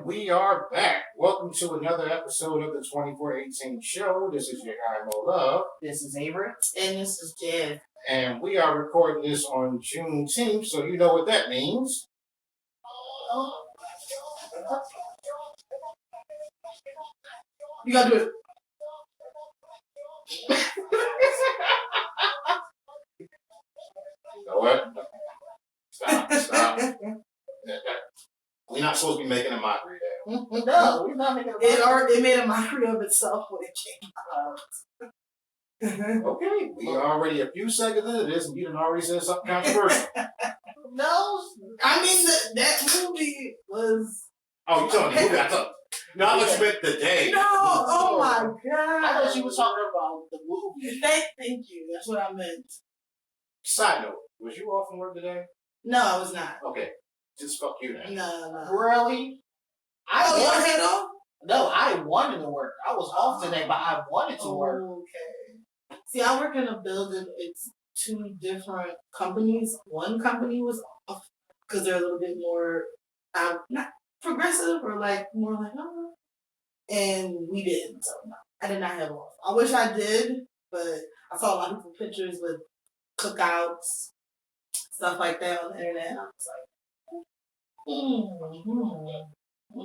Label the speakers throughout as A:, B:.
A: We are back. Welcome to another episode of the 2418 show. This is your guy Mo Love.
B: This is Avery.
C: And this is Jen.
A: And we are recording this on Juneteenth, so you know what that means.
C: You gotta do it.
A: You know what? Stop. We're not supposed to be making a mockery there.
B: No, we're not making a mockery.
C: It made a mockery of itself when it came out.
A: Okay, we are already a few seconds into this, and you done already said something controversial.
C: No, I mean that movie was.
A: Oh, you talking the movie? I thought you meant the day.
C: No, oh my god!
B: I thought you were talking about the movie.
C: Thank you. That's what I meant.
A: Side note: was you off from work today?
C: No, I was not.
A: Okay, just fuck you then.
C: No.
B: Really?
C: Your head off?
B: No, I wanted to work. I was off today, but I wanted to work.
C: Okay. See, I work in a building. It's two different companies. One company was off because they're a little bit more not progressive or like more like and we didn't. So no, I did not have off. I wish I did, but I saw a lot of people pictures with cookouts, stuff like that on the internet. And I was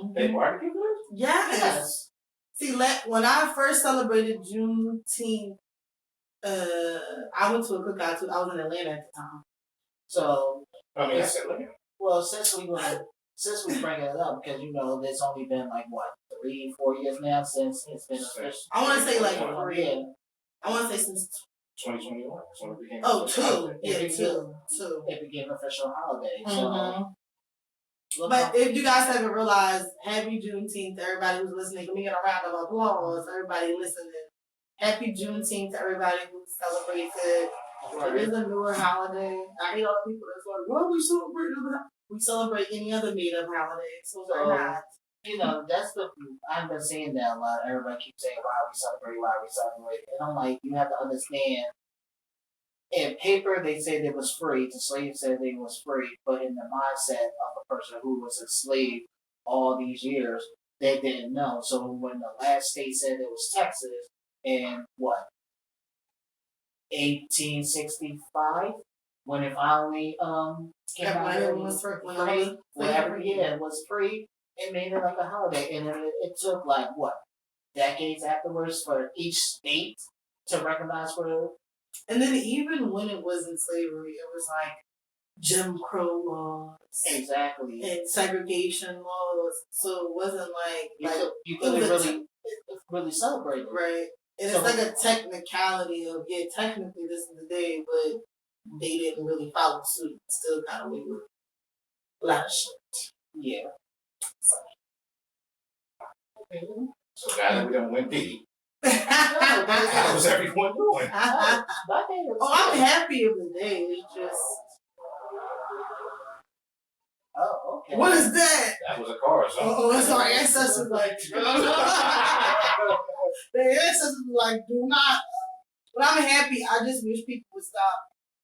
C: like,
A: They barbecue this?
C: Yes. See, when I first celebrated Juneteenth, I went to a cookout too. I was in Atlanta at the time. So
A: I mean, that's Atlanta.
B: Well, since we bring it up, because there's only been like what 3-4 years now since it's been official.
C: I want to say like
B: 3. Yeah.
C: I want to say since
A: 2021. That's when it became.
C: Oh, 2. Yeah, 2.
B: It became official holiday.
C: Mm-hmm.
B: So.
C: But if you guys haven't realized, happy Juneteenth to everybody who's listening. Can we get a round of applause? Everybody listening. Happy Juneteenth to everybody who celebrates it. Right. It is a newer holiday. I hate all the people that's like, well, we celebrate any other native holiday. So we're not.
B: I've been seeing that a lot. Everybody keeps saying, why we celebrate. And I'm like, you have to understand, in paper, they said it was free. The slaves said it was free. But in the mindset of a person who was enslaved all these years, they didn't know. So when the last state said it was Texas, in 1865, when it finally came out, it was free. It made it like a holiday, and it took like decades afterwards for each state to recognize for it.
C: And then even when it was in slavery, it was like Jim Crow laws,
B: exactly,
C: and segregation laws. So it wasn't like
B: you couldn't really celebrate it,
C: right? And it's like a technicality of technically this is the day, but they didn't really follow suit. Still kind of with a lot of shit.
B: Yeah.
A: So now that we done went deep. How was everyone doing?
C: I'm happy of the day. It's just.
B: Oh, okay.
C: What is that?
A: That was a car or something.
C: Oh, that's our ancestors like. The ancestors like, do not. But I'm happy. I just wish people would stop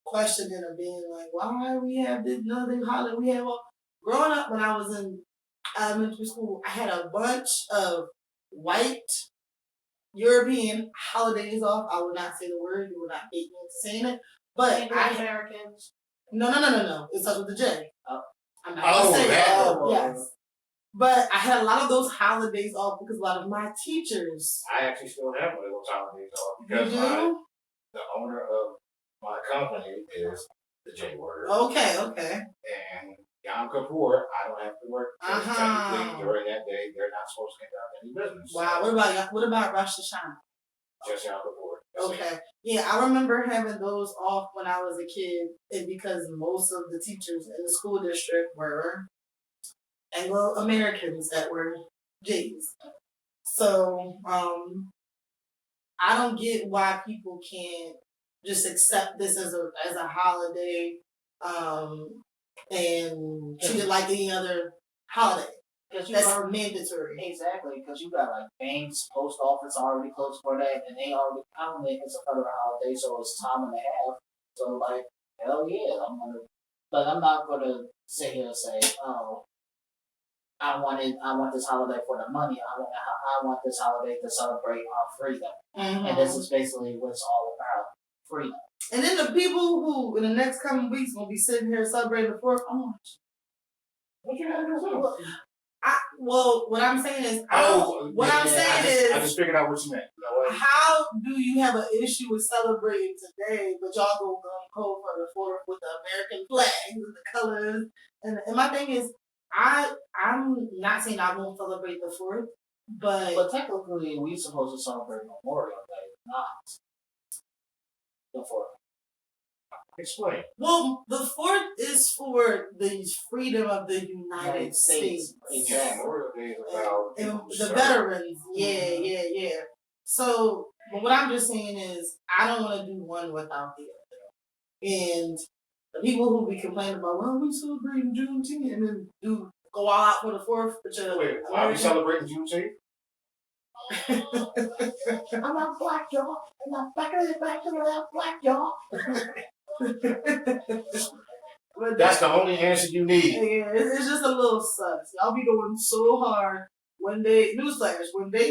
C: questioning or being like, why we have this another holiday? We have all. Growing up when I was in elementary school, I had a bunch of white European holidays off. I would not say the word. You would not hate me into saying it. But
B: Americans.
C: No. It starts with the J.
B: Oh.
C: I'm not gonna say
A: that.
C: Yes. But I had a lot of those holidays off because a lot of my teachers.
A: I actually still have one of those holidays off because the owner of my company is the J word.
C: Okay.
A: And Yom Kippur, I don't have to work. Technically, during that day, they're not supposed to conduct any business.
C: Wow.
A: So.
C: What about Rosh Hashanah?
A: Just Yom Kippur.
C: Okay. Yeah, I remember having those off when I was a kid, and because most of the teachers in the school district were Anglo-Americans that were J's. So, I don't get why people can't just accept this as a holiday, and treat it like any other holiday. That's mandatory.
B: Exactly, because you got like banks, post office already closed for that, and they already counted it as a federal holiday, so it's time and a half. So like, hell yeah, but I'm not gonna sit here and say, oh, I want this holiday for the money. I want this holiday to celebrate our freedom. And this is basically what it's all about, freedom.
C: And then the people who in the next coming weeks will be sitting here celebrating the 4th.
A: What you have to do?
C: Well, what I'm saying is, I
A: just figured out what you meant. You know what?
C: How do you have an issue with celebrating today, but y'all go cold for the 4th with the American flag, with the colors? And my thing is, I'm not saying I won't celebrate the 4th,
B: but technically we supposed to celebrate Memorial Day, not the 4th.
A: Explain.
C: Well, the 4th is for the freedom of the United States.
A: Exactly. Memorial Day is about
C: and the veterans. Yeah. So, but what I'm just saying is, I don't want to do one without the other. And the people who be complaining about, well, we celebrating Juneteenth, and then go all out for the 4th.
A: Wait, why are we celebrating Juneteenth?
B: I'm not black, y'all. I'm not back to the black, y'all.
A: That's the only answer you need.
C: Yeah, it's just a little sus. Y'all be going so hard when they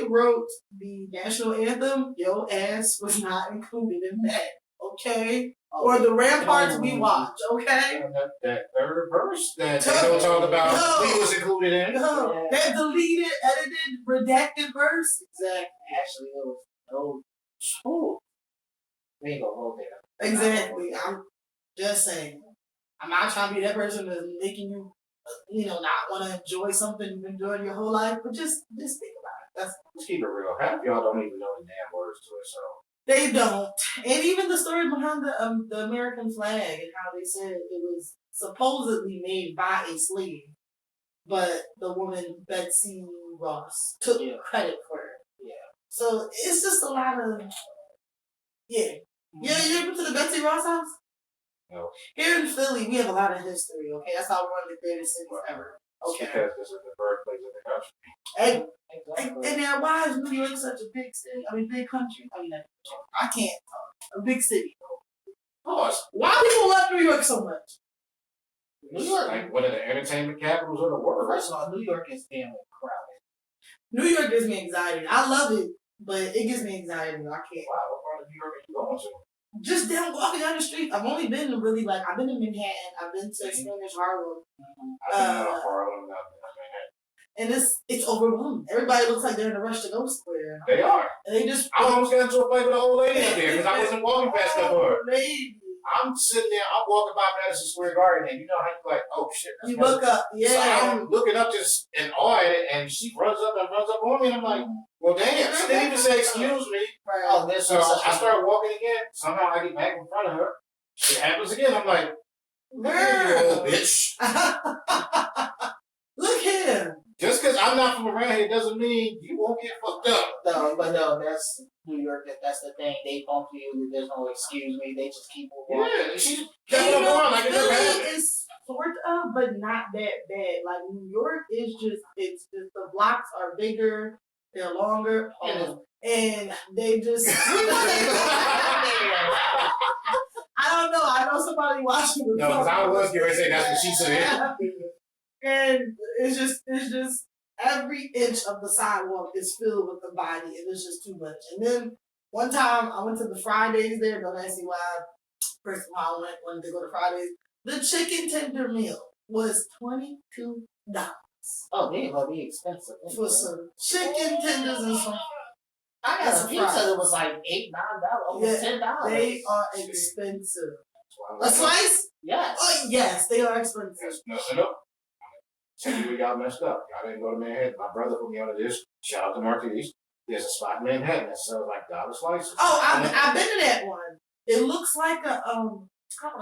C: wrote the national anthem, your ass was not included in that, okay? Or the ramparts we watch, okay?
A: That third verse that they don't talk about, we was included in.
C: No, that deleted, edited, redacted verse.
B: Exactly. Actually, it was no. We ain't gonna go there.
C: Exactly. I'm just saying. I'm not trying to be that person that's making you, not want to enjoy something you've been doing your whole life, but just think about it.
A: Let's keep it real. Half y'all don't even know the damn words to it, so.
C: They don't. And even the story behind the American flag and how they said it was supposedly made by a slave, but the woman Betsy Ross took credit for it. Yeah. So it's just a lot of Yeah, you ever been to the Betsy Ross house?
A: No.
C: Here in Philly, we have a lot of history, okay? That's how one of the greatest cities ever. Okay.
A: Because this is the birthplace of the country.
C: And now, why is New York such a big city? Big country? I can't talk. A big city.
A: Pause.
C: Why people love New York so much?
A: New York, like one of the entertainment capitals of the world.
B: First of all, New York is damn crowded.
C: New York gives me anxiety. I love it, but it gives me anxiety. I can't.
A: Wow, what part of New York are you going to?
C: Just walking down the street. I've only been to I've been to Manhattan. I've been to Spanish Harlem.
A: I've been to Harlem.
C: And it's overwhelming. Everybody looks like they're in a rush to go somewhere.
A: They are.
C: And they just.
A: I almost got into a fight with an old lady up there because I wasn't walking fast enough for her.
C: Lady.
A: I'm sitting there, I'm walking by Madison Square Garden, and you know how you like, oh shit.
C: You look up, yeah.
A: So I'm looking up just in awe at it, and she runs up on me, and I'm like, well, damn. She didn't even say excuse me.
C: Right.
B: Oh, there's
A: so I start walking again. Somehow I get back in front of her. It happens again. I'm like, look here, you old bitch.
C: Look here.
A: Just because I'm not from around here doesn't mean you won't get fucked up.
B: No, that's New York. That's the thing. They bump you. There's no excuse me. They just keep moving.
A: Yeah, she kept on like it's
C: Philly is sort of, but not that bad. Like New York is it's just the blocks are bigger, they're longer, and they just. I don't know. I know somebody watching.
A: No, because I was going to say that's what she said.
C: And it's just every inch of the sidewalk is filled with the body, and it's just too much. And then one time I went to the Fridays there. Don't ask me why. First of all, I wanted to go to Fridays. The chicken tender meal was $22.
B: Oh, they gonna be expensive
C: for some chicken tenders and some.
B: I got a pizza that was like $8, $9, almost $10.
C: They are expensive. A slice?
B: Yes.
C: Oh yes, they are expensive.
A: No. Tell you y'all messed up. Y'all didn't go to Manhattan. My brother put me on this. Shout out to Marquise. There's a spot in Manhattan that sells like dollar slices.
C: Oh, I've been to that one. It looks like a I want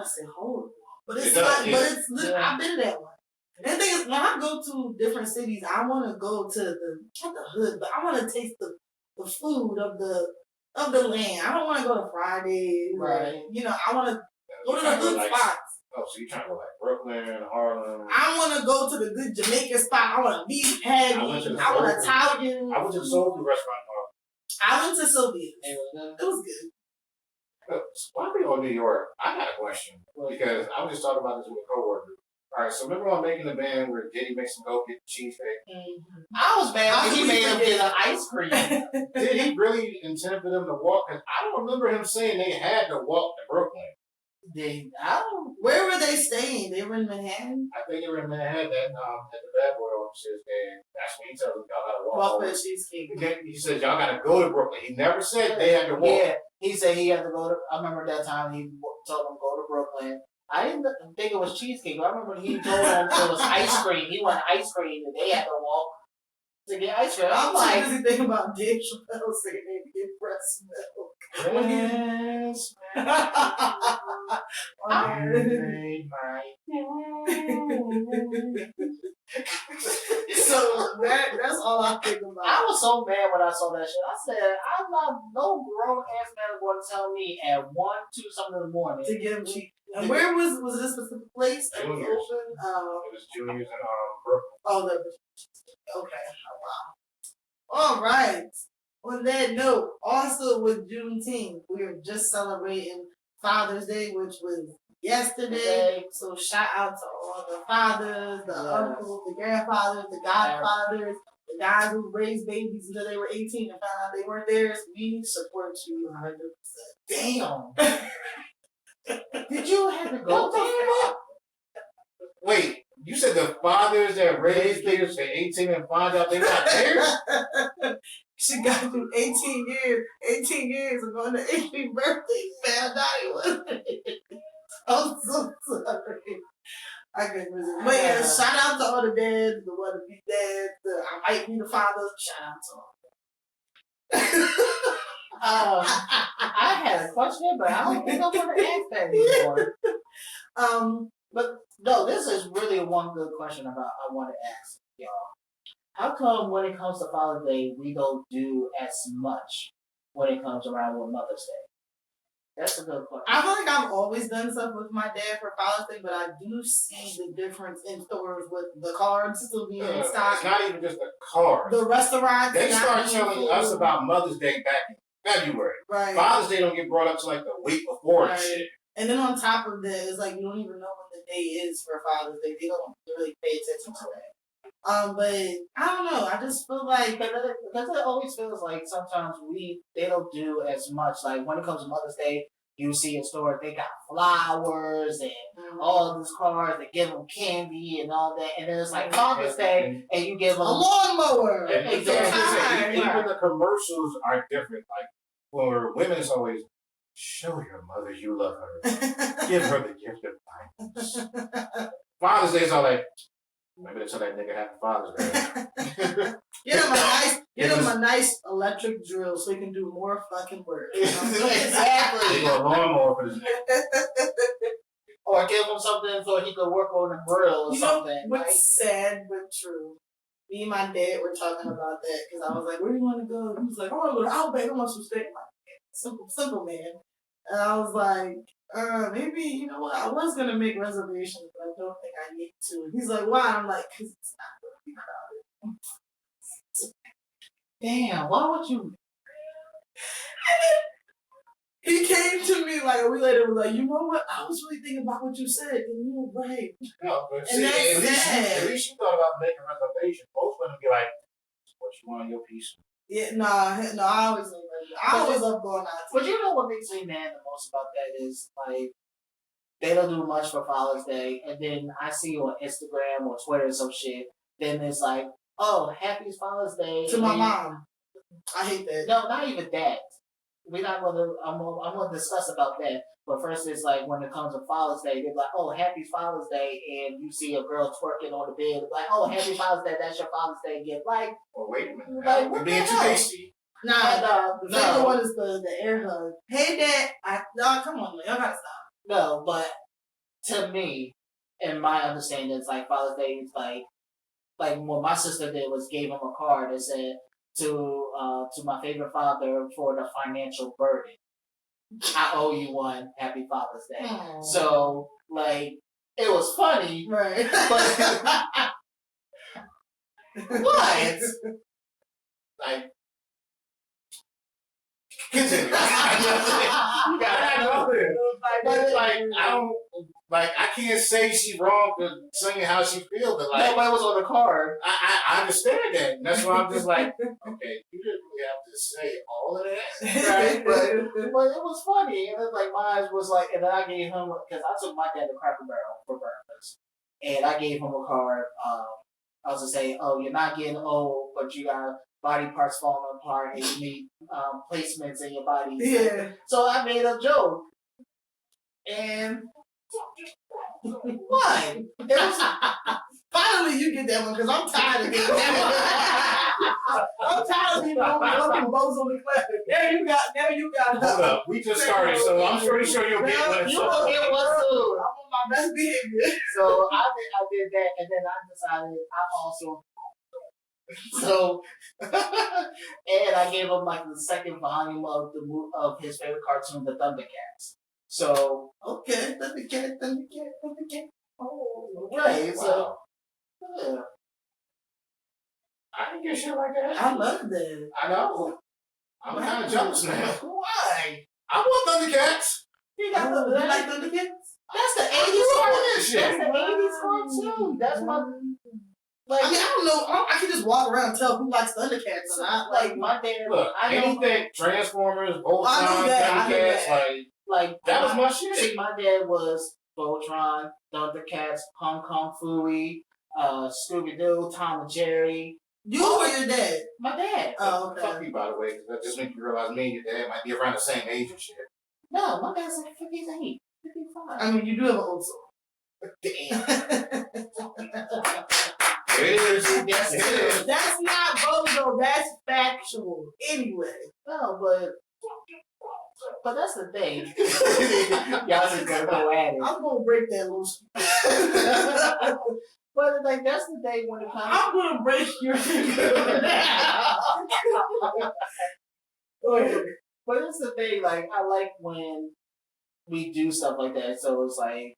C: to say hole, but it's not. Yeah. But it's. Yeah. I've been to that one. And the thing is, when I go to different cities, I want to go to not the hood, but I want to taste the food of the land. I don't want to go to Fridays.
B: Right.
C: I want to go to the good spots.
A: Oh, so you're trying to go like Brooklyn, Harlem?
C: I want to go to the good Jamaican spot. I want a beef patty. I want Italian.
A: I went to the soul food restaurant in Harlem.
C: I went to Sylvia's. It was good.
A: Why are we on New York? I got a question. Because I was just talking about this with a coworker. All right, so remember on Making the Band where Diddy makes him go get the cheesecake?
C: Mm-hmm.
B: I was mad when he made him get an ice cream.
A: Did he really intend for them to walk? Because I don't remember him saying they had to walk to Brooklyn.
C: Where were they staying? They were in Manhattan?
A: I think they were in Manhattan at the Bad Boy offices, and that's when he tells them y'all gotta walk.
C: Walk for the cheesecake.
A: He says y'all gotta go to Brooklyn. He never said they had to walk.
B: Yeah, he said he had to go to. I remember that time he told them go to Brooklyn. I didn't think it was cheesecake. I remember he told them it was ice cream. He wanted ice cream, and they had to walk to get ice cream. I'm like,
C: busy thinking about Dave Chappelle saying they get breast milk.
A: Yes, I made my.
C: So that's all I think about.
B: I was so mad when I saw that shit. I said, I'm not no grown ass man going to tell me at 1, 2 something in the morning
C: to get him cheap. And where was this specific place?
A: Juniors.
C: Open?
A: It was Juniors in Brooklyn.
C: Oh, okay. Oh, wow. All right. On that note, also with Juneteenth, we are just celebrating Father's Day, which was yesterday. So shout out to all the fathers, the uncles, the grandfathers, the godfathers, the guys who raised babies until they were 18 and found out they weren't theirs. We support you 100%.
B: Damn. Did you have to go there?
A: Wait, you said the fathers that raised kids to 18 and find out they not theirs?
C: She got through 18 years of going to 18th birthday, found out it wasn't. I'm so sorry. I couldn't resist. But yeah, shout out to all the dads, the want to be dads, I might be the fathers. Shout out to all.
B: I had a question, but I don't think I want to ask that anymore. But no, this is really one good question I want to ask y'all. How come when it comes to Father's Day, we don't do as much when it comes around with Mother's Day? That's a good question.
C: I feel like I've always done stuff with my dad for Father's Day, but I do see the difference in stores with the cards still being in stock.
A: It's not even just the cards.
C: The restaurants.
A: They start telling us about Mother's Day back in February.
C: Right.
A: Father's Day don't get brought up to like the week before and shit.
C: And then on top of that, it's like you don't even know when the day is for Father's Day. They don't really pay attention to that. But I don't know. I just feel like
B: because it always feels like sometimes they don't do as much. Like when it comes to Mother's Day, you see in stores they got flowers and all these cards. They give them candy and all that, and then it's like Father's Day, and you give them
C: a lawnmower.
A: Exactly. Even the commercials are different. Like for women, it's always show your mother you love her. Give her the gift of kindness. Father's Day is all like. Maybe they tell that nigga happy Father's Day.
C: Get him a nice electric drill so he can do more fucking work.
B: Exactly.
A: They go a lawnmower for this nigga.
B: Or give him something so he could work on the grill or something.
C: What's sad but true? Me and my dad were talking about that because I was like, "Where do you want to go?" He was like, "I want to go to Outback. I want some steak." I'm like, simple man. And I was like, maybe, you know what, I was going to make reservations, but I don't think I need to. He's like, why? I'm like, because it's not going to be crowded.
B: Damn, why would you?
C: He came to me like a week later and was like, you know what, I was really thinking about what you said, and you were right.
A: No, but
C: and
A: see,
C: that's
A: at least you thought about making reservations. Most women be like, what you want on your piece?
C: Yeah, no, I always love going out.
B: But you know what makes me mad the most about that is like they don't do much for Father's Day, and then I see on Instagram or Twitter or some shit. Then it's like, oh, happy Father's Day
C: to my mom. I hate that.
B: No, not even that. We're not gonna. I'm gonna discuss about that. But first, it's like when it comes to Father's Day, they're like, "Oh, Happy Father's Day," and you see a girl twerking on the bed, like, "Oh, Happy Father's Day, that's your Father's Day gift." Like,
A: oh wait a minute,
B: like,
A: we're being too hasty.
C: No. The second one is the air hug. Hey, Dad. Come on, y'all gotta stop.
B: No, but to me, in my understanding, it's like Father's Day is like what my sister did was gave him a card that said to my favorite father for the financial burden. I owe you one. Happy Father's Day. Aww. So, like, it was funny.
C: Right.
B: But, what? Like, continue. You gotta know it.
A: but like I don't like I can't say she's wrong for saying how she feels, but like
B: Nobody was on the card.
A: I understand that, and that's why I'm just like, okay, you didn't really have to say all of that, right? But
B: it was funny, and then like mine was like, and then I gave him because I took my dad to Cracker Barrel for breakfast, and I gave him a card. I was just saying, oh, you're not getting old, but you got body parts falling apart, and you need placements in your body.
C: Yeah.
B: So I made a joke, and what? It was
C: Finally, you get that one because I'm tired of getting that one. I'm tired of being fucking bozo the class. Now you got.
A: hold up, we just started, so I'm pretty sure you'll get one.
B: You will get one soon.
C: I'm on my best behavior.
B: So I did that, and then I decided I also. So, and I gave him like the second volume of his favorite cartoon, the Thundercats. So
C: Okay, Thundercat.
B: oh, right.
A: Wow.
B: So yeah.
A: I didn't get shit like that.
C: I love that.
A: I know. I'm kind of jealous now.
B: Why?
A: I want Thundercats.
B: You got
C: You
B: the
C: like Thundercats?
B: that's the
A: I
B: 80s
A: grew up
B: cartoon.
A: with this shit.
B: That's the 80s cartoon. That's my like.
C: I mean, I don't know. I can just walk around and tell who likes Thundercats or not.
B: Like my dad.
A: Look,
B: I know.
A: anything Transformers,
C: I knew
A: Voltron,
C: that, I knew
A: Thundercats,
C: that.
A: like that was my shit.
B: See, my dad was Voltron, Thundercats, Hong Kong Phooey, Scooby Doo, Tom and Jerry.
C: You or your dad?
B: My dad.
C: Oh,
A: Fuck
C: okay.
A: you, by the way, 'cause that just makes you realize me and your dad might be around the same age and shit.
B: No, my dad's like 58, 55.
C: I mean, you do have an old soul.
B: Damn.
A: It is.
B: Yes,
A: It
B: it
A: is.
B: is.
C: That's not bozo. That's factual. Anyway.
B: No, but that's the thing. Y'all just gonna go at it.
C: I'm gonna break that loose.
B: But like that's the thing when it comes.
C: I'm gonna break your Go ahead.
B: But it's the thing. Like I like when we do stuff like that. So it's like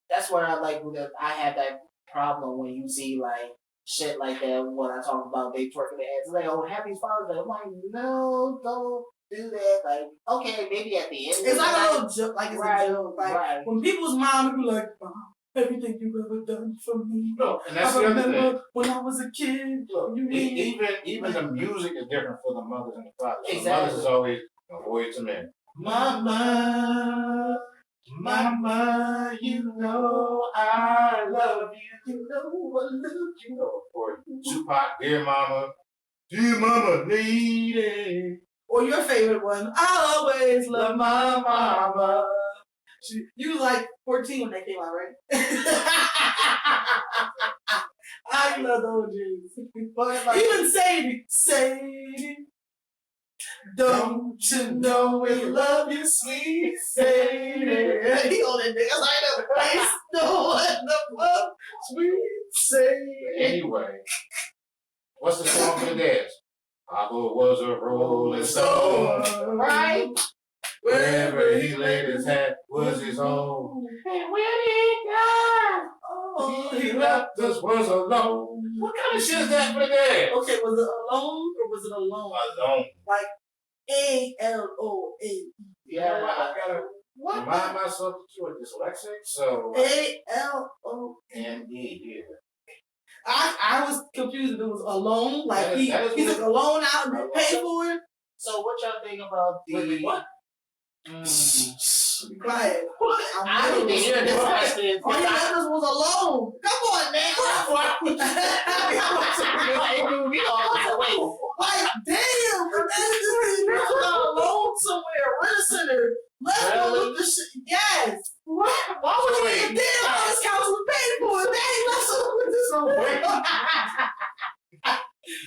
B: that's where I like that I have that problem when you see like shit like that when I talk about they twerking their ass. It's like, oh, Happy Father's Day. I'm like, no, don't do that. Like, okay, maybe at the end.
C: It's like a little joke, like it's
B: Right,
C: a joke. Like
B: right.
C: when people's mom be like, Mom, everything you've ever done for me.
A: No, and that's
C: I
A: the other thing.
C: remember when I was a kid.
A: Look,
C: You mean
A: even the music is different for the mothers and the fathers. So
B: Exactly.
A: The mothers is always a boy to men.
C: Mama, Mama, you know I love you. You know I love you.
A: You know, or Tupac, Dear Mama, lady.
C: Or your favorite one, I always love my mama. You was like 14 when that came out, right? I love those J's.
B: But like,
C: Even Sadie, don't you know we love you, sweet Sadie? He on that nigga like the face, no one above, sweet Sadie.
A: Anyway, what's the song for the dads? Papa was a rolling stone.
B: right?
A: Wherever he laid his hat was his own.
B: And when he died,
C: Oh,
A: He left us was alone. What kind of shit is that for the dads?
C: Okay, was it alone or was it alone?
A: Alone.
C: Like A-L-O-N.
A: Yeah, I gotta
B: what?
A: remind myself that you are dyslexic, so.
C: A-L-O.
A: And yeah.
C: I was confused if it was alone, like
A: That is
C: he took
A: what-
C: a loan out and didn't pay for it.
B: So what y'all think about the?
C: Wait, what?
B: Mm.
C: Be quiet.
B: I need to hear this question.
C: All your letters was alone. Come on, man. Like, damn, you're alone somewhere, rent a center. Let's go
B: Really?
C: with the shit. Yes.
B: What? Why would
A: Wait.
B: you?
C: Damn, this couch was paid for. Dang, let's go with this one.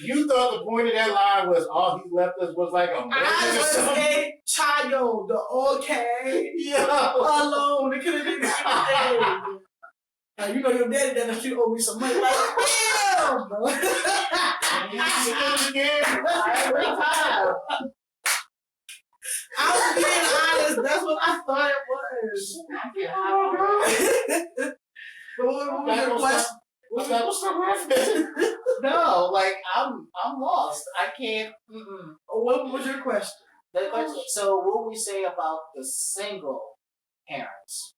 A: You thought the point of that line was all he left us was like a
C: I
A: mortgage or
C: was
A: something?
C: a child, okay?
A: Yeah.
C: Alone, it could have been anything. Now, you know your daddy doesn't shoot owe me some money. Like, damn, bro.
B: Every time.
C: I was being honest. That's what I thought it was. But what was your question?
A: What's the reference?
B: No, like I'm lost. I can't. Mm-mm.
C: What was your question?
B: The question. So what we say about the single parents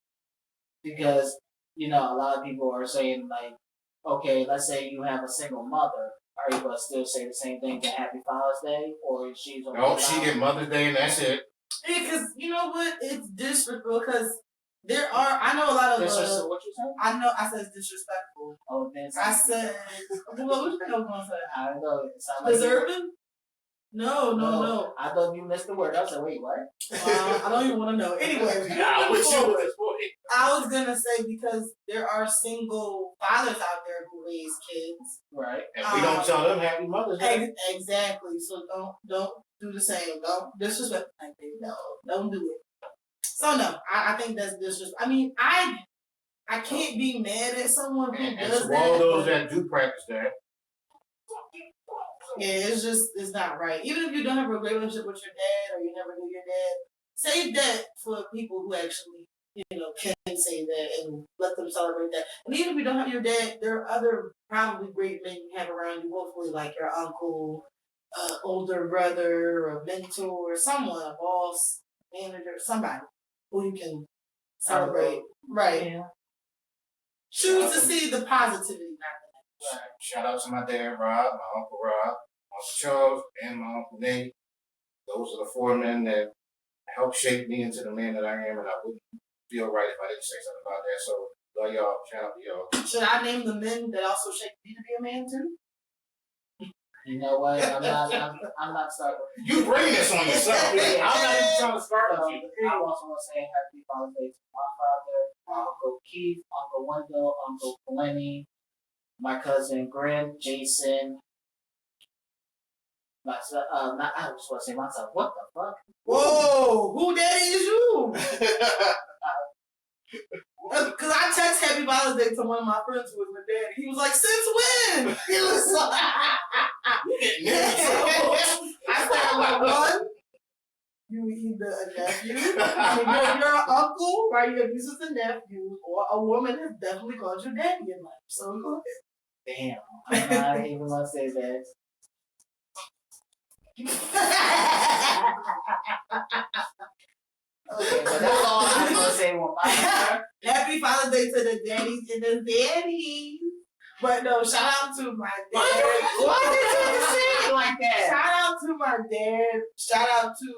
B: because you know a lot of people are saying like, okay, let's say you have a single mother. Are you gonna still say the same thing to Happy Father's Day, or she's gonna
A: No, she get Mother's Day and that's it.
C: Yeah, because you know what? It's disrespectful because there are. I know a lot of.
B: What you saying?
C: I know. I said it's disrespectful.
B: Oh, then
C: I said. Well, what you think I was gonna say?
B: I don't know. It sound like
C: Deserving? No.
B: I thought you missed the word. I said, wait, what?
C: I don't even want to know. Anyway,
A: I wish you would.
C: I was gonna say because there are single fathers out there who raise kids,
B: Right.
A: And we don't tell them Happy Mother's Day.
C: Exactly. So don't do the same. Don't disrespect. No, don't do it. So no, I think that's disrespect. I mean, I can't be mad at someone who
A: And
C: does
A: to all
C: that.
A: those that do practice that.
C: Yeah, it's not right. Even if you don't have a great relationship with your dad or you never knew your dad, save that for people who actually, can say that and let them celebrate that. And even if you don't have your dad, there are other probably great men you have around you, hopefully like your uncle, older brother, or a mentor, or someone, a boss, manager, somebody who you can celebrate. Right.
B: Yeah.
C: Choose to see the positivity, not the negative.
A: Shout out to my dad, Rob, my Uncle Rob, Uncle Charles, and my Uncle Nate. Those are the four men that helped shape me into the man that I am, and I wouldn't feel right if I didn't say something about that. So, love y'all. Shout out to y'all.
C: Should I name the men that also shaped me to be a man too?
B: You know what? I'm not starting.
A: You bring this on yourself. I'm not even trying to start with you.
B: I also want to say Happy Father's Day to my father, my Uncle Keith, Uncle Wendell, Uncle Glennie, my cousin Grant, Jason. I was supposed to say myself. What the fuck?
C: Whoa, who daddy is you? Because I text Happy Father's Day to one of my friends who was my daddy. He was like, since when? He was like, I said, like, one, you either a nephew, you're an uncle, right? You're just a nephew, or a woman has definitely called you daddy in life. So go
B: damn, I'm not even gonna say that. Okay, but that's all I'm gonna say with my
C: Happy Father's Day to the daddies and the daddies. But no, shout out to my dad.
B: Why did you say it like that?
C: Shout out to my dad. Shout out to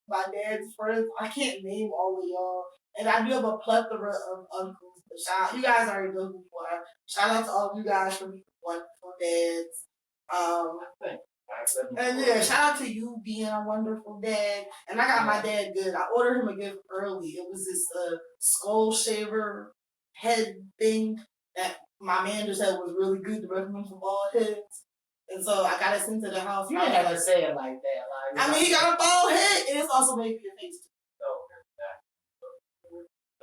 C: my dad's friends. I can't name all of y'all. And I do have a plethora of uncles. But shout out, you guys already know who you are. Shout out to all of you guys for being wonderful dads. And yeah, shout out to you being a wonderful dad. And I got my dad good. I ordered him a gift early. It was this skull shaver head thing that my man just said was really good to recommend for bald heads. And so I got it sent to the house.
B: You didn't have to say it like that. Like,
C: I mean, he got a bald head, and it's also made for your face too.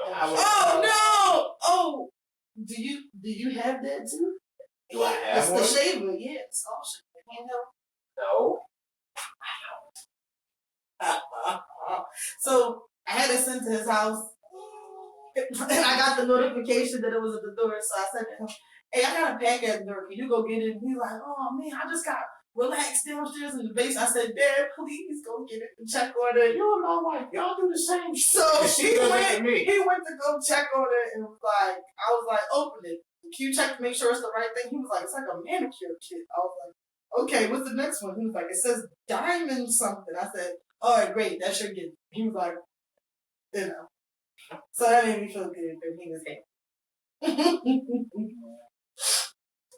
C: Oh no! Oh, do you have that too?
A: Do I have
C: it's
A: one?
C: The shaver, yeah, the skull shaver. Can't help.
A: No.
C: So I had it sent to his house, and I got the notification that it was at the door. So I said to him, "Hey, I got a pack at the door. Can you go get it?" And he's like, "Oh man, I just got relaxed downstairs in the basement." I said, "Dad, please go get it and check on it."
A: You and my wife, y'all do the same shit.
C: So
A: She does it to me.
C: he went to go check on it and was like, I was like, "Open it. Can you check to make sure it's the right thing?" He was like, "It's like a manicure kit." I was like, "Okay, what's the next one?" He was like, "It says diamond something." I said, "All right, great, that's your gift." He was like, So that made me feel good that he was happy.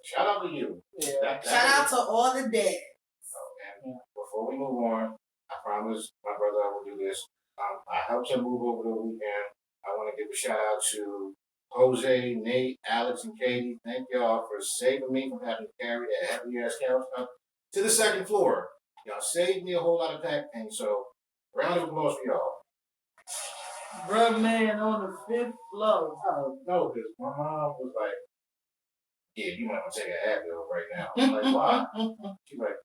A: Shout out to you.
B: Yeah.
C: Shout out to all the dads.
A: And before we move on, I promise my brother I will do this. I helped him move over the weekend. I want to give a shout out to Jose, Nate, Alex, and Katie. Thank y'all for saving me from having to carry that heavy ass couch up to the second floor. Y'all saved me a whole lot of back pain, so round of applause for y'all.
C: Bruh man on the 5th floor.
A: Oh, no, because my mom was like, "Yeah, you might want to take a Advil right now." I'm like, "Why?" She's like,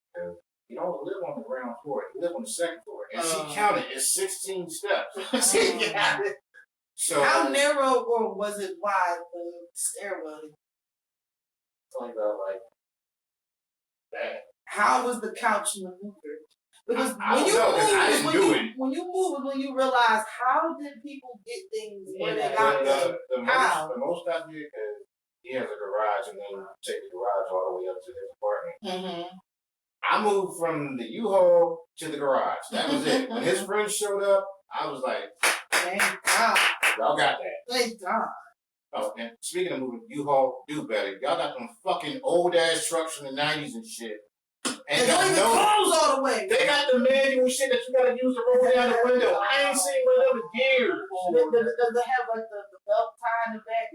A: "You don't live on the ground floor. You live on the second floor." And she counted, it's 16 steps. She got it. So,
C: how narrow or was it wide, the stairwell?
A: like that.
C: How was the couch maneuvered? Because
A: I don't know, 'cause I didn't do it.
C: when you move is when you realize how did people get things where they got them.
A: The most I did, because he has a garage and then take the garage all the way up to his apartment.
C: Mm-hmm.
A: I moved from the U-Haul to the garage. That was it. When his friends showed up, I was like,
C: Thank God.
A: y'all got that.
C: Thank God.
A: Oh, and speaking of moving, U-Haul do better. Y'all got them fucking old ass trucks from the 90s and shit. And
C: they don't even close all the way.
A: They got the manual shit that you gotta use to roll down the window. I ain't seen one of them in years.
C: Does it have like the belt tie in the back?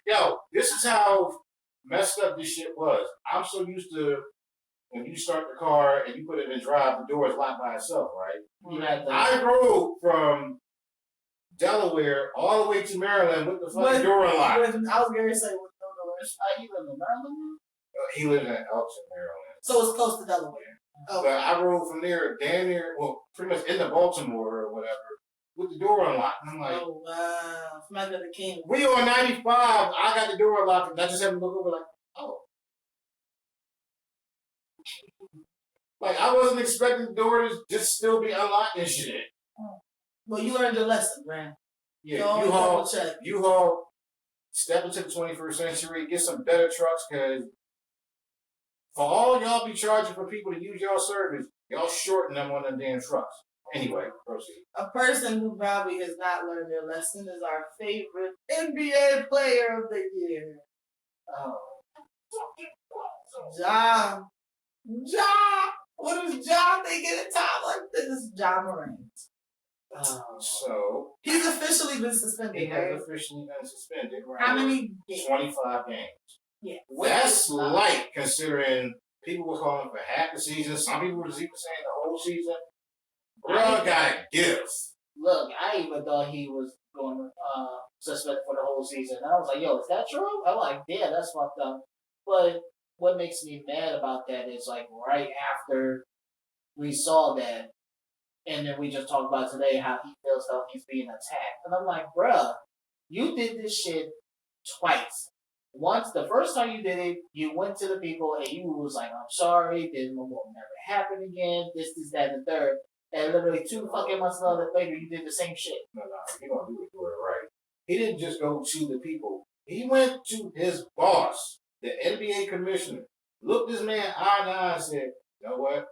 A: Yo, this is how messed up this shit was. I'm so used to when you start the car and you put it in drive, the door is locked by itself, right? I drove from Delaware all the way to Maryland with the fucking door unlocked.
C: I was going to say with no doors.
B: You live in Maryland?
A: He lives in Elton, Maryland.
C: So it's close to Delaware.
A: Oh. But I rode from there, damn near, well, pretty much into Baltimore or whatever, with the door unlocked. And I'm like,
C: oh, wow. Smack of the king.
A: We on 95, I got the door unlocked, and I just had to look over like, oh. Like, I wasn't expecting the door to just still be unlocked and shit.
C: Well, you learned your lesson, man.
A: Yeah, U-Haul, step into the 21st century, get some better trucks, because for all y'all be charging for people to use y'all service, y'all shorten them on them damn trucks. Anyway, proceed.
C: A person who probably has not learned their lesson is our favorite NBA player of the year. Oh. Ja. What is Ja thinking at a time like this? Ja Morant.
A: So
C: he's officially been suspended.
A: He has officially been suspended. Right?
C: How many games?
A: 25 games.
C: Yeah.
A: That's light considering people were calling for half the season. Some people were even saying the whole season. Bro, gotta give.
B: Look, I even thought he was going to suspend for the whole season. And I was like, yo, is that true? I'm like, yeah, that's fucked up. But what makes me mad about that is like right after we saw that, and then we just talked about today how he feels like he's being attacked. And I'm like, bruh, you did this shit twice. Once, the first time you did it, you went to the people and you was like, I'm sorry, this will never happen again, this, that, and the third. And literally 2 fucking months later, you did the same shit.
A: No, he gonna do it right. He didn't just go to the people. He went to his boss, the NBA commissioner, looked this man eye in the eye and said, you know what?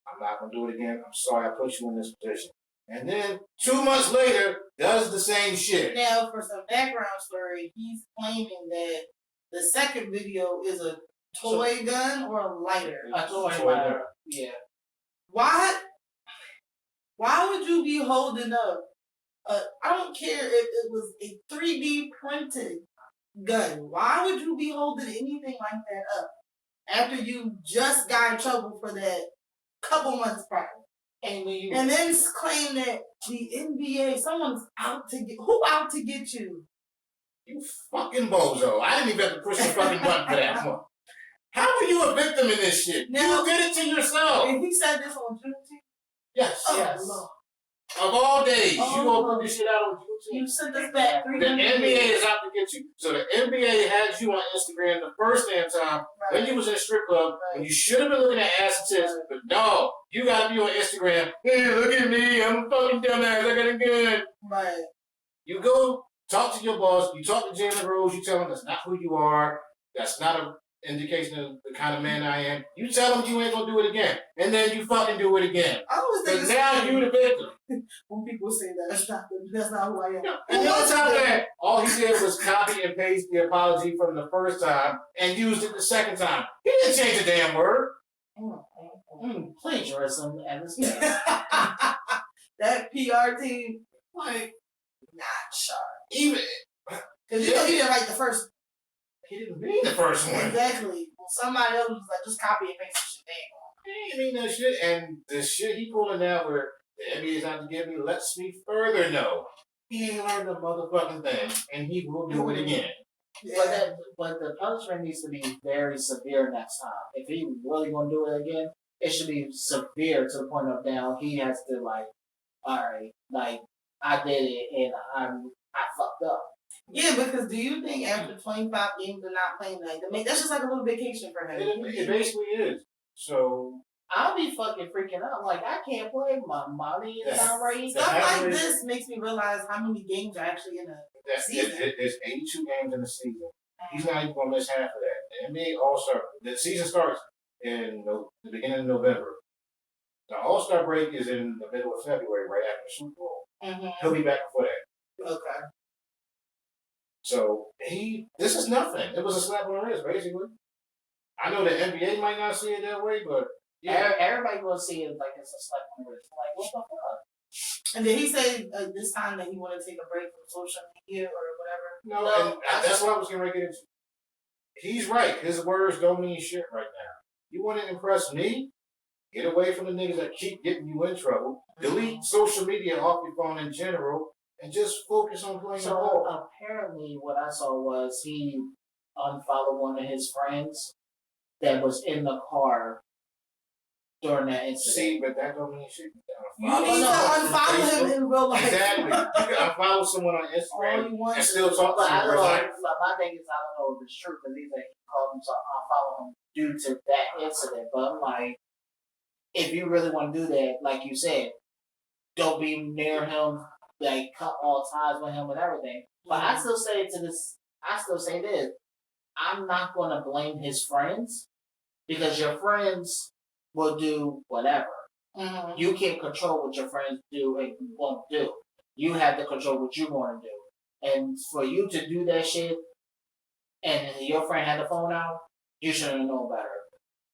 A: I'm not going to do it again. I'm sorry I put you in this position. And then 2 months later, does the same shit.
C: Now, for some background story, he's claiming that the second video is a toy gun or a lighter.
B: A toy lighter. Yeah.
C: Why would you be holding up? I don't care if it was a 3D printed gun. Why would you be holding anything like that up after you just got in trouble for that couple months prior? And then claim that the NBA, someone's out to get, who out to get you?
A: You fucking bozo. I didn't even have to push the fucking button for that one. How are you a victim in this shit? Now, you did it to yourself.
C: And he said this on Juneteenth?
A: Yes.
C: Oh,
A: yes.
C: Lord.
A: Of all days, you gonna put this shit out on Juneteenth?
C: You sent us back 300
A: The NBA is out to get you. So the NBA had you on Instagram the first damn time when you was in a strip club, when you should have been looking at ass and tits, but no, you gotta be on Instagram. Hey, look at me, I'm a fucking dumbass, I got a gun.
C: Right.
A: You go talk to your boss, you talk to Jalen Rose, you tell him that's not who you are, that's not an indication of the kind of man I am. You tell him you ain't gonna do it again, and then you fucking do it again.
C: I always think
A: but now you the victim.
C: When people say that's not who I am.
A: And on top of that, all he did was copy and paste the apology from the first time and used it the second time. He didn't change a damn word.
B: Plagiarism at this game.
C: That PR team, like, not sharp.
A: Even
C: because he didn't write the first.
A: He didn't mean the first one.
C: Exactly. Well, somebody else was like, just copy and paste the shit.
A: He didn't mean that shit, and the shit he pulling out where the NBA is out to get me lets me further know he ain't learned the motherfucking thing, and he will do it again.
B: Yeah. But the punishment needs to be very severe next time. If he really gonna do it again, it should be severe to the point of now he has to like, all right, like I did it and I fucked up.
C: Yeah, because do you think after 25 games of not playing, like, that's just like a little vacation for him?
A: It basically is. So
B: I'll be fucking freaking out. Like, I can't play. My money is not right.
C: Stuff like this makes me realize how many games are actually in a season.
A: There's 82 games in the season. He's not even going to miss half of that. The NBA All-Star, the season starts in the beginning of November. The All-Star break is in the middle of February, right after the Super Bowl.
C: Mm-hmm.
A: He'll be back before that.
C: Okay.
A: So, this is nothing. It was a slap on the wrist, basically. I know the NBA might not see it that way, but yeah.
B: Everybody will see it like it's a slap on the wrist. Like, what the fuck?
C: And did he say this time that he wanted to take a break from social media or whatever?
A: No, and that's what I was going to get into. He's right. His words don't mean shit right now. You want to impress me? Get away from the niggas that keep getting you in trouble. Delete social media off your phone in general and just focus on playing the ball.
B: Apparently, what I saw was he unfollowed one of his friends that was in the car during that incident.
A: See, but that don't mean shit.
C: You need to unfollow him in real life.
A: Exactly. You can unfollow someone on Instagram and still talk to them in real life.
B: My thing is, I don't know if it's true because he called himself unfollow him due to that incident. But I'm like, if you really want to do that, like you said, don't be near him, like cut all ties with him and everything. But I still say this. I'm not going to blame his friends because your friends will do whatever. Mm-hmm. You can't control what your friends do and won't do. You have to control what you want to do. And for you to do that shit and your friend had the phone out, you should have known better.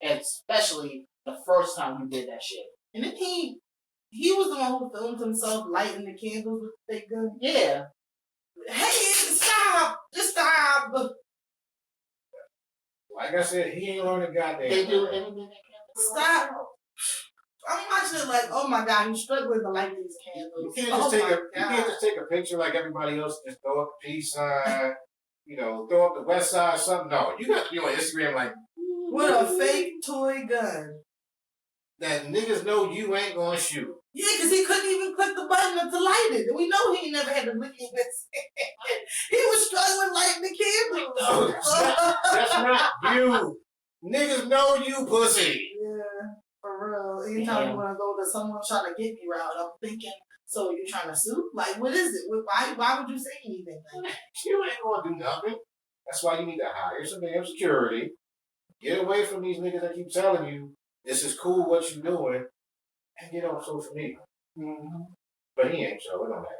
B: And especially the first time you did that shit.
C: And then he was the one who filmed himself lighting the candles with the fake gun.
B: Yeah.
C: Hey, stop! Just stop!
A: Like I said, he ain't learning goddamn.
B: They do anything they can.
C: Stop! I'm watching it like, oh my god, he's struggling to light these candles.
A: You can't just take a picture like everybody else. Just throw up the peace sign, throw up the west side or something. No, you got to be on Instagram like
C: with a fake toy gun
A: that niggas know you ain't gonna shoot.
C: Yeah, because he couldn't even click the button to light it. We know he never had to lick it. He was struggling lighting the candles.
A: No, that's not you. Niggas know you, pussy.
C: Yeah, for real. Anytime you want to go to someone trying to get me route, I'm thinking, so you trying to sue? Like, what is it? Why would you say anything?
A: You ain't gonna do nothing. That's why you need to hire some damn security. Get away from these niggas that keep telling you this is cool what you doing, and get on social media. Mm-hmm. But he ain't, so it don't matter.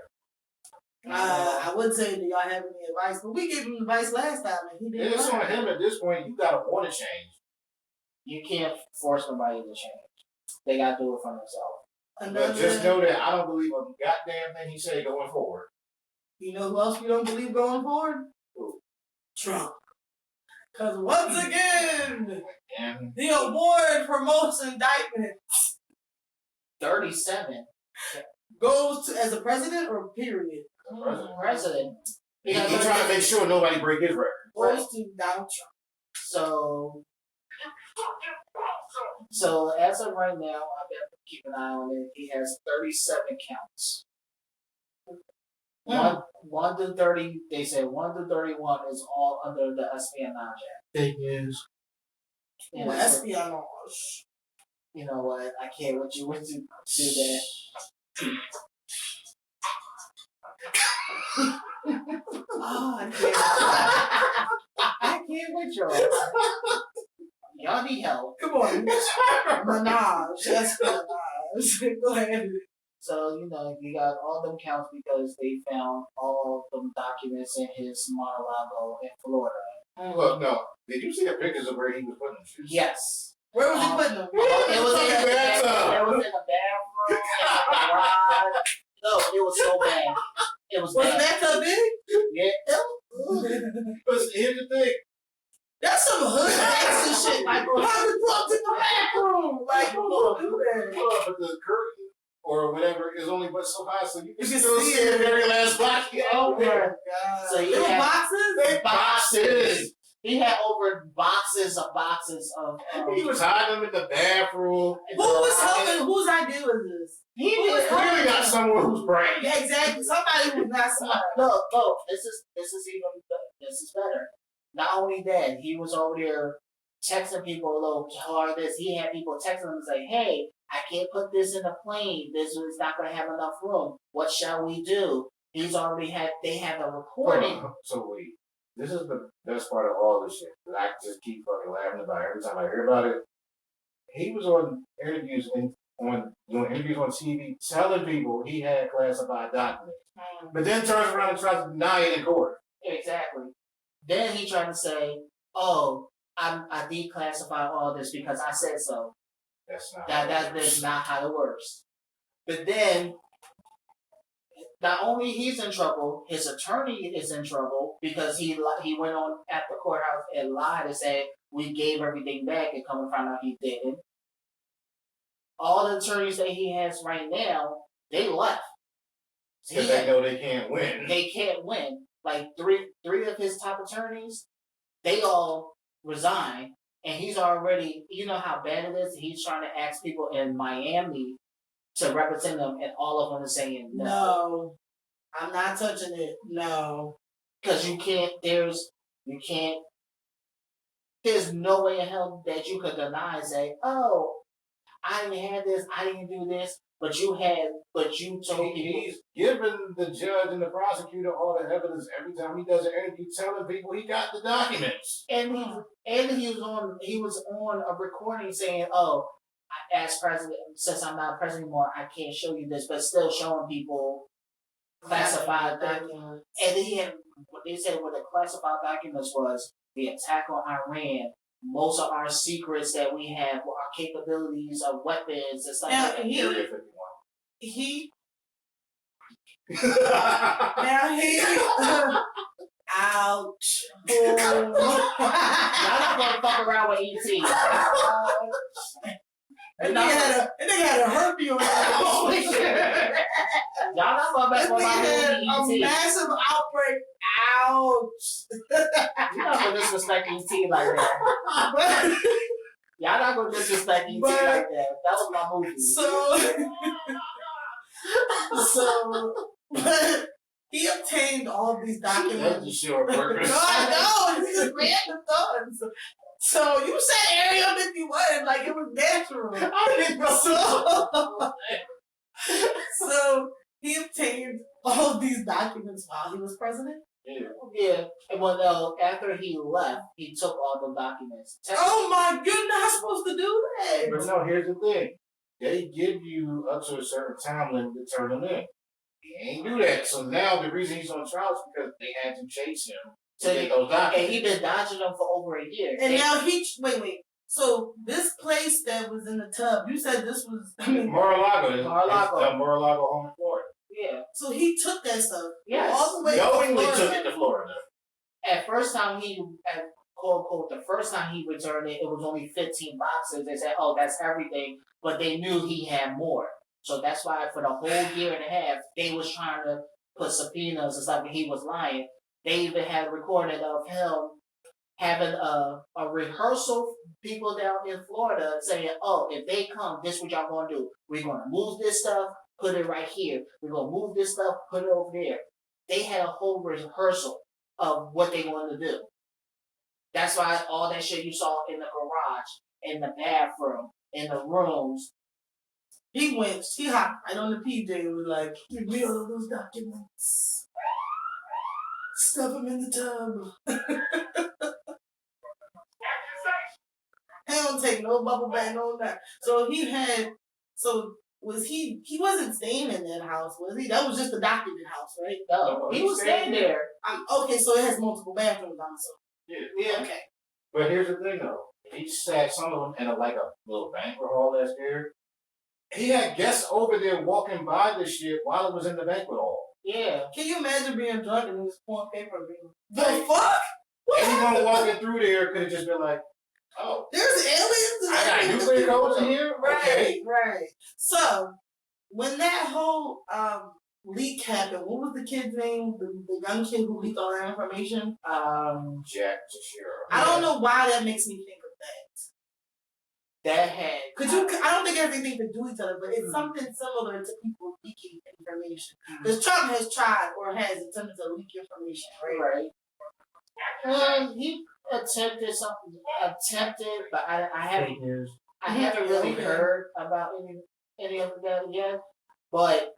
C: I wouldn't say do y'all have any advice, but we gave him advice last time, and he didn't.
A: It's on him at this point. You gotta want to change.
B: You can't force nobody to change. They gotta do it for themselves.
A: But just know that I don't believe a goddamn thing he say going forward.
C: You know who else we don't believe going forward?
A: Who?
C: Trump. Because once again, the award for most indictments
B: 37
C: goes to as a president or period?
B: President.
A: He's trying to make sure nobody break his record.
C: Goes to Donald Trump.
B: So as of right now, I've got to keep an eye on it. He has 37 counts. 1 to 30, they said 1 to 31 is all under the Espionage Act.
A: Fake news.
C: Espionage.
B: You know what? I can't with you to do that. Oh, I can't with y'all. Y'all need help.
C: Come on. Menage. Espionage. Go ahead.
B: So, you got all them counts because they found all them documents in his Mar-a-Lago in Florida.
A: Look, no. Did you see the pictures of where he was putting them shoes?
B: Yes.
C: Where was he putting them?
B: It was in the bathroom. It was in the garage. No, it was so bad. It was bad.
C: Was that so big?
B: Yeah.
A: But here's the thing.
C: That's some hood gangster shit. Like, how you walked in the bathroom? Like, who will do that?
A: But the curtain or whatever is only but so high, so you can
C: still
A: see the very last box.
B: Oh my God. So
C: they were boxes?
A: Boxes.
B: He had over boxes of.
A: He was hiding them in the bathroom.
C: Who was helping? Whose idea was this?
A: He was clearly not someone who's bright.
C: Yeah, exactly. Somebody who's not smart.
B: Look. This is better. Not only that, he was over there texting people a little hard. This he had people texting him and say, "Hey, I can't put this in the plane. This is not going to have enough room. What shall we do?" He's already had. They have a recording.
A: So wait, this is the best part of all this shit that I just keep fucking laughing about every time I hear about it. He was on interviews doing interviews on TV, telling people he had classified documents, but then turns around and tries to deny it in court.
B: Exactly. Then he tried to say, "Oh, I declassified all this because I said so."
A: That's not.
B: That's not how it works. But then, not only he's in trouble, his attorney is in trouble because he went on at the courthouse and lied and said we gave everything back, and come and find out he didn't. All the attorneys that he has right now, they left.
A: Because they know they can't win.
B: They can't win. Like three of his top attorneys, they all resigned, and he's already. You know how bad it is. He's trying to ask people in Miami to represent them, and all of them are saying no.
C: No, I'm not touching it. No,
B: because you can't. There's no way in hell that you could deny and say, "Oh, I didn't have this. I didn't do this." But you told people.
A: He's giving the judge and the prosecutor all the evidence every time he does an interview, telling people he got the documents.
B: And he was on a recording saying, "Oh, as president, since I'm not president anymore, I can't show you this," but still showing people classified documents. And then what they said what the classified documents was the attack on Iran. Most of our secrets that we have, our capabilities of weapons and stuff like that.
A: Area 51.
C: Ouch.
B: Y'all not gonna fuck around with ET.
C: And they had a herpes on that.
B: Y'all not gonna mess with my
C: movie ET. A massive outbreak. Ouch.
B: You're not gonna disrespect ET like that. Y'all not gonna disrespect ET like that. That was my movie.
C: But he obtained all of these documents.
A: That's the short workers.
C: No, I know. It's just random thoughts. So you said Area 51 like it was natural. I didn't know. So he obtained all of these documents while he was president?
B: Yeah. Well, after he left, he took all the documents.
C: Oh my, you're not supposed to do that.
A: But no, here's the thing. They give you up to a certain time limit to turn them in. He ain't do that. So now the reason he's on trial is because they had to chase him to get those documents.
B: And he's been dodging them for over a year.
C: And now wait. So this place that was in the tub, you said this was
A: Mar-a-Lago. Mar-a-Lago home in Florida.
B: Yeah.
C: So he took that stuff.
B: Yes.
C: All the way
A: knowingly took it to Florida.
B: At first time quote unquote, the first time he returned it, it was only 15 boxes. They said, "Oh, that's everything," but they knew he had more. So that's why for the whole year and a half, they was trying to put subpoenas and stuff, and he was lying. They even had a recording of him having a rehearsal, people down in Florida saying, "Oh, if they come, this is what y'all gonna do. We're gonna move this stuff, put it right here. We're gonna move this stuff, put it over there." They had a whole rehearsal of what they wanted to do. That's why all that shit you saw in the garage, in the bathroom, in the rooms.
C: He hopped right on the PJ and was like, "Give me all of those documents. Stuff them in the tub." He don't take no bubble bath, no that. So he wasn't staying in that house, was he? That was just the document house, right?
B: No, he was staying there.
C: Okay, so it has multiple bathrooms on it.
A: Yeah.
C: Okay.
A: But here's the thing, though. He sat some of them in a little banquet hall that's there. He had guests over there walking by the shit while it was in the banquet hall.
B: Yeah.
C: Can you imagine being drunk and just pouring paper and being the fuck?
A: Anyone walking through there could have just been like, "Oh,
C: there's aliens.
A: I got nuclear codes in here."
C: Right. So when that whole leak happened, what was the kid's name? The young kid who leaked all that information?
A: Jack Tashiro.
C: I don't know why that makes me think of that. I don't think it has anything to do with each other, but it's something similar to people leaking information. Because Trump has tried or has attempted to leak information, right?
B: Right. attempted, but I haven't.
A: Fake news.
B: I haven't really
C: Okay.
B: heard about any of that yet. But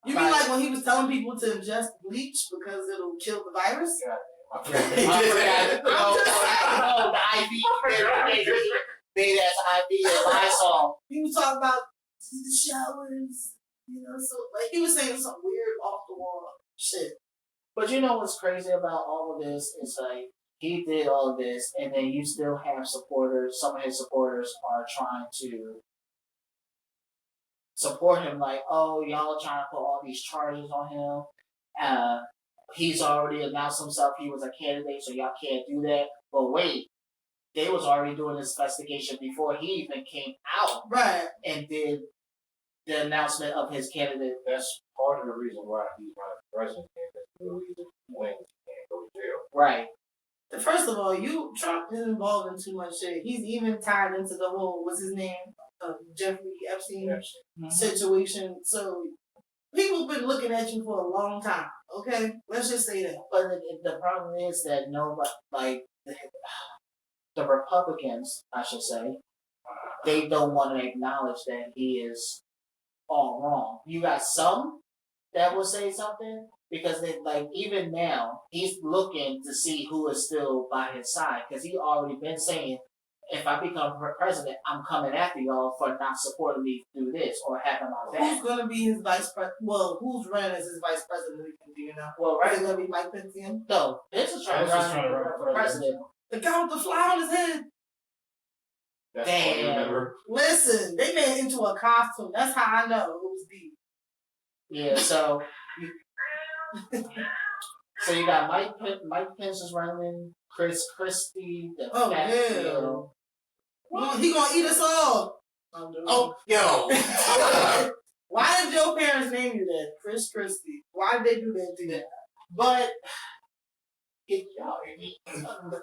C: You mean like when he was telling people to ingest bleach because it'll kill the virus?
A: Yeah.
B: I forgot. Oh, the IV. Big ass IV and Lysol.
C: He was talking about the showers, so like he was saying some weird off the wall shit.
B: But you know what's crazy about all of this is like he did all of this, and then you still have supporters. Some of his supporters are trying to support him, like, oh, y'all are trying to put all these charges on him. He's already announced himself he was a candidate, so y'all can't do that. But wait, they was already doing this investigation before he even came out,
C: Right.
B: and did the announcement of his candidate.
A: That's part of the reason why he's running for president. That's the reason he wins. He can't go to jail.
B: Right.
C: First of all, Trump is involved in too much shit. He's even tied into the whole what's his name, Jeffrey Epstein situation. So people been looking at you for a long time. Okay, let's just say that.
B: But the problem is that nobody, like the Republicans, I should say, they don't want to acknowledge that he is all wrong. You got some that will say something because they like even now he's looking to see who is still by his side because he already been saying if I become president, I'm coming after y'all for not supporting me through this or having my back.
C: Who's gonna be his vice president? Well, who's running as his vice president? Do you know?
B: Well,
C: Is
B: right.
C: it gonna be Mike Pence again?
B: No, this is trying to run for president.
C: The guy with the fly on his head.
A: That's all you
B: Damn.
A: remember.
C: Listen, they made it into a costume. That's how I know it was deep.
B: Yeah, so you got Mike Pence is running, Chris Christie, the
C: Oh,
B: fat
C: yeah.
B: girl.
C: He gonna eat us all.
A: Oh, yo.
C: Why did your parents name you that? Chris Christie. Why did they do that to you?
B: But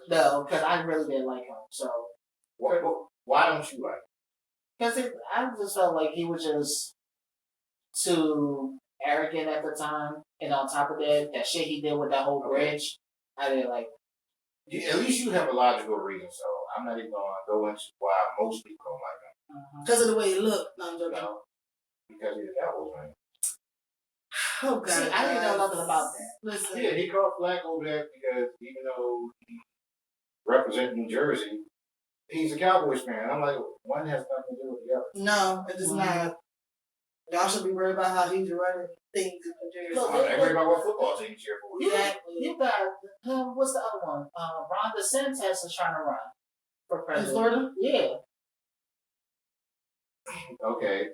B: no, because I really didn't like him. So
A: Why don't you like?
B: because I just felt like he was just too arrogant at the time, and on top of that shit he did with that whole bridge, I didn't like.
A: At least you have a logical reason, so I'm not even gonna go into why most people don't like him.
C: Because of the way he looked. No, I'm joking.
A: No, because he's a Cowboys fan.
C: Oh, God.
B: See, I didn't know nothing about that.
C: Listen.
A: Yeah, he caught flack over that because even though he represents New Jersey, he's a Cowboys fan. I'm like, one has nothing to do with the other.
C: No, it does not. Y'all should be worried about how he's running things in New Jersey.
B: Look,
A: I'm angry about what football team cheer for.
C: Exactly.
B: You got what's the other one? Ron DeSantis is trying to run for
C: In
B: president.
C: Florida?
B: Yeah.
A: Okay,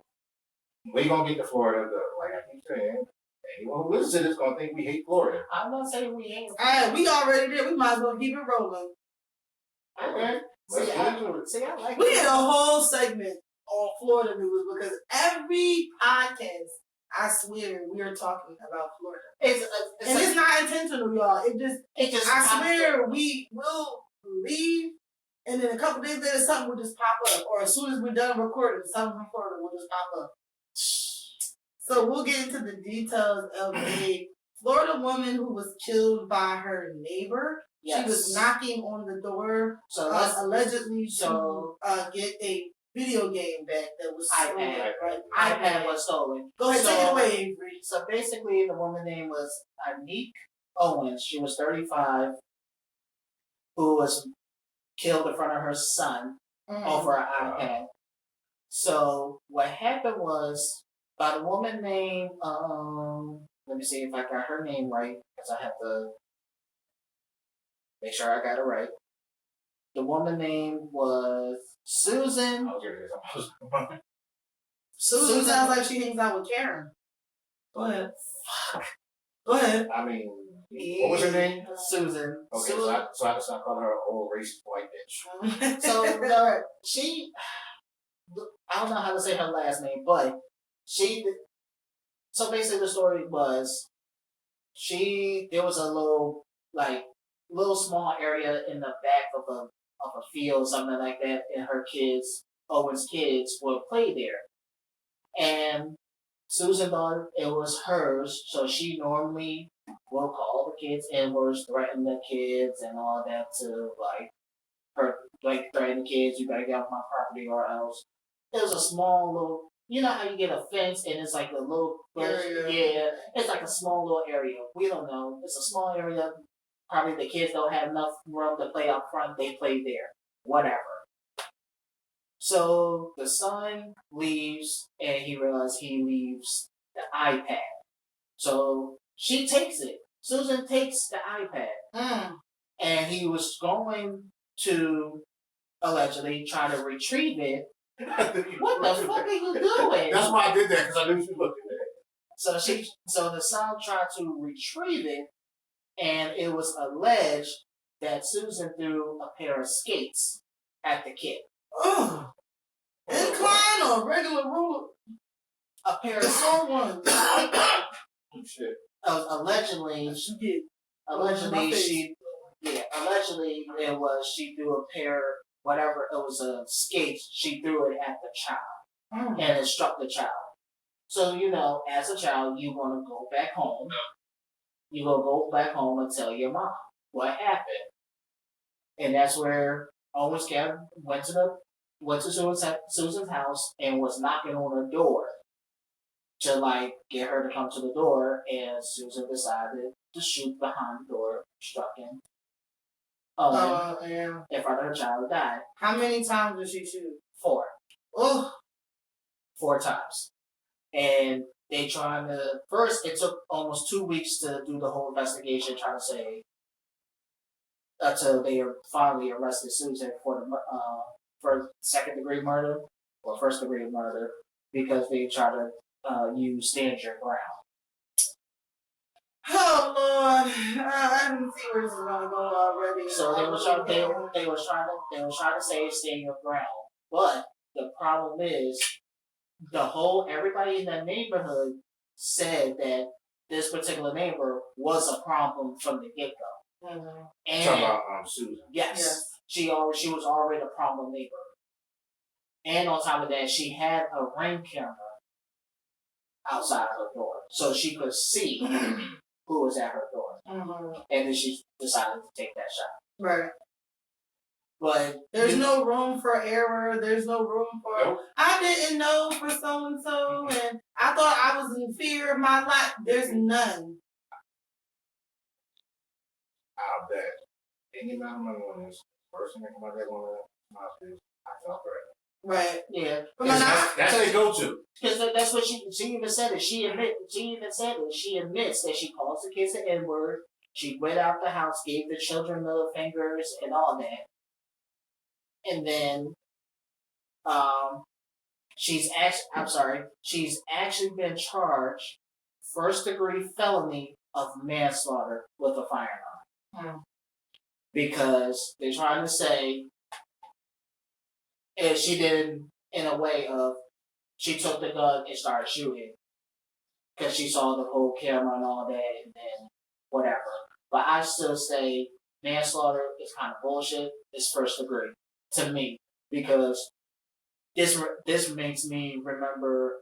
A: we gonna get to Florida though. Like I keep saying, anyone who listens to this gonna think we hate Florida.
B: I'm not saying we ain't.
C: Alright, we already did. We might as well keep it rolling.
A: Okay, let's get into it.
B: I like
C: We did a whole segment on Florida news because every podcast, I swear, we are talking about Florida. And it's not intentional, y'all.
B: It just
C: I swear, we will leave, and then a couple days later, something will just pop up. Or as soon as we're done recording, something from Florida will just pop up. So we'll get into the details of a Florida woman who was killed by her neighbor.
B: Yes.
C: She was knocking on the door,
B: So
C: allegedly
B: so-
C: to get a video game back that was stolen.
B: iPad.
C: Right?
B: iPad was stolen.
C: Go ahead,
B: So-
C: take it away, Avery.
B: So basically, the woman's name was Anique Owens. She was 35, who was killed in front of her son over an iPad. So what happened was, by the woman named, let me see if I got her name right, because I have to make sure I got it right. The woman name was Susan.
A: I was gonna say something.
C: Susan sounds like she hangs out with Karen. Go ahead. Go ahead.
A: I mean, what was her name?
B: Susan.
A: Okay,
B: Susan.
A: so I just start calling her an old racist white bitch.
B: So she, I don't know how to say her last name, but so basically the story was, there was a little small area in the back of a field, something like that, and her kids, Owen's kids, would play there. And Susan thought it was hers, so she normally will call the kids N-words, threaten the kids, and all that to threaten the kids. You better get off my property or else. It was a small little. You know how you get a fence and it's like a little
C: area.
B: Yeah, it's like a small little area. We don't know. It's a small area. Probably the kids don't have enough room to play out front. They play there. Whatever. So the son leaves and he realizes he leaves the iPad. So she takes it. Susan takes the iPad. And he was going to allegedly try to retrieve it. What the fuck are you doing?
A: That's why I did that, because I knew she was looking at it.
B: So the son tried to retrieve it, and it was alleged that Susan threw a pair of skates at the kid.
C: Oh, incline or regular ruler?
B: A pair of
C: someone.
A: Shit.
B: Allegedly it was she threw a pair, whatever it was, of skates. She threw it at the child, and it struck the child. So as a child, you want to go back home. You gonna go back home and tell your mom what happened, and that's where Owens Gab went to Susan's house and was knocking on her door to get her to come to the door, and Susan decided to shoot behind the door, struck him. In front of her child, died.
C: How many times did she shoot?
B: 4.
C: Oh,
B: 4 times. And they trying to first. It took almost 2 weeks to do the whole investigation, trying to say until they finally arrested Susan for second-degree murder or first-degree murder because they try to use stand your ground.
C: Oh Lord, I didn't see where this is gonna go already.
B: So they was trying to say stand your ground, but the problem is everybody in that neighborhood said that this particular neighbor was a problem from the get go. And
A: talking about Susan.
B: Yes, she was already a problem neighbor, and on top of that, she had a ring camera outside her door, so she could see who was at her door, and then she decided to take that shot.
C: Right.
B: But
C: there's no room for error. There's no room for.
A: Nope.
C: I didn't know for so and so, and I thought I was in fear of my life. There's none.
A: I'll bet. Any amount of money on this person that come out there going to my house, I felt right.
C: Right.
B: Yeah.
A: That's what they go to.
B: Because that's what she even said it. She admits that she calls the kids the N-word. She went out the house, gave the children middle fingers and all that. And then she's actually been charged first-degree felony of manslaughter with a firearm. Because they're trying to say and she did in a way of she took the gun and started shooting because she saw the whole camera and all that and then whatever. But I still say manslaughter is kind of bullshit. It's first degree to me because this makes me remember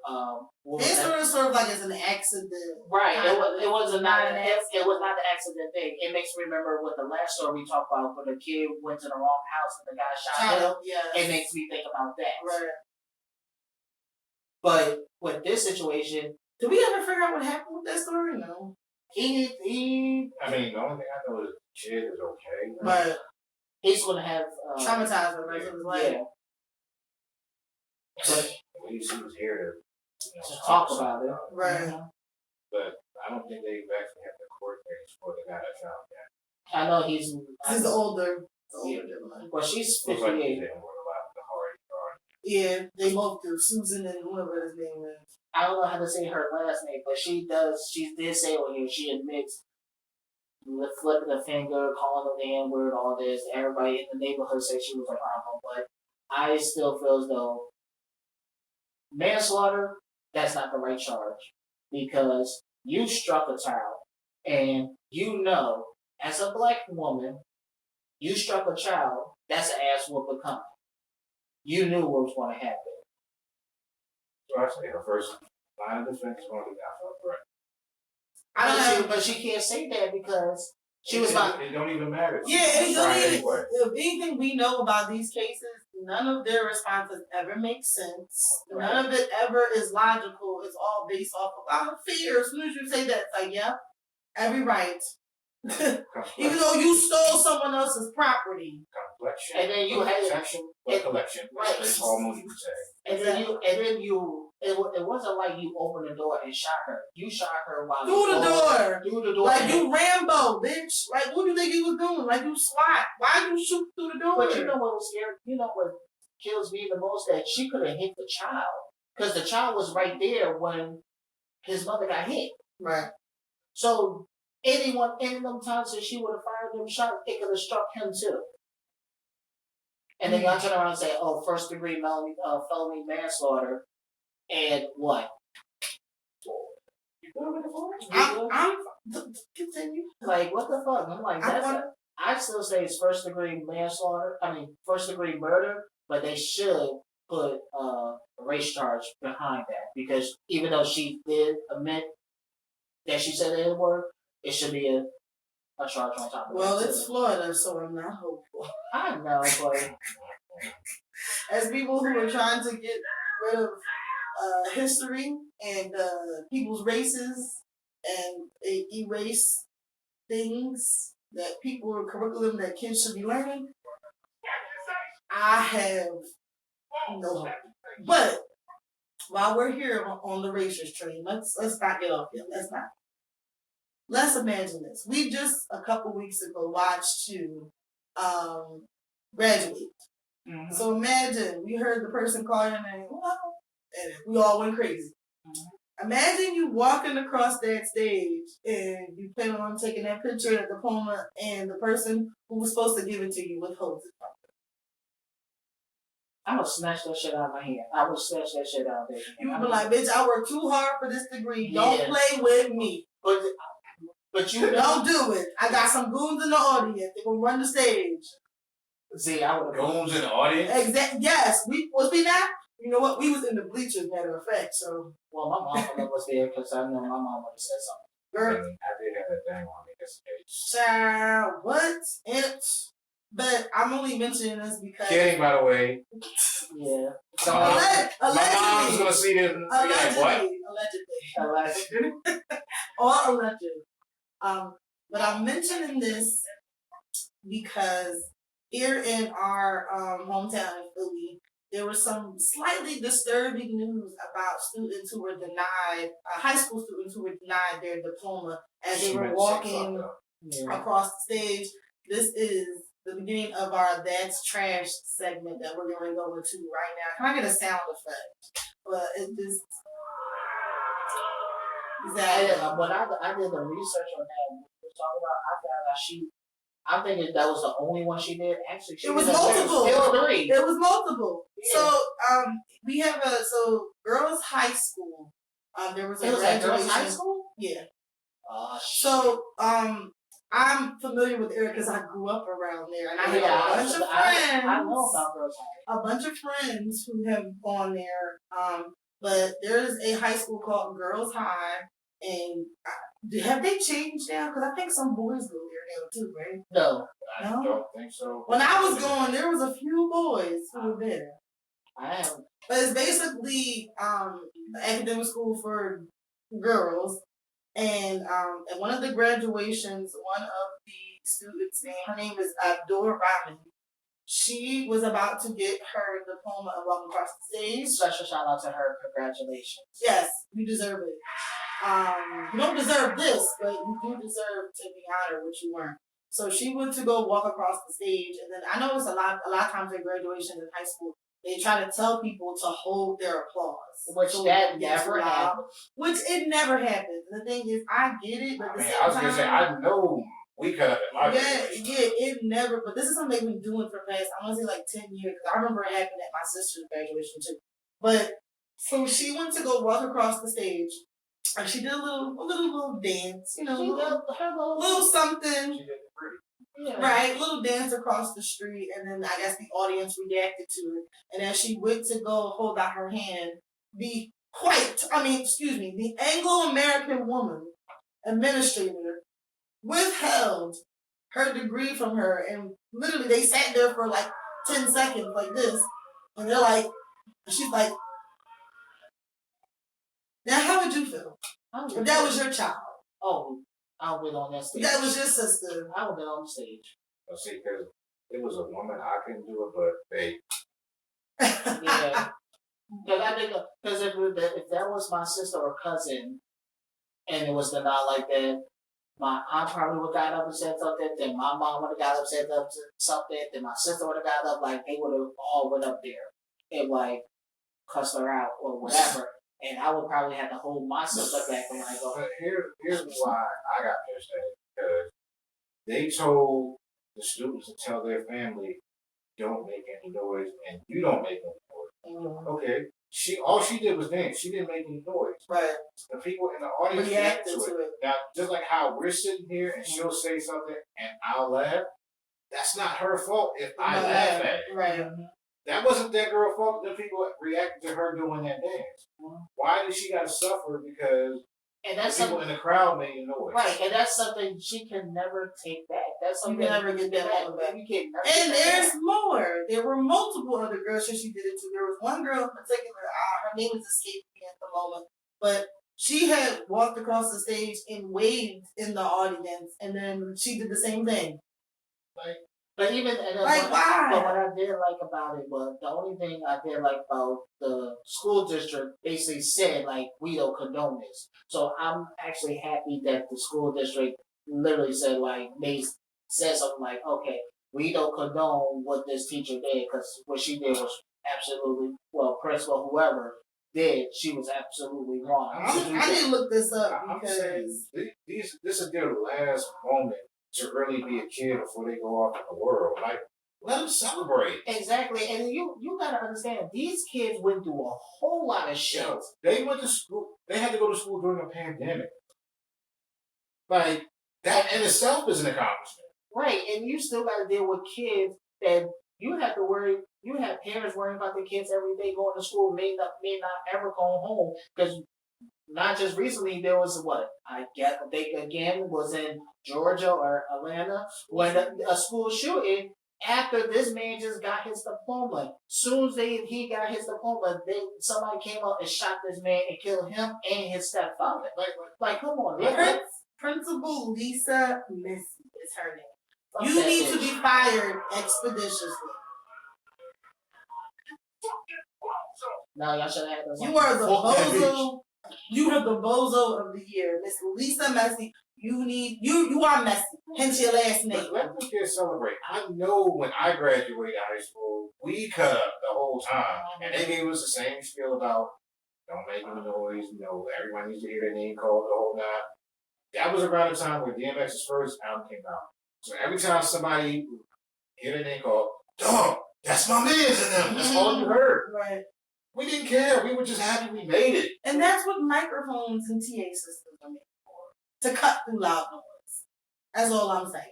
C: sort of like it's an accident.
B: Right. It was not an accident thing. It makes me remember what the last story we talked about when the kid went to the wrong house and the guy shot him. Yes. It makes me think about that.
C: Right.
B: But with this situation,
C: did we ever figure out what happened with that story? No.
B: He
A: I mean, the only thing I know is the kid is okay.
C: But
B: he's gonna have
C: traumatized the rest of his life.
B: Yeah.
A: But at least he was here
B: to talk about it.
C: Right.
A: But I don't think they've actually had the court case for the guy that shot him.
B: I know he's
C: older.
B: Well, she's 58.
C: Yeah, they both do. Susan and whoever his name is.
B: I don't know how to say her last name, but she did say on here, she admits flipping the finger, calling them the N-word, all this. Everybody in the neighborhood said she was a problem, but I still feel as though manslaughter, that's not the right charge. Because you struck a child, and as a black woman, you struck a child, that's an ass whooping coming. You knew what was going to happen.
A: So I say her first line of defense is going to be got for correct.
B: But she can't say that because she was about.
A: It don't even matter.
C: Yeah, it don't even.
A: Anyway.
C: If anything we know about these cases, none of their responses ever make sense. Right. None of it ever is logical. It's all based off of fear. As soon as you say that, it's like, yeah, every right. Even though you stole someone else's property.
A: Complexion.
B: And then you had
A: protection, collection.
B: Right.
A: That's almost you would say.
B: And then you, it wasn't like you opened the door and shot her. You shot her while
C: through the door. Like you Rambo, bitch. Like what do you think you was doing? Like you SWAT. Why you shoot through the door?
B: But you know what was scary? You know what kills me the most? That she could have hit the child. Because the child was right there when his mother got hit.
C: Right.
B: So any of them times that she would have fired them shot, it could have struck him too. And then y'all turn around and say, "Oh, first degree felony manslaughter," and what?
C: I'm continue.
B: Like what the fuck? I'm like I still say it's first degree manslaughter. I mean, first degree murder, but they should put a race charge behind that because even though she did admit that she said the N-word, it should be a charge on top of it.
C: Well, it's Florida, so I'm not hopeful.
B: I know, but
C: as people who are trying to get rid of history and people's races and erase things that people or curriculum that kids should be learning, I have no hope. But while we're here on the racist train, let's not get off yet. Let's imagine this. We just a couple weeks ago watched you graduate. Mm-hmm. So imagine we heard the person call your name, and we all went crazy. Mm-hmm. Imagine you walking across that stage and you plan on taking that picture, that diploma, and the person who was supposed to give it to you withholds it from you.
B: I would snatch that shit out of my hand. I would snatch that shit out of there.
C: You would be like, bitch, I worked too hard for this degree. Yeah. Don't play with me.
B: But you
C: don't do it. I got some goons in the audience. They're gonna run the stage.
B: See, I would have
A: goons in the audience.
C: Exactly. Yes, was we not? You know what? We was in the bleachers, matter of fact. So.
B: Well, my mom was there because I know my mom would have said something.
A: Girl, I did have that thing on me.
C: Child, what? But I'm only mentioning this because.
A: Kidding, by the way.
B: Yeah.
C: So
A: my mom's gonna see this and be like, what?
C: Allegedly. Or alleged. But I'm mentioning this because here in our hometown in Philly, there was some slightly disturbing news about students who were denied, high school students who were denied their diploma as they were walking across the stage. This is the beginning of our That's Trash segment that we're going to go into right now. Can I get a sound effect? But it just...
B: Exactly. When I did the research on that, we were talking about, I found out I'm thinking that was the only one she did. Actually,
C: it was multiple.
B: It was 3.
C: It was multiple. Yeah. So, we have girls' high school. There was a graduation.
B: Girls' high school?
C: Yeah. So, I'm familiar with the area because I grew up around there, and I have a bunch of friends.
B: I know about girls' high.
C: A bunch of friends who have gone there. But there is a high school called Girls High, and have they changed now? Because I think some boys go there now too, right?
B: No,
A: I don't think so.
C: When I was going, there was a few boys who were there.
B: I haven't.
C: But it's basically academic school for girls, and at one of the graduations, one of the students' name, her name is Abdul Rahman. She was about to get her diploma and walk across the stage.
B: Special shout out to her. Congratulations.
C: Yes, you deserve it. You don't deserve this, but you do deserve to be honored, which you weren't. So she went to go walk across the stage, and then I know it's a lot of times at graduation in high school, they try to tell people to hold their applause.
B: Which that never happened.
C: Which it never happened. The thing is, I get it, but at the same
A: I was going to say, I know we could have been.
C: Yeah, it never, but this is something they've been doing for the past, I want to say like 10 years, because I remember it happened at my sister's graduation too. But, so she went to go walk across the stage, and she did a little dance, you know, a little something. She did pretty. Yeah. Right, little dance across the street, and then I guess the audience reacted to it. And as she went to go hold out her hand, the Anglo-American woman administrator withheld her degree from her, and literally they sat there for like 10 seconds like this, and they're like, she's like, now how would you feel if that was your child?
B: Oh, I would on that stage.
C: That was your sister.
B: I would have been on the stage.
A: Well, see, because it was a woman, I couldn't do it, but they.
B: Yeah. Because I think, because if that was my sister or cousin, and it was the not like that, my aunt probably would have got up and said something, then my mom would have got up and said something, then my sister would have got up, like, they would have all went up there and, like, cussed her out or whatever. And I would probably have to hold my sister back when I go.
A: But here's why I got pissed at it, because they told the students to tell their family, don't make any noise, and you don't make any noise.
C: Mm-hmm.
A: Okay. All she did was dance. She didn't make any noise.
C: Right.
A: The people in the audience
C: reacted
A: reacted
C: to it.
A: Now, just like how we're sitting here and she'll say something and I'll laugh, that's not her fault if I laugh at it.
C: Right.
A: That wasn't that girl's fault. The people reacted to her doing that dance. Why did she got to suffer because
B: and that's
A: people in the crowd made a noise?
B: Right, and that's something she can never take back. That's something
C: you can never get that moment back.
B: You can never
C: and there's more. There were multiple other girls that she did it to. There was one girl in particular. Her name is escaping me at the moment, but she had walked across the stage and waved in the audience, and then she did the same thing.
B: But even
C: why?
B: But what I did like about it was the only thing I did like about the school district basically said like we don't condone this. So I'm actually happy that the school district literally said like they said something like, okay, we don't condone what this teacher did because what she did was absolutely principal whoever did, she was absolutely wrong.
C: I didn't look this up because
A: this is their last moment to really be a kid before they go off in the world. Like, let them celebrate.
B: Exactly. And you gotta understand, these kids went through a whole lot of shit.
A: Yo, they went to school. They had to go to school during a pandemic. Like, that in itself is an accomplishment.
B: Right. And you still gotta deal with kids that you have to worry. You have parents worrying about their kids every day going to school, may not ever go home. Because not just recently, there was I guess they again was in Georgia or Atlanta when a school shooting. After this man just got his diploma, soon as he got his diploma, somebody came up and shot this man and killed him and his stepfather. Like come on,
C: Principal Lisa Missy is her name.
B: Fuck
C: you need
B: bitch.
C: to be fired expeditiously.
B: No, y'all should have had those.
C: You are the bozo. You are the bozo of the year, Miss Lisa Messy. You are messy. Hence your last name.
A: Let the kids celebrate. I know when I graduated high school, we cut up the whole time, and they gave us the same spiel about don't make any noise. Everyone needs to hear their name called the whole night. That was around the time when DMX's first album came out. So every time somebody hear their name called, dog, that's my man's in them. That's all you heard.
C: Right.
A: We didn't care. We were just happy we made it.
C: And that's what microphones and TA systems are made for. To cut through loud noise. That's all I'm saying.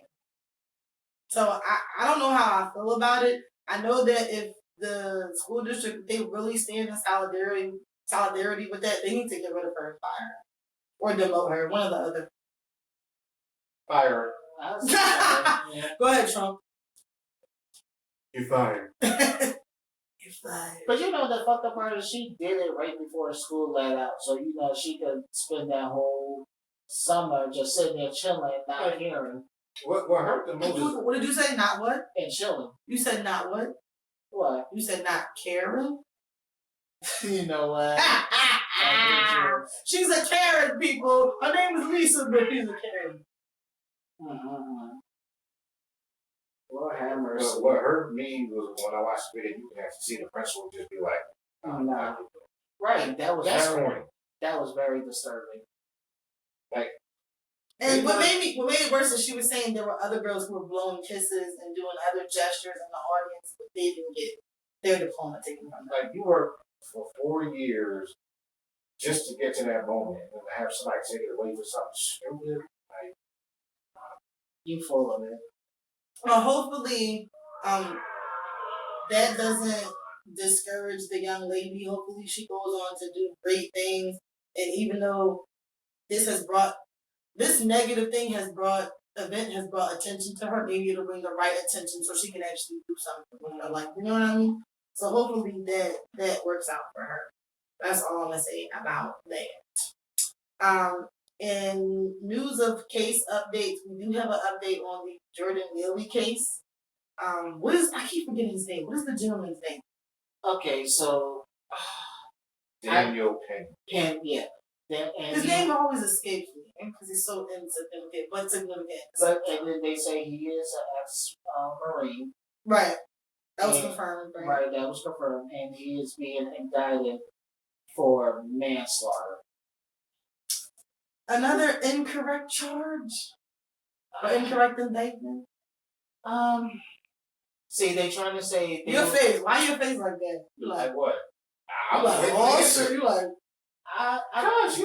C: So I don't know how I feel about it. I know that if the school district, they really stand in solidarity with that, they need to get rid of her and fire her. Or demote her. One or the other.
A: Fire.
C: Go ahead, Trump.
A: You're fired.
C: You're fired.
B: But the fucked up part is she did it right before school let out. So, she could spend that whole summer just sitting there chilling, not hearing.
A: What hurt the most?
C: What did you say? Not what?
B: And chilling.
C: You said not what?
B: What?
C: You said not caring?
B: You know what?
C: She's a Karen, people. Her name is Lisa, but she's a Karen.
B: Lord have mercy.
A: What hurt me was when I watched the video, you can actually see the principal just be like,
B: nah. Right,
A: that's corny.
B: That was very disturbing.
C: And what made it worse is she was saying there were other girls who were blowing kisses and doing other gestures in the audience, but they didn't get their diploma taken from them.
A: Like, you worked for 4 years just to get to that moment, and to have somebody take it away for something stupid. Like,
B: you full of it.
C: Well, hopefully, that doesn't discourage the young lady. Hopefully, she goes on to do great things. And even though this this negative thing has brought attention to her. Maybe it'll bring the right attention so she can actually do something with her life. You know what I mean? So hopefully that works out for her. That's all I'm gonna say about that. In news of case updates, we do have an update on the Jordan Neely case. I keep forgetting his name. What is the gentleman's name?
B: Okay, so
A: Daniel Penn.
B: yeah.
C: His name always escapes me because he's so insignificant, but significant.
B: And then they say he is an ex-Marine.
C: Right. That was confirmed.
B: Right, that was confirmed, and he is being indicted for manslaughter.
C: Another incorrect charge? Or incorrect indictment?
B: See, they trying to say...
C: Your face. Why your face like that? You
A: like what?
C: I'm like, oh, shit. You like...
A: Gosh,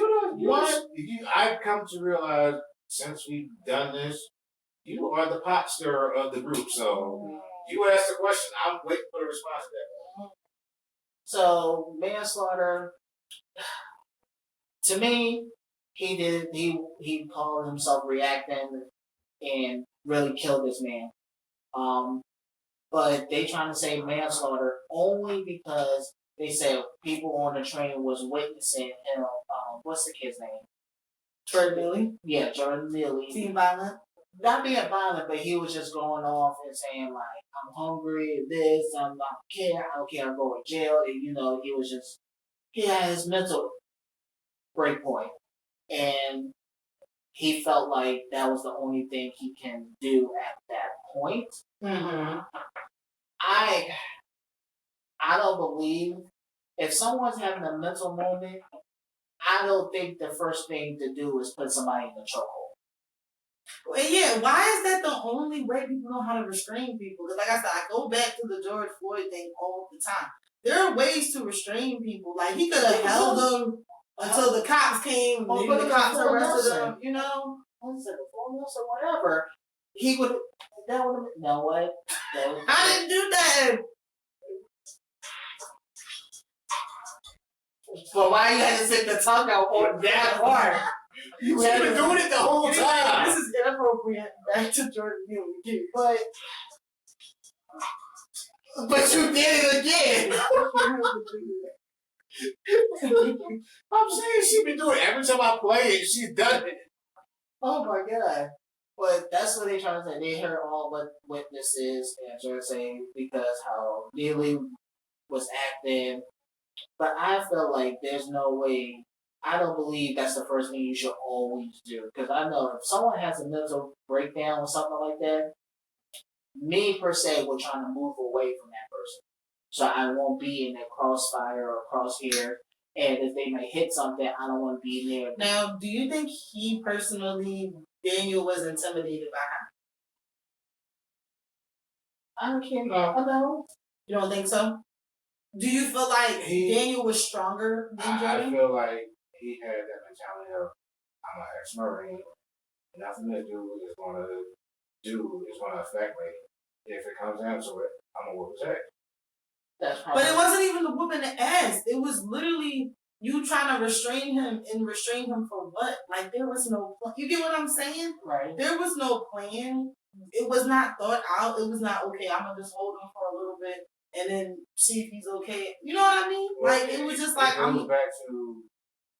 A: I've come to realize since we've done this, you are the pot stirrer of the group. So you asked the question, I'm waiting for the response to that.
B: So manslaughter, to me, he called himself reacting and really killed this man. But they trying to say manslaughter only because they said people on the train was witnessing him. What's the kid's name?
C: Jordan Neely?
B: Yeah, Jordan Neely.
C: Being violent?
B: Not being violent, but he was just going off and saying, like, I'm hungry, this, I don't care, I'm going to jail. And, he had his mental break point. And he felt like that was the only thing he can do at that point.
C: Mm-hmm.
B: I don't believe if someone's having a mental moment, I don't think the first thing to do is put somebody in the chokehold.
C: Well, yeah, why is that the only way people know how to restrain people? Because, like I said, I go back to the George Floyd thing all the time. There are ways to restrain people. Like, he could have held them until the cops came, and the cops arrested them, you know?
B: Or whatever. He would. That would have been. No, what?
C: I didn't do that.
B: But why you had to sit the tongue out on that part?
A: You've been doing it the whole time.
C: This is inappropriate. Back to Jordan Neely,
B: but you did it again.
A: I'm saying she's been doing it every time I play it. She's done it.
B: Oh my god! But that's what they trying to say. They heard all witnesses and trying to say because how Neely was acting. But I feel like there's no way. I don't believe that's the first thing you should always do. Because I know if someone has a mental breakdown or something like that, me per se will try to move away from that person. So I won't be in that crossfire or crosshair. And if they may hit something, I don't want to be in there.
C: Now, do you think he personally, Daniel, was intimidated by him?
B: I don't care. No.
C: You don't think so? Do you feel like Daniel was stronger than Jordan?
A: I feel like he had that mentality of, I'm an ex-Marine. Nothing to do is going to affect me. If it comes down to it, I'm going to whoop his ass.
C: But it wasn't even the whooping the ass. It was literally you trying to restrain him for what? Like, there was no plan. You get what I'm saying?
B: Right.
C: There was no plan. It was not thought out. It was not, okay, I'm going to just hold him for a little bit and then see if he's okay. You know what I mean?
A: Well,
C: like, it was just like...
A: It goes back to...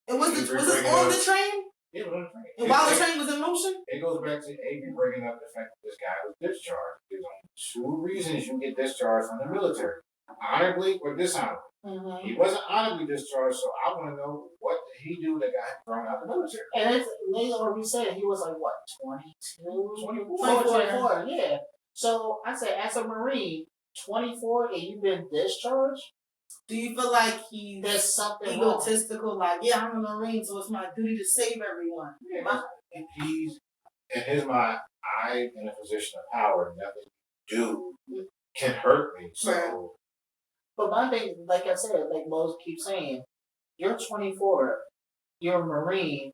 C: Was it on the train?
A: It was on the train.
C: And while the train was in motion?
A: It goes back to Avery bringing up the fact that this guy was discharged. There's only 2 reasons you get discharged from the military. Honorably or dishonorably. Mm-hmm. He wasn't honorably discharged, so I want to know what did he do that got him thrown out the military.
B: And it's already said he was like, what, 22?
C: 24,
B: yeah. So I said, as a Marine, 24 and you've been discharged?
C: Do you feel like
B: there's something
C: egotistical,
B: wrong?
C: Like, yeah, I'm a Marine, so it's my duty to save everyone?
A: Yeah, he's, in his mind, I'm in a position of power. Nothing you do can hurt me. So.
C: Right.
B: But my thing, like I said, like Moses keeps saying, you're 24, you're a Marine,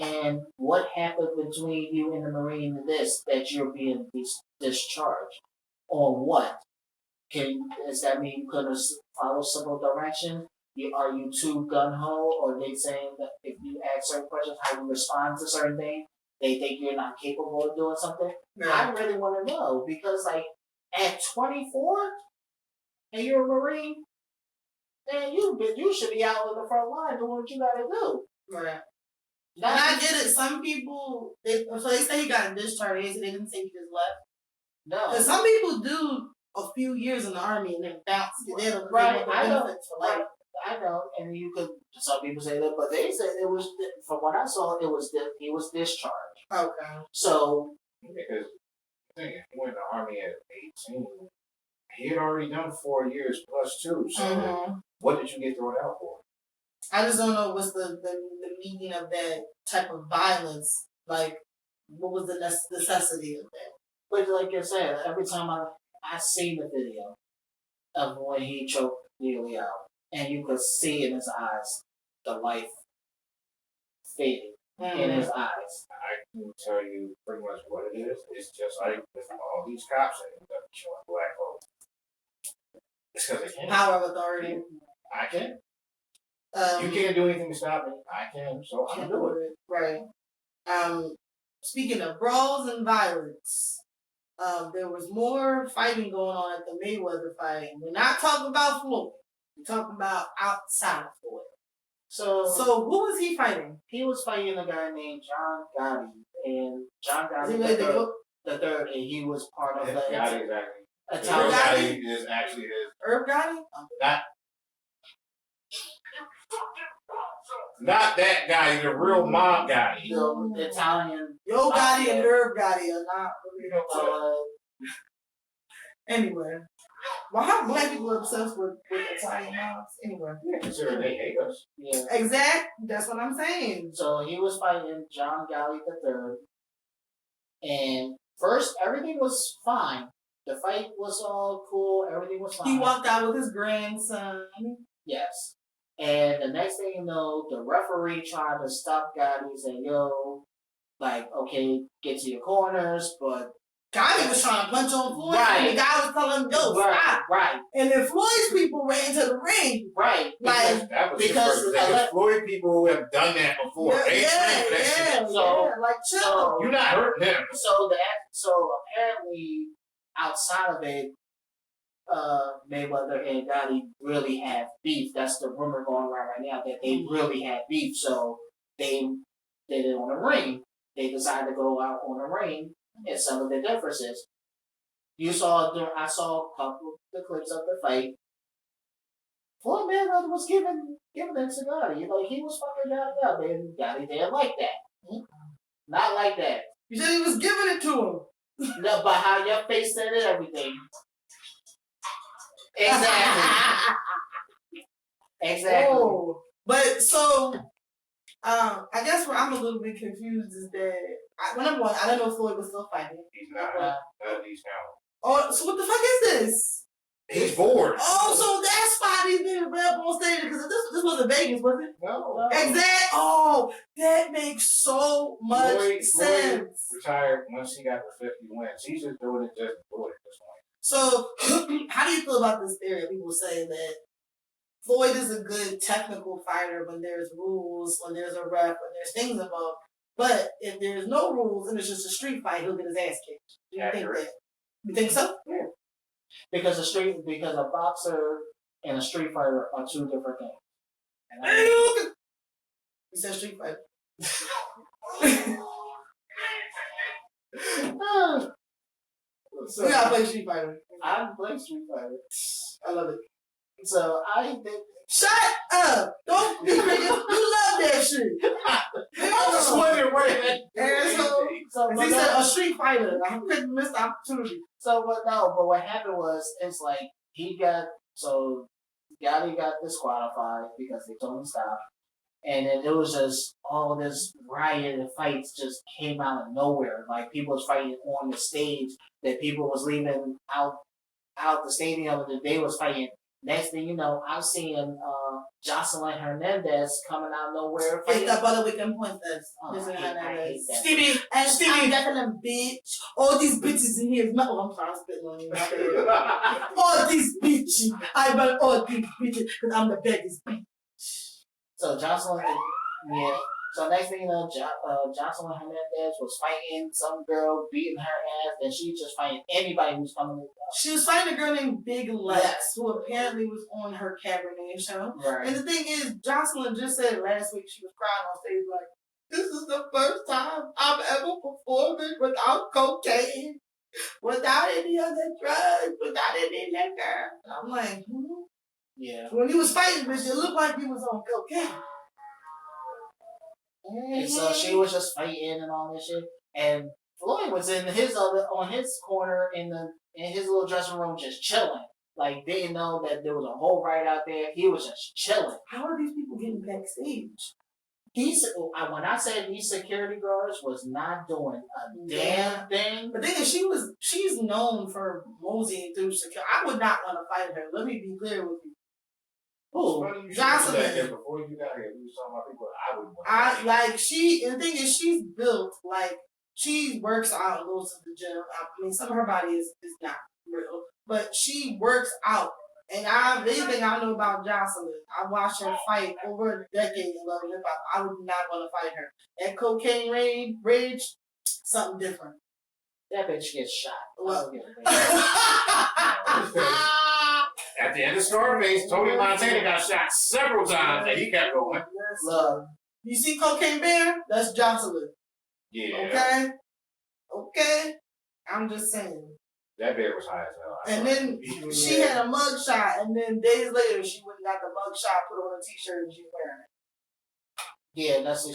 B: and what happened between you and the Marine and this, that you're being discharged? On what? Does that mean you couldn't follow simple direction? Are you too gun-ho? Or they saying that if you ask certain questions, how you respond to certain things? they think you're not capable of doing something.
C: Right.
B: I really want to know because, like, at 24 and you're a Marine, then you should be out in the front line doing what you gotta do.
C: Right. And I get it. Some people, so they say he got discharged. They didn't say he just left.
B: No.
C: Because some people do a few years in the army and then bounce.
B: Right. I know. Right. I know. And you could. Some people say that, but they said it was. From what I saw, he was discharged.
C: Okay.
B: So
A: because I think he went in the army at 18. He had already done 4 years plus 2. So what did you get thrown out for?
C: I just don't know what's the meaning of that type of violence. Like, what was the necessity of that?
B: But like I said, every time I see the video of when he choked Neely out, and you could see in his eyes the life fading in his eyes.
A: I can tell you pretty much what it is. It's just like with all these cops that end up killing black folks. It's because they can't.
C: Power of authority.
A: I can. You can't do anything to stop me. I can, so I'm gonna do it.
C: Right. Speaking of brawls and violence, there was more fighting going on at the Mayweather fight. We're not talking about Floyd. We're talking about outside of Floyd. So who was he fighting?
B: He was fighting a guy named John Gotti, and John Gotti the third, and he was part of the
A: Gotti, exactly.
B: Italian.
A: Gotti is actually his.
C: Herb Gotti?
A: Not that guy, the real mob guy.
B: The Italian.
C: Yo Gotti and Herb Gotti are not really anyway. Why are black people obsessed with Italian mobs? Anyway.
A: Yeah, consider they hate us.
B: Yeah.
C: Exactly. That's what I'm saying.
B: So he was fighting John Gotti the third. And first, everything was fine. The fight was all cool. Everything was fine.
C: He walked out with his grandson.
B: Yes. And the next thing you know, the referee tried to stop Gotti and said, yo, like, okay, get to your corners, but
C: Gotti was trying to punch on Floyd,
B: right.
C: and the guy was telling him, yo, stop.
B: Right.
C: And then Floyd's people ran into the ring.
B: Right.
C: Like,
A: because Floyd people who have done that before.
C: Yeah, like, chill.
B: So,
A: you're not hurting them.
B: So apparently, outside of it, Mayweather and Gotti really have beef. That's the rumor going around right now, that they really had beef. So they did it on the ring. They decided to go out on the ring and some of the differences. I saw a couple of the clips of the fight. Floyd Mayweather was giving it to Gotti. Like, he was fucking Gotti up, and Gotti didn't like that. Not like that.
C: You said he was giving it to him.
B: No, but how your face said it, everything. Exactly. Exactly.
C: Oh, but so, I guess where I'm a little bit confused is that number one, I don't know if Floyd was still fighting.
A: He's not. He's now.
C: Oh, so what the fuck is this?
A: He's bored.
C: Oh, so that's why he's being up on stage, because this wasn't Vegas, was it?
A: No.
C: Exactly. Oh, that makes so much sense.
A: Floyd retired once he got the 50 wins. He's just doing it just to do it at this point.
C: So, how do you feel about this theory? People say that Floyd is a good technical fighter when there's rules, when there's a ref, when there's things involved. But if there's no rules and it's just a street fight, he'll get his ass kicked. Do you think that? You think so?
B: Yeah. Because a boxer and a street fighter are two different things.
C: You said street fighter. So, we gotta play Street Fighter.
B: I play Street Fighter.
C: I love it.
B: So I think.
C: Shut up! Don't be crazy. You love that shit.
A: I'm just wondering where that.
C: So he said a Street Fighter. I couldn't miss the opportunity.
B: But what happened was, it's like Gotti got disqualified because they told him to stop. And then there was just all this riot and fights just came out of nowhere. Like, people was fighting on the stage, that people was leaving out the stadium, and they was fighting. Next thing you know, I'm seeing Jocelyn Hernandez coming out of nowhere.
C: It's the brother we can point us.
B: I hate that.
C: Stevie, that bitch. All these bitches in here. Oh, I'm sorry, I'm spitting on you. All these bitches. I want all these bitches because I'm the biggest bitch.
B: So Jocelyn, So next thing you know, Jocelyn Hernandez was fighting some girl, beating her ass, and she just fighting anybody who's coming in.
C: She was fighting a girl named Big Lex, who apparently was on her Cabernet show.
B: Right.
C: And the thing is, Jocelyn just said last week she was crying on stage like, "This is the first time I've ever performed it without cocaine, without any other drugs, without any liquor." And I'm like,
B: Yeah.
C: When he was fighting, bitch, it looked like he was on cocaine.
B: And so she was just fighting and all this shit, and Floyd was in on his corner in his little dressing room just chilling. Like, didn't know that there was a whole riot out there. He was just chilling.
C: How are these people getting backstage?
B: When I said these security guards was not doing a damn thing.
C: But then she's known for moseying through security. I would not want to fight her. Let me be clear with you.
A: Who?
C: Jocelyn.
A: Before you got here, we was talking about people I would want.
C: And the thing is, she's built like she works out and goes to the gym. I mean, some of her body is not real, but she works out. And anything I know about Jocelyn, I watched her fight over a decade in love and hip hop. I would not want to fight her. That cocaine rage, something different.
B: That bitch gets shot.
C: Well,
A: at the end of Scarface, Tony Montana got shot several times and he kept going.
C: Look, you see Cocaine Bear? That's Jocelyn.
A: Yeah.
C: Okay. I'm just saying.
A: That bear was high as hell.
C: And then she had a mug shot, and then days later she went and got the mug shot, put on a t-shirt, and she's wearing it.
B: Yeah, that's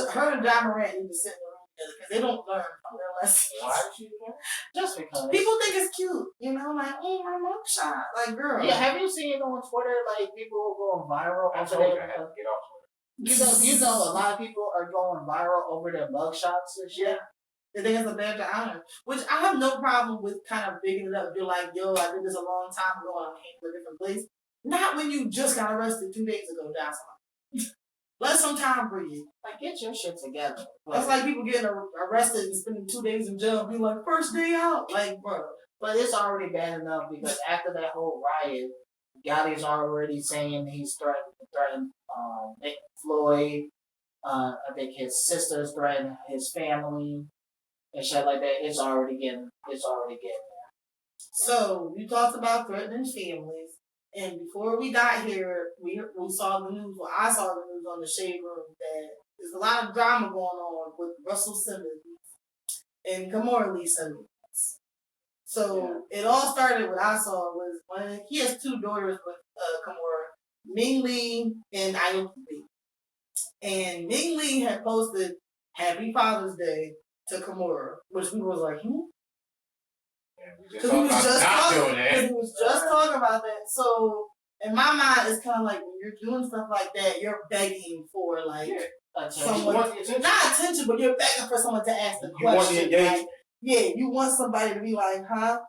C: her and John Morant need to sit in the room together because they don't learn from their lessons.
A: Why did she do that?
B: Just because.
C: People think it's cute, like, oh, my mug shot. Like, girl.
B: Yeah, have you seen on Twitter, like, people going viral
A: I
B: over
A: told you I
B: their...
A: had to get off Twitter.
B: You know, a lot of people are going viral over their mug shots and shit.
C: Yeah. They think it's a badge of honor, which I have no problem with kind of bigging it up. You're like, yo, I did this a long time ago and I came to a different place. Not when you just got arrested 2 days ago, Jocelyn. Let some time breathe.
B: Like, get your shit together.
C: That's like people getting arrested and spending 2 days in jail and be like, first day out. Like, bro.
B: But it's already bad enough because after that whole riot, Gotti's already saying he's threatened Nick Floyd. I think his sisters threatened his family. And shit like that, it's already getting there.
C: So, you talked about threatening families. And before we got here, we saw the news, I saw the news on the Shade Room that there's a lot of drama going on with Russell Simmons and Kimora Lee Simmons. So, It all started, what I saw was, when he has 2 daughters with Kimora, Ming Lee and Aoki Lee. And Ming Lee had posted Happy Father's Day to Kimora, which people was like, Because he was just talking about that. So, in my mind, it's kind of like when you're doing stuff like that, you're begging for, like, someone, not attention, but you're begging for someone to ask the question. Like, you want somebody to be like, huh?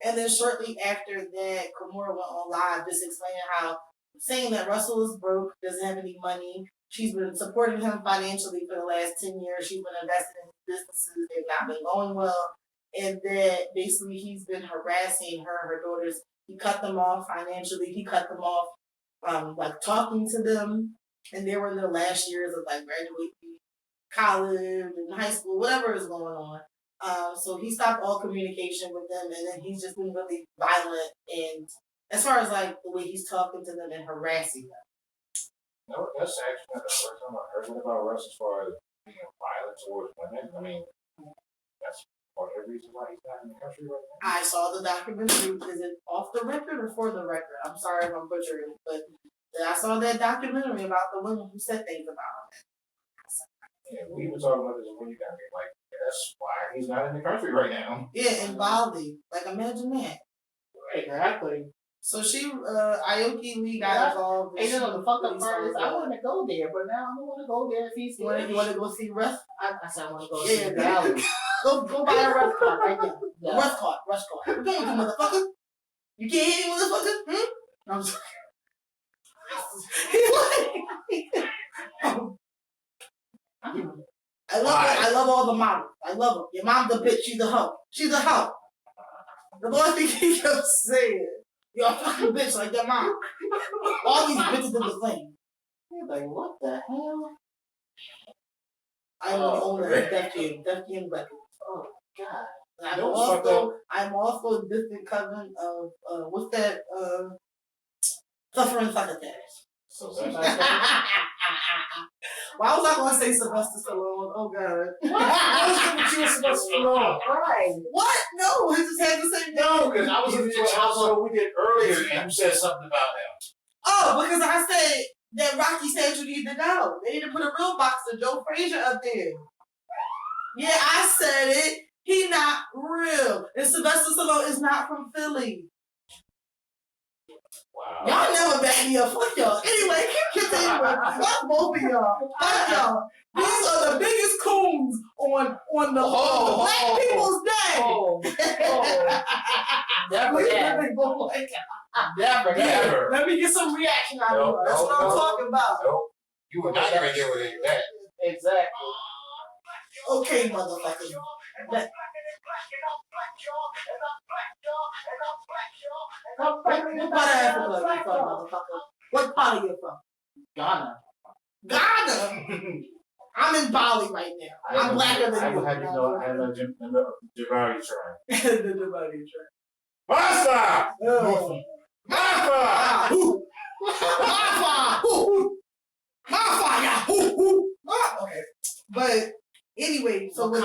C: And then shortly after that, Kimora went on live just explaining how, saying that Russell is broke, doesn't have any money. She's been supporting him financially for the last 10 years. She's been investing in businesses. They've not been going well. And that basically he's been harassing her daughters. He cut them off financially. He cut them off, like talking to them. And they were in their last years of like graduating college and high school, whatever is going on. So he stopped all communication with them. And then he's just been really violent. And as far as like the way he's talking to them and harassing them.
A: No, that's actually not the first time I heard about Russ as far as being violent towards women. I mean, that's part of the reason why he's not in the country right now. I saw the documentary. Is it off the record or for the record? I'm sorry if I'm butchering it, but I saw that documentary about the women who said things about him. Yeah, we were talking about this when you got here. Like, that's why he's not in the country right now. Yeah, in Bali. Like, imagine that.
B: Exactly.
C: So Aoki Lee got involved.
B: And the fucked up part is, I want to go there, but now I don't want to go there if he's there.
C: You want to go see Russ?
B: I said I want to go see the gallery.
C: Go buy a Russ card right now. Yeah. Russ card. What you doing, motherfucker? You can't hit me, motherfucker? I'm sorry. I love all the models. I love them. Your mom's a bitch. She's a hoe. She's a hoe. The boy thing he kept saying. You're a fucking bitch like your mom. All these bitches in the same.
B: You're like, what the hell?
C: I only own that Def Jam Records.
B: Oh God.
C: I'm also a distant cousin of what's that Suffering Succotash.
A: So that's
C: Why was I gonna say Sylvester Stallone? Oh God.
A: I was thinking you were supposed to know.
B: Right.
C: What? No, he just had the same name.
A: No, because I was in the episode we did earlier and you said something about him.
C: Oh, because I said that Rocky said you need to know. They need to put a real boxer, Joe Frazier, up there. Yeah, I said it. He not real. And Sylvester Stallone is not from Philly.
A: Wow.
C: Y'all never back me up. Fuck y'all. Anyway, keep continuing. Fuck both of y'all. Fuck y'all. These are the biggest coons on the black people's day.
B: Never that.
A: Never.
C: Let me get some reaction out of you. That's what I'm talking about.
A: Nope. You were not going to get with any of that.
B: Exactly.
C: Okay, motherfucker. What part of you from?
B: Ghana.
C: Ghana. I'm in Bali right now. I'm blacker than you.
A: I will have you know I have a Jabari tribe.
C: The Jabari tribe.
A: Basta! Mafa!
C: Okay. But anyway, so with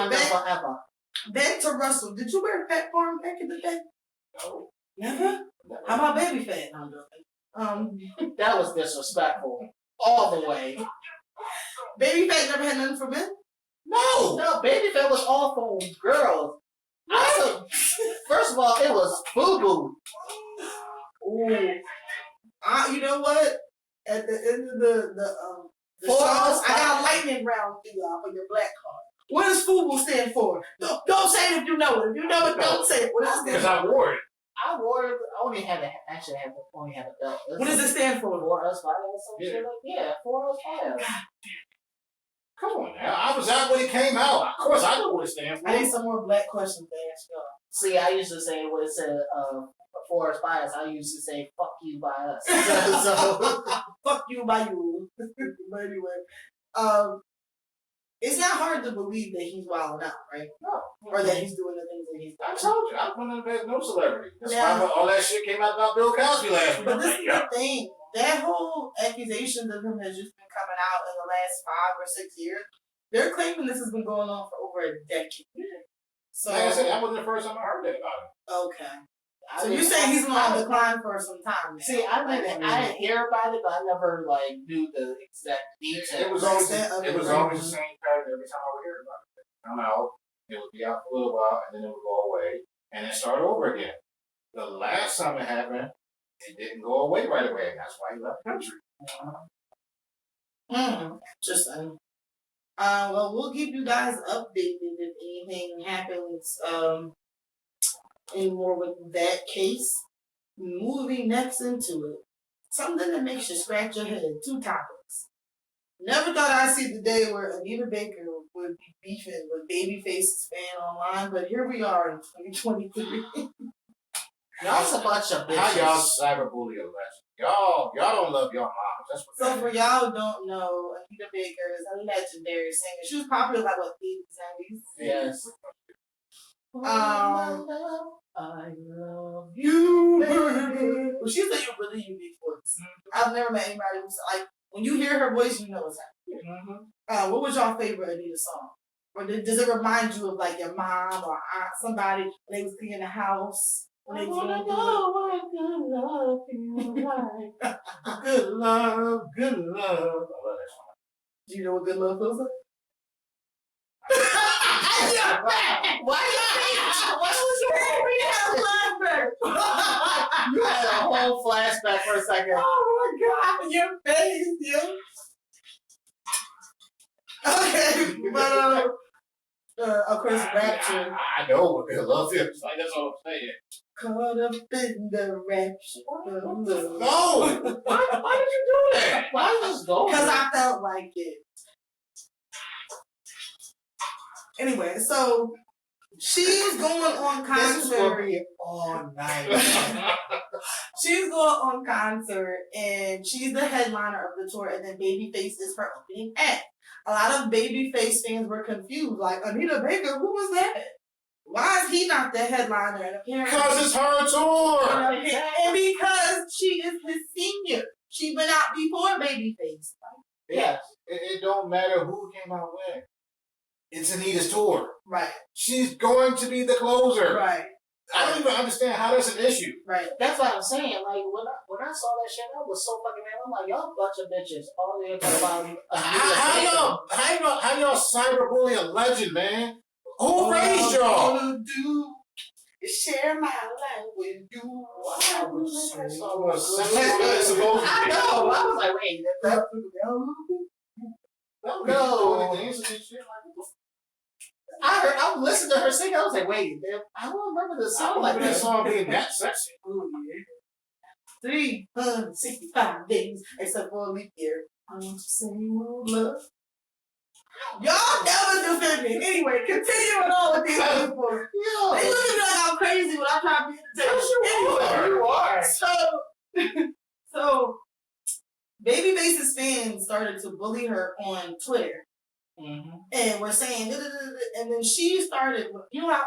C: back to Russell. Did you wear a pet farm back in the day?
A: No.
C: Never? How about baby fat? No, I'm joking.
B: That was disrespectful. All the way.
C: Baby fat never had nothing for men?
B: No, baby fat was all for girls. Also, first of all, it was boo-boo.
C: Ooh. You know what? At the end of the show, I got a lightning round for y'all for your black card. What does FUBU stand for? Don't say it if you know it. If you know it, don't say it. What does it stand
A: Because
C: for?
A: I wore it.
B: I wore it. I only had a belt.
C: What does it stand for?
B: For us, shit like for us,
A: Come on now. I was out when it came out. Of course I know what it stands for.
C: I need some more black questions to ask y'all.
B: See, I used to say what it said for us by us. I used to say fuck you by us.
C: So fuck you by you. But anyway, it's not hard to believe that he's wilding out, right?
A: No.
C: Or that he's doing the things that he's doing.
A: I told you, I'm one of the no celebrity. That's
C: Yeah.
A: why all that shit came out about Bill Cosby last week.
C: But this is the thing. That whole accusation of him has just been coming out in the last 5 or 6 years. They're claiming this has been going on for over a decade. So
A: Like I said, that wasn't the first time I heard that about him.
C: okay. So you say he's been on decline for some time now.
B: See, I didn't hear about it, but I never knew the exact details.
A: It was always the same pattern every time I would hear about it. Come out, it would be out for a little while, and then it would go away, and then start over again. The last time it happened, it didn't go away right away, and that's why he left the country.
C: Interesting. Well, we'll keep you guys updated if anything happens anymore with that case. Moving next into it. Something that makes you scratch your head. 2 topics. Never thought I'd see the day where Anita Baker would be beefing with Babyface's fan online, but here we are in 2023.
B: Y'all's a bunch of bitches.
A: How y'all cyberbully a legend? Y'all don't love your moms. That's what.
C: So for y'all who don't know, Anita Baker is a legendary singer. She was popular like what 80s, 90s.
B: Yes.
C: I love you, baby. Well, she's a really unique voice. I've never met anybody who's like when you hear her voice, you know what's happening. What was your favorite Anita song? Or does it remind you of like your mom or aunt, somebody when they was cleaning the house? When they was
B: wanna know what good love feels like.
A: Good love, good love. I love that song.
C: Do you know what good love feels like?
B: Why was your flashback? You had a whole flashback for a second.
C: Oh my God, your face, yo. Okay, but of course, Rapture.
A: I know what good love feels like. That's all I'm saying.
C: Caught up in the rapture.
A: No! Why did you do that?
B: Why did you just go?
C: Because I felt like it. Anyway, so she's going on concert
B: all night.
C: She's going on concert and she's the headliner of the tour, and then Babyface is her opening act. a lot of Babyface fans were confused. Like, Anita Baker, who was that? Why is he not the headliner? And apparently,
A: Because it's her tour.
C: and because she is his senior. She went out before Babyface.
B: Yes.
A: It don't matter who came out when. It's Anita's tour.
C: Right.
A: She's going to be the closer.
C: Right.
A: I don't even understand how that's an issue.
C: Right.
B: That's what I'm saying. Like when I saw that shit, I was so fucking mad. I'm like, y'all bunch of bitches. All they talking about.
A: How y'all cyberbully a legend, man? Who raised y'all?
C: All I do is share my life with you.
B: I know.
A: I
B: I was like, wait, no. I was listening to her sing. I was like, wait, I don't remember the song like
A: that
B: that.
A: song being that sexy.
C: 365 days except for a leap year. I want to say love. Y'all never defend me. Anyway, continuing on with these people. They look at me like I'm crazy when I try to be entertaining.
B: You are.
C: So Babyface's fans started to bully her on Twitter.
B: Mm-hmm.
C: And we're saying, and then she started, you know, I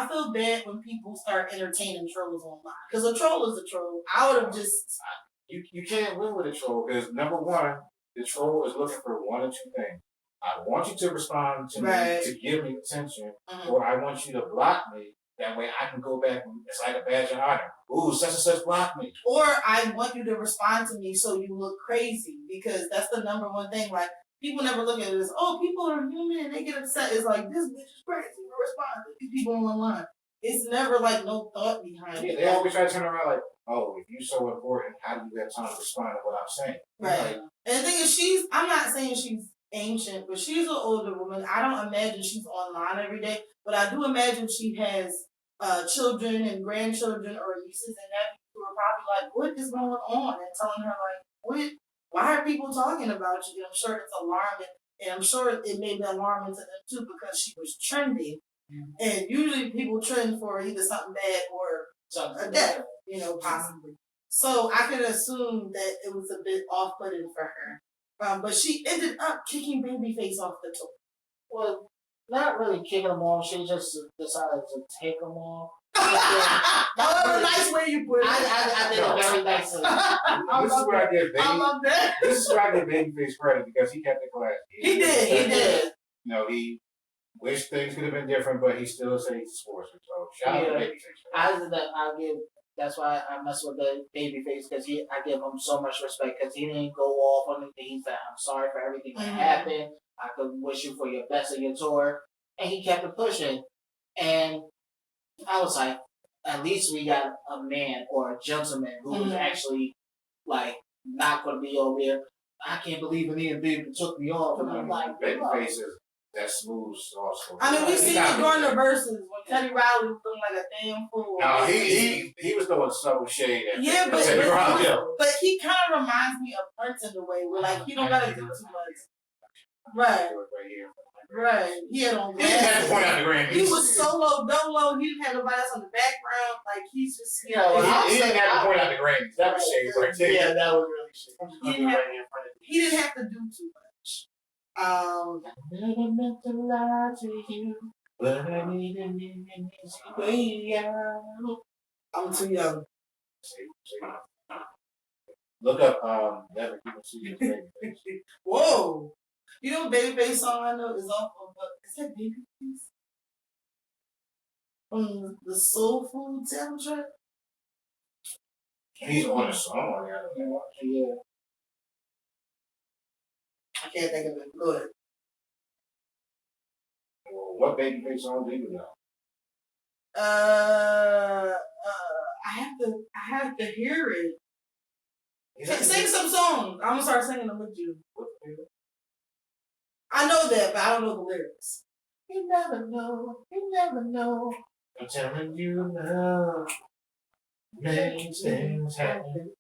C: feel bad when people start entertaining trolls online. Because a troll is a troll. I would have just.
A: You can't win with a troll because, number one, the troll is looking for one or two things. I want you to respond to me to give me attention, or I want you to block me. That way I can go back and it's like a badge of honor. Ooh, such and such blocked me.
C: Or I want you to respond to me so you look crazy, because that's the number one thing. Like, people never look at it as, oh, people are human and they get upset. It's like, this bitch is crazy. Respond to these people online. It's never like no thought behind it.
A: They always try to turn around like, oh, if you're so important, how do you have time to respond to what I'm saying?
C: Right.
A: Like,
C: and the thing is, I'm not saying she's ancient, but she's an older woman. I don't imagine she's online every day, but I do imagine she has children and grandchildren or nieces and nephews who are probably like, what is going on? And telling her like, why are people talking about you? And I'm sure it's alarming, and I'm sure it may be alarming to them too because she was trending. Mm-hmm. And usually people trend for either something bad or a death, possibly. So I can assume that it was a bit off-putting for her. But she ended up kicking Babyface off the tour.
B: Well, not really kicking him off. She just decided to take him off.
C: That was a nice way you put it.
B: I did it very nicely.
C: I love that.
A: This is where I give Babyface credit because he kept it classy.
C: He did.
A: He wished things could have been different, but he still said he's a sportsman. So shout out to Babyface.
B: That's why I mess with the Babyface because I give him so much respect because he didn't go off on anything. He said, "I'm sorry for everything that happened. I could wish you for your best in your tour," and he kept it pushing. And I was like, at least we got a man or a gentleman who was actually like not going to be over there. I can't believe Anita Baker took me off, and I'm like,
A: Babyface is that smooth also.
C: I mean, we seen it during the verses when Teddy Riley was looking like a damn fool.
A: No, he was throwing subtle shade at
C: Teddy Riley. But he kind of reminds me of Prince in a way where like he don't gotta do too much. Right. He had on glasses.
A: He had to point out the Grammys.
C: He was solo, dolo. He didn't have nobody else on the background. Like he's just
A: he didn't have to point out the Grammys. That was shade right there.
B: Yeah, that was really shade.
C: He didn't have to do too much.
B: I never meant to lie to you, but I need an easy way out.
C: I'm too young.
A: Look up, never you can see your Babyface.
C: Whoa! You know, Babyface song I know is off of, is that Babyface? From the Soul Food soundtrack?
A: He's on a song.
B: Yeah.
C: I can't think of it. Go ahead.
A: Well, what Babyface song do you know?
C: I have to hear it. Sing some songs. I'm gonna start singing them with you. I know that, but I don't know the lyrics.
B: You never know. You never know.
A: I'm telling you love makes things happen.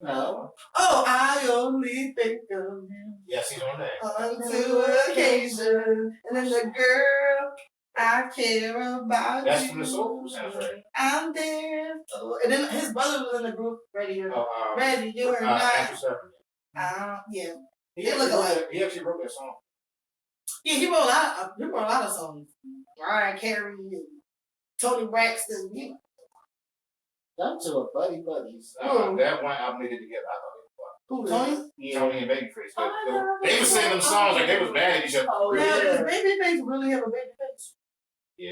B: No.
C: Oh, I only think of you.
A: Yes, he's on that.
C: On two occasions. And then the girl, I care about
A: That's
C: you.
A: from the Soul Food soundtrack.
C: I'm there. Oh, and then his brother was in the group. Ready, you're not.
A: Andrew Sutton.
C: Yeah.
A: He
C: They
A: actually
C: look
A: wrote
C: alike.
A: that- He actually wrote that song.
C: Yeah, he wrote a lot of songs. Mariah Carey and Tony Braxton.
B: Them two are buddies.
A: That one album they did together. I thought
C: Who, Tony?
B: Yeah.
A: Tony and Babyface.
C: Oh,
A: They were singing them songs like they was mad at each other.
B: Oh,
C: Now,
B: yeah.
C: does Babyface really have a baby face?
A: Yeah.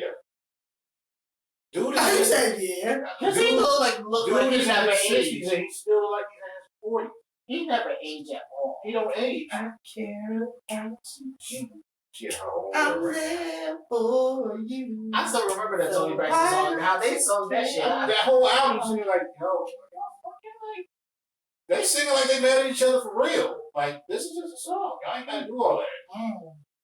A: Dude
C: I
A: is
C: said yeah.
B: Cause he look like
A: dude
B: he
A: is in
B: never
A: his 60s
B: aged.
A: and he's still like he's in his 40s.
B: He never aged at all.
A: He don't age.
C: I care about
A: She had her own
C: I'm
A: little-
C: there for you.
B: I still remember that Tony Braxton song and how they sung that shit.
A: That whole album singing like, yo, y'all fucking like, they singing like they mad at each other for real. Like, this is just a song. Y'all ain't gotta do all that.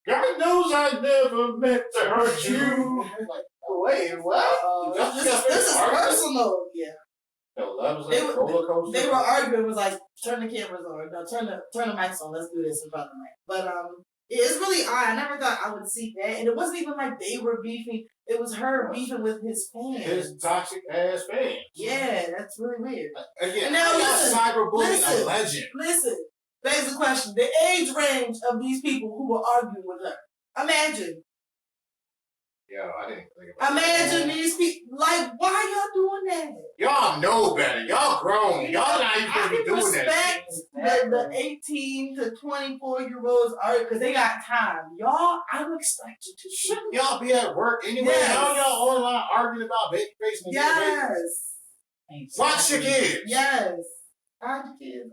A: God knows I never meant to hurt you. Like,
C: Wait, what? This is personal. Yeah.
A: no, love is like a roller coaster.
C: They were arguing. It was like, turn the cameras on. No, turn the mics on. Let's do this in front of the mic. But it's really odd. I never thought I would see that, and it wasn't even like they were beefing. It was her beefing with his fans.
A: His toxic ass fans.
C: Yeah, that's really weird.
A: Again,
C: And now listen,
A: cyberbullying a legend.
C: Listen, begs the question: the age range of these people who were arguing with her. Imagine.
A: Yo, I didn't think about
C: Imagine these people. Like, why y'all doing that?
A: Y'all know better. Y'all grown. Y'all not even
C: I
A: gonna be
C: can
A: doing that.
C: respect the 18 to 24-year-olds are because they got time. Y'all, I'm expected to.
A: Shouldn't y'all be at work anyway?
C: Yes.
A: How y'all online arguing about Babyface and
C: Yes.
A: Watch your kids.
C: Yes. I did.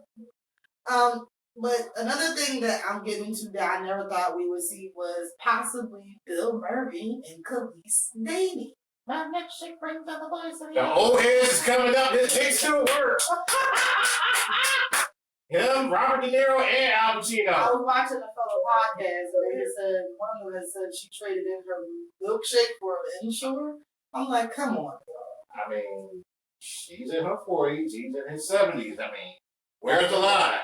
C: But another thing that I'm getting to that I never thought we would see was possibly Bill Murray and Khalees dating.
B: My next chick brings on the voice of
A: The old heads is coming up. It takes two to work. Him, Robert De Niro, and Al
C: I
A: Pacino.
C: was watching a fellow podcast and they said one of them said she traded in her milkshake for an Ensure. I'm like, come on.
A: I mean, she's in her 40s. He's in his 70s. I mean, where's the line?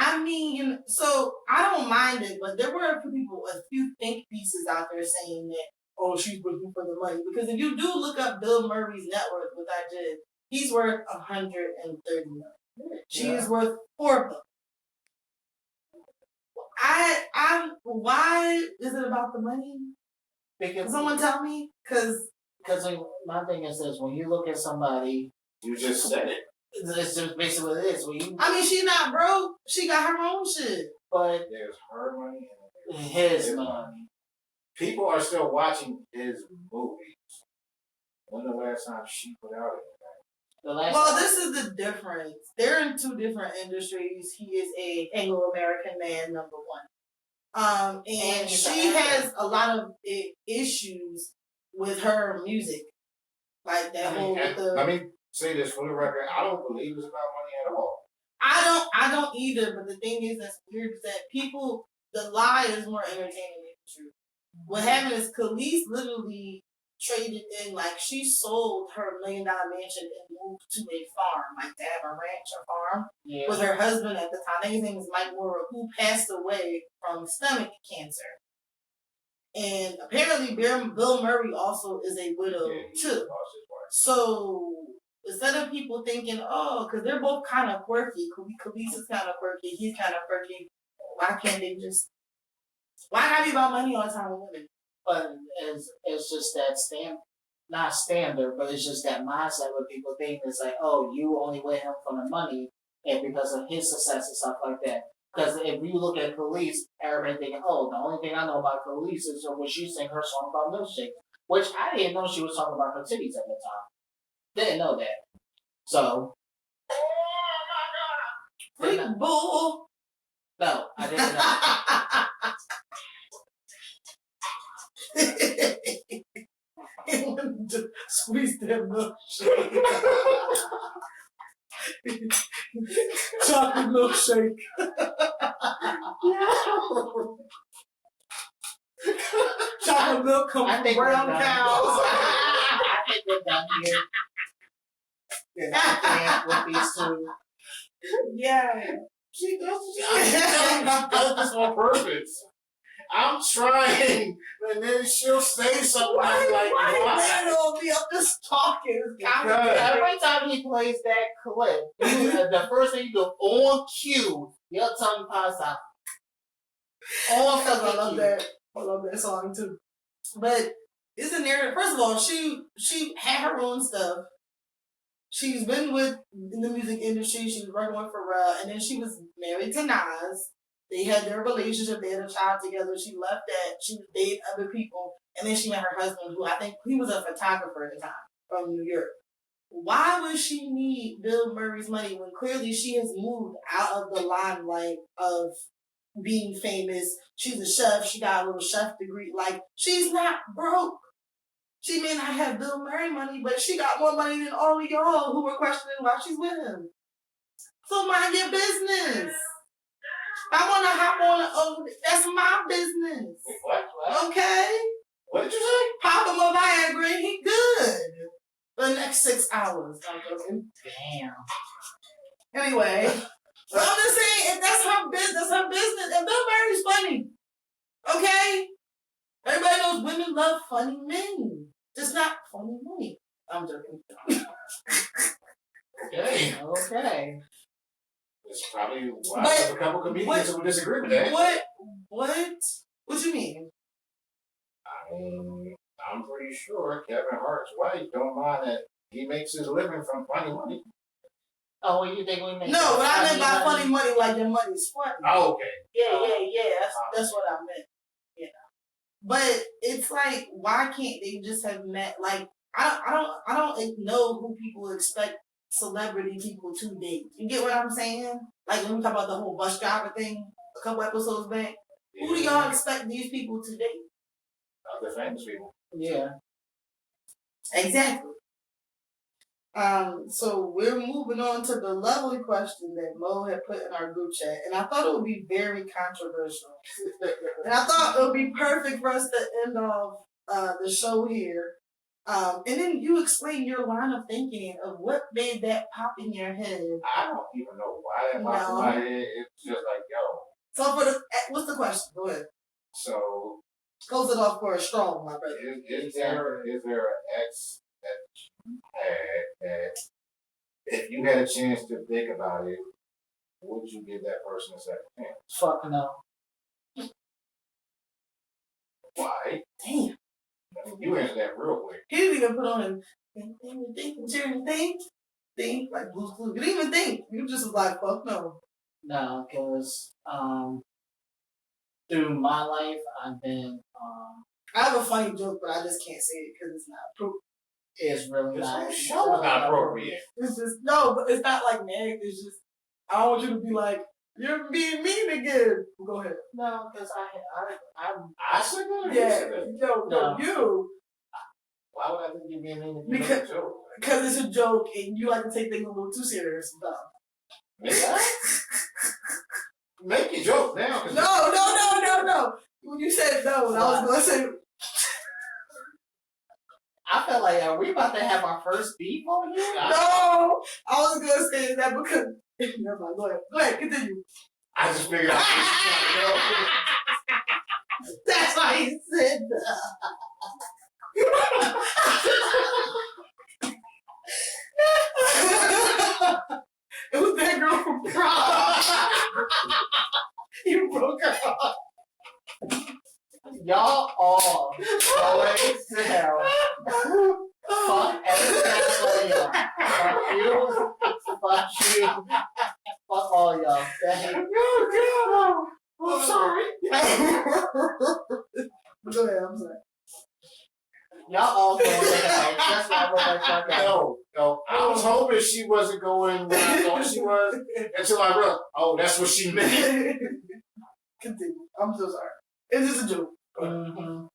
C: I mean, so I don't mind it, but there were a few think pieces out there saying that, oh, she's looking for the money. Because if you do look up Bill Murray's net worth, which I did, he's worth $130 million. She is worth $4 billion. Why is it about the money?
B: Because
C: Can someone tell me? Because
B: my thing is this: when you look at somebody,
A: You just said it.
B: it's just basically what it is. When you,
C: I mean, she's not broke. She got her own shit.
B: but
A: There's her money and
B: his money.
A: people are still watching his movies. When the last time she put out anything?
B: The last
C: Well,
B: time-
C: this is the difference. They're in two different industries. He is a Anglo-American man, number one. And
B: he's
C: she
B: an actor.
C: has a lot of issues with her music, like that whole.
A: Let me say this for the record. I don't believe it's about money at all.
C: I don't either. But the thing is, that's weird is that the lie is more entertaining than the truth. What happened is Khalees literally traded in, like, she sold her $1 million mansion and moved to a farm, like to have a ranch or farm,
B: yeah.
C: with her husband at the time. I think his name was Mike Moore, who passed away from stomach cancer. And apparently Bill Murray also is a widow
A: Yeah, he
C: too.
A: lost his wife.
C: So instead of people thinking, oh, because they're both kind of quirky, Khalees is kind of quirky, he's kind of quirky, why can't they just, why not be about money all the time with women?
B: But it's just that not standard, but it's just that mindset where people think it's like, oh, you only with him for the money and because of his success and stuff like that. Because if you look at Khalees, everybody thinking, oh, the only thing I know about Khalees is when she sang her song about milkshake, which I didn't know she was talking about her titties at the time. Didn't know that. So.
C: Freak bull.
B: No, I didn't know.
C: Squeeze that milkshake. Chocolate milkshake. Chocolate milk comes
B: I
C: from
B: think
C: brown
B: we're done.
C: cows.
B: I think we're done here. Yeah, with these two.
C: Yeah.
A: She does this on purpose. I'm trying, and then she'll say something like,
C: why
A: why?
C: on me? I'm just talking.
A: Because-
B: Every time he plays that clip, the first thing you do on cue, your tongue pops out.
C: Oh, I love that. I love that song too. But it's a narrative. First of all, she had her own stuff. She's been in the music industry. She was working with Pharrell, and then she was married to Nas. They had their relationship. They had a child together. She left that. She was dating other people, and then she met her husband, who I think he was a photographer at the time from New York. Why would she need Bill Murray's money when clearly she has moved out of the limelight of being famous? She's a chef. She got a little chef degree. Like, she's not broke. She may not have Bill Murray money, but she got more money than all of y'all who were questioning why she's with him. So mind your business. I want to hop on that's my business.
A: What?
C: Okay?
A: What did you say?
C: Pop him a Viagra and he good. For the next 6 hours. I'm joking.
B: Damn.
C: Anyway. But I'm just saying, if that's her business. And Bill Murray's funny. Okay? Everybody knows women love funny men. Just not funny money. I'm joking.
B: Okay.
A: It's probably why there's a couple comedians who disagree with that.
C: What you mean?
A: I mean, I'm pretty sure Kevin Hart's wife don't mind that he makes his living from funny money.
B: Oh, what you think we make?
C: No, what I meant by funny money, like your money's funny.
A: Oh, okay.
C: Yeah. That's what I meant. Yeah. But it's like, why can't they just have met? Like, I don't know who people expect celebrity people to date. You get what I'm saying? Like when we talk about the whole bus driver thing a couple episodes back. Yeah. Who do y'all expect these people to date?
A: Other famous people.
B: Yeah.
C: Exactly. So we're moving on to the lovely question that Mo had put in our group chat, and I thought it would be very controversial. And I thought it would be perfect for us to end off the show here. And then you explain your line of thinking of what made that pop in your head.
A: I don't even know why that popped in my head. It's just like, yo.
C: So what's the question? Go ahead.
A: So
C: close it off for a strong, my brother.
A: Is there an ex that you had that if you had a chance to think about it, would you give that person a second chance?
B: Fuck no.
A: Why?
C: Damn.
A: You answered that real quick.
C: He didn't even put on a think like Blue's Clues. You didn't even think. You just was like, fuck no.
B: No, because through my life, I've been.
C: I have a funny joke, but I just can't say it because it's not appropriate.
B: It's really not.
A: Show is not appropriate.
C: It's just no, but it's not like nag. It's just I don't want you to be like you're being mean again. Go ahead.
B: No, because
A: I said that.
C: Yeah, no, you.
B: Why would I think you're being mean?
C: Because it's a joke and you like to take things a little too serious sometimes.
A: Make your joke now.
C: No. When you said no, I was gonna say.
B: I felt like, are we about to have our first beef over here?
C: No, I was gonna say that because. Never mind. Go ahead, continue.
A: I just figured out.
C: That's why he said that. It was that girl from prom. You broke her off.
B: Y'all all going to hell. Fuck everybody. Fuck you. Fuck you. Fuck all y'all.
C: Oh, God. I'm sorry. Go ahead, I'm sorry.
B: Y'all all going to hell. That's why I wrote that.
A: No. I was hoping she wasn't going where I thought she was until I realized, oh, that's what she meant.
C: Continue. I'm so sorry. It's just a joke.
B: Mm-hmm.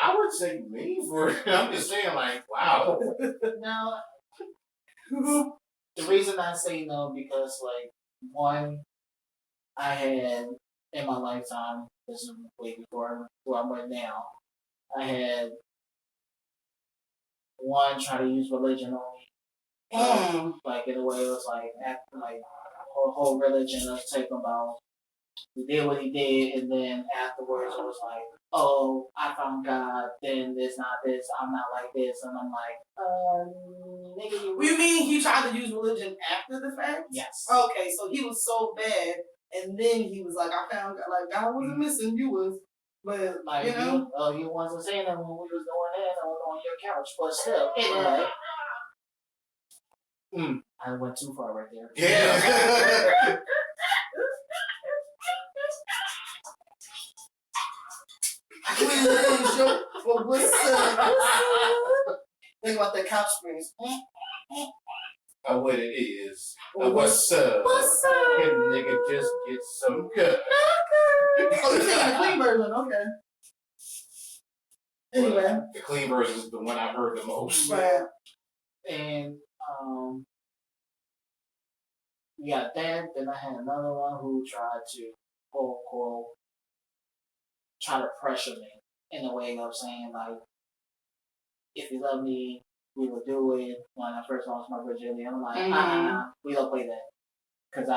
A: I would say me for it. I'm just saying, like, wow.
B: No. The reason I say no because, like, one, I had in my lifetime, this is way before where I'm at now, I had one try to use religion on me. Like in a way, it was like whole religion was taken about. He did what he did, and then afterwards it was like, oh, I found God. Then it's not this. I'm not like this, and I'm like, nigga,
C: you mean he tried to use religion after the fact?
B: Yes.
C: Okay, so he was so bad And then he was like, I found like God wasn't missing, you was. But
B: like
C: you know,
B: you wasn't saying that when we was doing that on your couch, but still, anyway. I went too far right there.
A: Yeah.
C: What's up? Think about that couch springs.
A: What it is. What's up?
C: What's up?
A: Can nigga just get some good?
C: Oh, you're saying the clean version, okay. Anyway.
A: The clean version is the one I heard the most.
C: Right.
B: And we got that. Then I had another one who tried to quote unquote try to pressure me in a way of saying like, if you love me, we will do it. When I first lost my virginity, I'm like, we don't play that. Because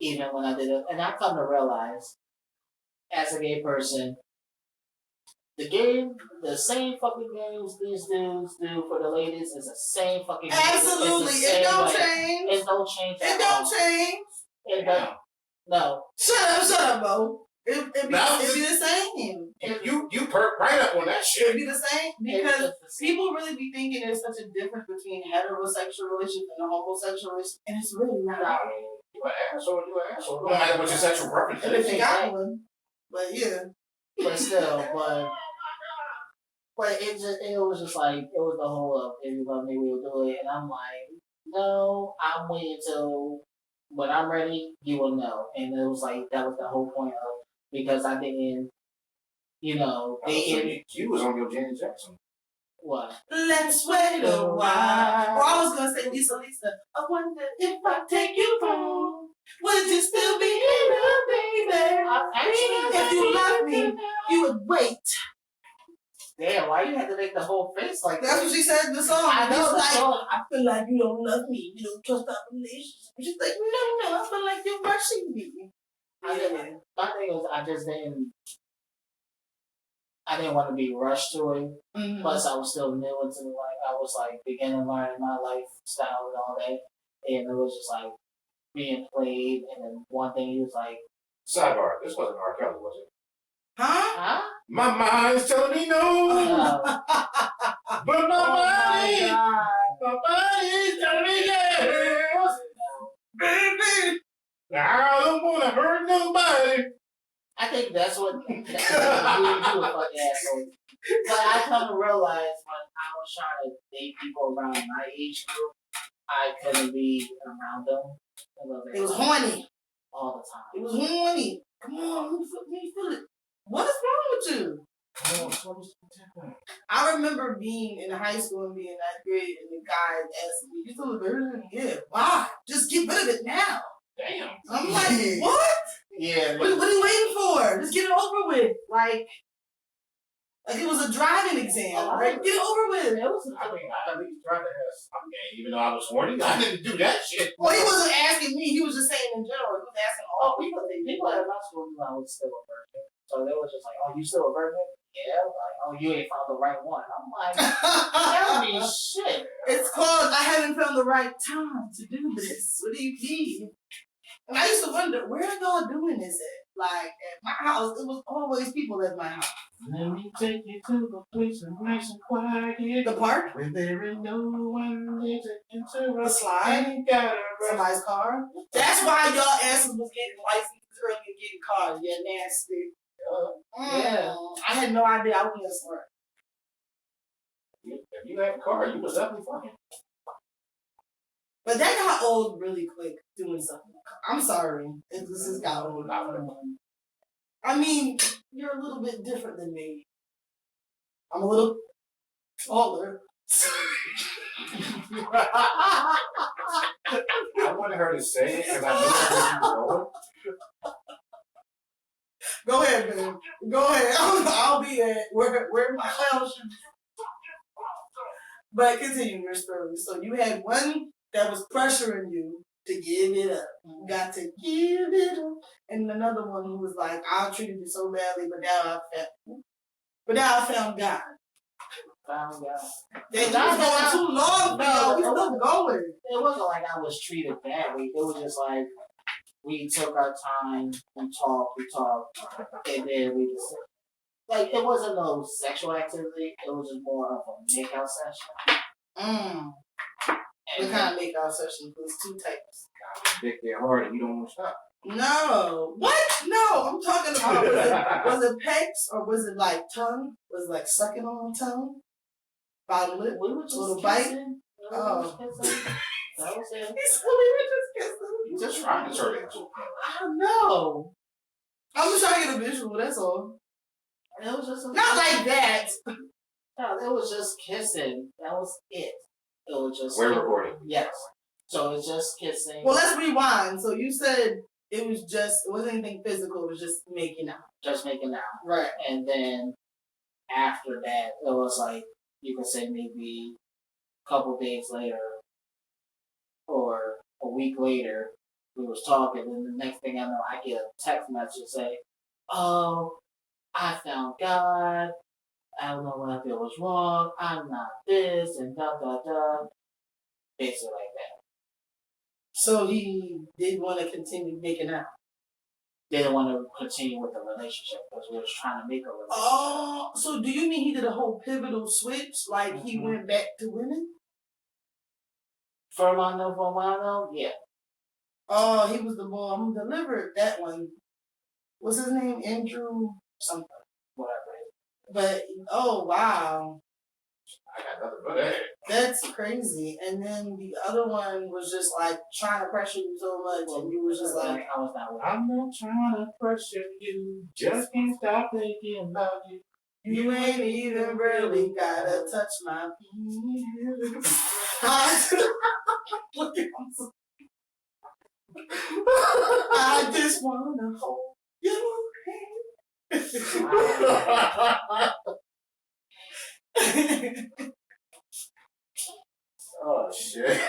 B: even when I did it, and I come to realize, as a gay person, the same fucking games these dudes do for the ladies is the same fucking game.
C: Absolutely. It don't change.
B: It don't change.
C: It don't change.
B: It don't. No.
C: Shut up, Bo. It be the same.
A: You perk right up on that shit.
C: It be the same because people really be thinking there's such a difference between heterosexual relationship and a homosexual relationship, and it's really not.
A: You an asshole. No matter what your sexual preference
C: If
A: is.
C: you got one, but yeah.
B: But still, but it was just like it was the whole of if you love me, we'll do it, and I'm like, no, I'm waiting till when I'm ready, you will know, and it was like that was the whole point of. Because I didn't, you
A: was on your Janet Jackson.
B: What?
C: Let's wait a while. Or I was gonna say Lisa. I wonder if I take you home, would you still be in love, baby? If you love me, you would wait.
B: Damn, why you had to make the whole face like that?
C: That's what she said in the song.
B: I know the song.
C: I feel like you don't love me. You don't trust our relationship. She's like, no, I feel like you're rushing me.
B: My thing was, I didn't want to be rushed to it. Mm-hmm. Plus, I was still new into I was like beginning learning my lifestyle and all that, and it was just like being played. And then one thing he was like,
A: sidebar. This wasn't R. Kelly, was it?
C: Huh?
A: My mind's telling me no, but my body's telling me yes, baby. I don't want to hurt nobody.
B: I think that's what you do a fucking asshole. But I come to realize when I was trying to date people around my age group, I couldn't be around them.
C: It was horny.
B: All the time.
C: It was horny. Come on, let me feel it. What is wrong with you? I remember being in high school and being in 9th grade, and the guy asked me, "You still a virgin?" Yeah. Why? Just get rid of it now.
A: Damn.
C: I'm like, what?
B: Yeah.
C: What are you waiting for? Just get it over with. Like it was a driving exam. Right? Get it over with.
B: It was.
A: I at least tried to have some game, even though I was horny. I didn't do that shit.
C: Well, he wasn't asking me. He was just saying in general. He was asking all people.
B: People at my school knew I was still a virgin. So they was just like, "Oh, you still a virgin?" Yeah. Like, "Oh, you ain't found the right one." I'm like, "That mean shit."
C: It's called I haven't found the right time to do this. What do you mean? And I used to wonder, where are y'all doing this at? Like, at my house, it was always people at my house.
A: Let me take you to the place nice and quiet.
C: The park?
A: Where there is no one there to interrupt.
C: The slide? Somebody's car? That's why y'all asses was getting licenses early and getting cars. Yeah, nasty.
B: Yeah.
C: I had no idea I was going to swear.
A: If you had a car, you was definitely fucking.
C: But that got old really quick doing something. I'm sorry. This has got old. I mean, you're a little bit different than me. I'm a little taller.
A: I wanted her to say it because I knew where you were going.
C: Go ahead, man. Go ahead. I'll be at where my clown should be. But continue your story. So you had one that was pressuring you to give it up. You got to give it up. And another one who was like, I treated you so badly, but now I found God.
B: Found God.
C: They was going too long, y'all. We still going.
B: It wasn't like I was treated badly. It was just like we took our time, we talked, and then we just like it wasn't no sexual activity. It was just more of a makeout session.
C: What kind of makeout session? There's two types.
A: Dick get hard and you don't want to stop.
C: No. What? No, I'm talking about was it pecs or was it like tongue? Was it like sucking on the tongue? Bottom lip?
B: We were just
C: little
B: kissing.
C: bite? Oh.
B: That was it.
C: So we were just kissing.
A: Just trying to turn it into.
C: I don't know. I'm just trying to get a visual, that's all.
B: It was just
C: not like that.
B: No, it was just kissing. That was it. It was just.
A: We're recording.
B: Yes. So it's just kissing.
C: Well, let's rewind. So you said it wasn't anything physical. It was just making out.
B: Just making out.
C: Right.
B: And then after that, it was like you could say maybe a couple days later or a week later, we was talking, and the next thing I know, I get a text message say, "Oh, I found God. I don't know what I did was wrong. I'm not this and da da da." Basically like that.
C: So he did want to continue making out.
B: Didn't want to continue with the relationship because we was trying to make a relationship.
C: Oh, so do you mean he did a whole pivotal switch? Like he went back to women?
B: Furlano, yeah.
C: Oh, he was the boy. I'm delivered that one. What's his name? Andrew something.
B: Whatever.
C: But oh wow.
A: I got nothing but that.
C: That's crazy. And then the other one was just like trying to pressure you so much, and you was just like,
B: I was not with
A: I'm not trying to pressure you. Just can't stop thinking about you.
C: you ain't even really gotta touch my penis. I just wanna hold your hand.
A: Oh shit.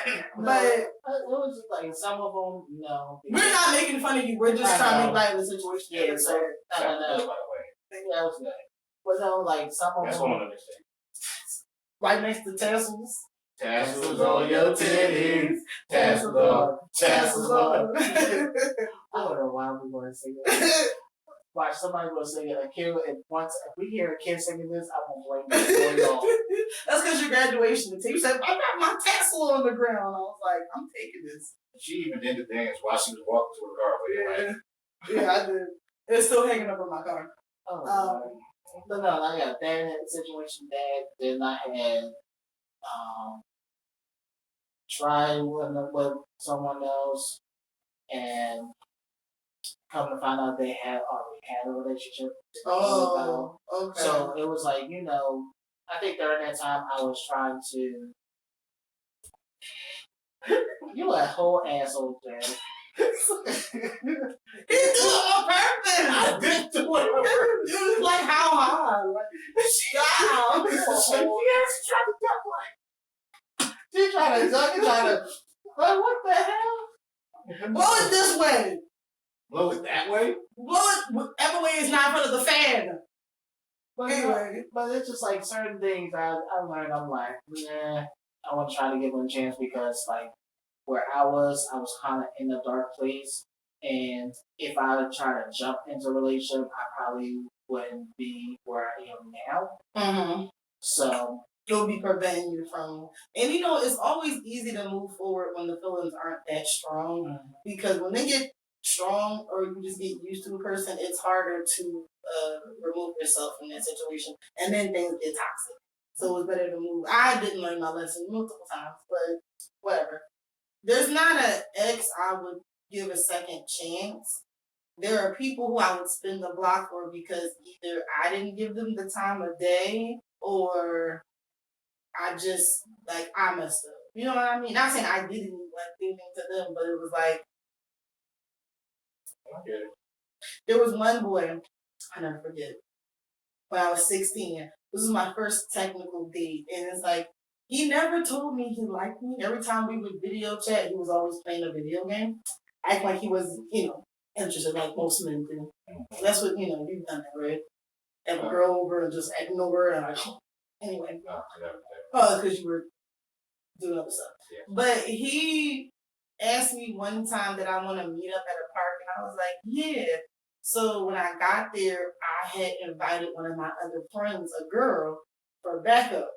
C: But
B: it was just like some of them, you know.
C: we're not making fun of you. We're just trying to make light of the situation.
B: Yeah, so
A: By
B: no.
A: the way.
B: That was good. But no, like some of
A: That's
B: them.
A: one of the things.
C: Right next to tassels.
A: Tassels on your titties. Tassels on.
C: Tassels on.
B: I don't know why we want to sing it. Watch somebody will sing it. A kid, and once if we hear a kid singing this, I won't blame you for y'all.
C: That's because your graduation. The teacher said, "I got my tassel on the ground." I was like, "I'm taking this."
A: She even did the dance while she was walking to her car.
C: Yeah, yeah, I did. It's still hanging up in my car.
B: But no, I got that had a situation that then I had tried with someone else and come to find out they had already had a relationship.
C: Oh, okay.
B: So it was like, you know, I think during that time I was trying to you a whole asshole, Dad.
C: He did it on purpose. I didn't do it on purpose. It was like how hard? Like, stop.
B: She tried to duck and try to. Like, what the hell?
C: Blow it this way.
A: Blow it that way?
C: Blow it whichever way is not in front of the fan.
B: But anyway, but it's just like certain things I learned. I'm like, yeah, I want to try to give them a chance because like where I was kind of in a dark place, and if I try to jump into a relationship, I probably wouldn't be where I am now.
C: Mm-hmm.
B: So
C: it'll be preventing you from, and you know, it's always easy to move forward when the feelings aren't that strong, because when they get strong or you just get used to a person, it's harder to remove yourself from that situation, and then things get toxic. So it's better to move. I didn't learn my lesson multiple times, but whatever. There's not an ex I would give a second chance. There are people who I would spin the block for because either I didn't give them the time of day or I just, like, I messed up. You know what I mean? Not saying I didn't like anything to them, but it was like,
A: Okay.
C: there was one boy, I never forget, when I was 16. This was my first technical date, and it's like, he never told me he liked me. Every time we would video chat, he was always playing a video game, acting like he was, you know, interested like most men do. That's what, you know, you've done that, right? Have a girl over and just acting over and like, anyway.
A: No, I never did.
C: Oh, because you were doing other stuff.
A: Yeah.
C: But he asked me one time that I want to meet up at a park, and I was like, yeah. So when I got there, I had invited one of my other friends, a girl, for backup.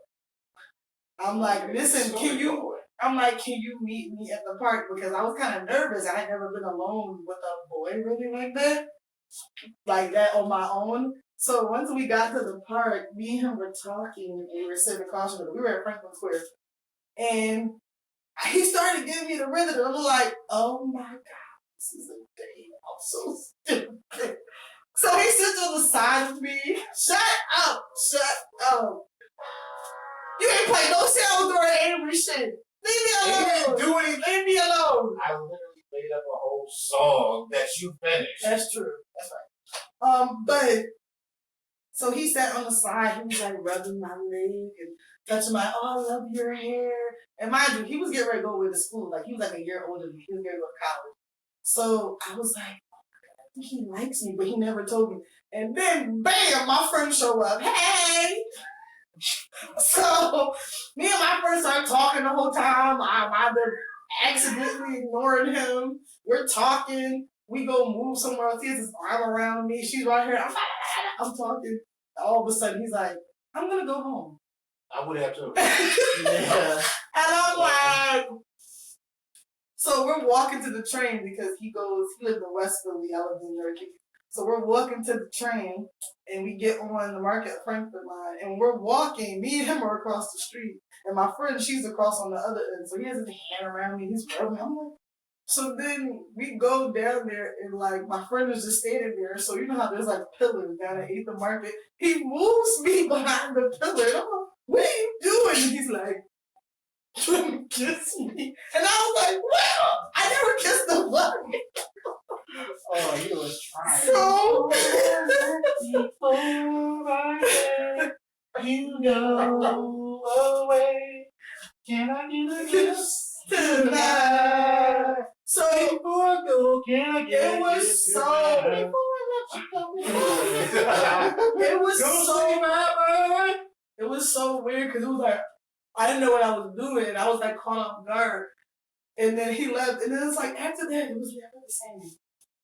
C: I'm like, listen, can you? I'm like, can you meet me at the park? Because I was kind of nervous. I had never been alone with a boy really like that on my own. So once we got to the park, me and him were talking, and we were sitting across from we were at Franklin Square, and he started giving me the rhythm. And I'm like, oh my god, this is a day. I'm so stupid. So he sits on the side of me. Shut up, shut up. You ain't play no Salvador Avery shit. Leave me alone.
A: He didn't do anything.
C: Leave me alone.
A: I literally made up a whole song that you finished.
C: That's true. That's right. But so he sat on the side. He was like rubbing my leg and touching my, oh, I love your hair. And mind you, he was getting ready to go away to school. Like he was like a year older than me. He was going to go to college. So I was like, I think he likes me, but he never told me. And then, bam, my friend showed up. Hey. So me and my friend started talking the whole time. I've been accidentally ignoring him. We're talking. We go move somewhere else. He has his arm around me. She's right here. I'm talking. All of a sudden, he's like, I'm going to go home.
A: I would have to.
C: Yeah. And I'm like, so we're walking to the train because he lives in West Philly. I live in New York. So we're walking to the train, and we get on the Market Frankfurt line, and we're walking. Me and him are across the street, and my friend, she's across on the other end. So he has his hand around me. He's rubbing me. I'm like, so then we go down there, and like my friend is just standing there. So you know how there's like pillars down at 8th Market. He moves me behind the pillar. And I'm like, what are you doing? And he's like, trying to kiss me, and I was like, well, I never kissed nobody.
B: Oh, he was trying.
C: So
A: before I let you go away, can I get a kiss
C: tonight. So
A: before I go? Can I get
C: it
A: a
C: was
A: kiss
C: so.
A: tonight?
C: It was
A: Don't
C: so.
A: say bye-bye.
C: It was so weird because it was like I didn't know what I was doing, and I was like caught off guard. And then he left, and then it's like after that, it was never the same.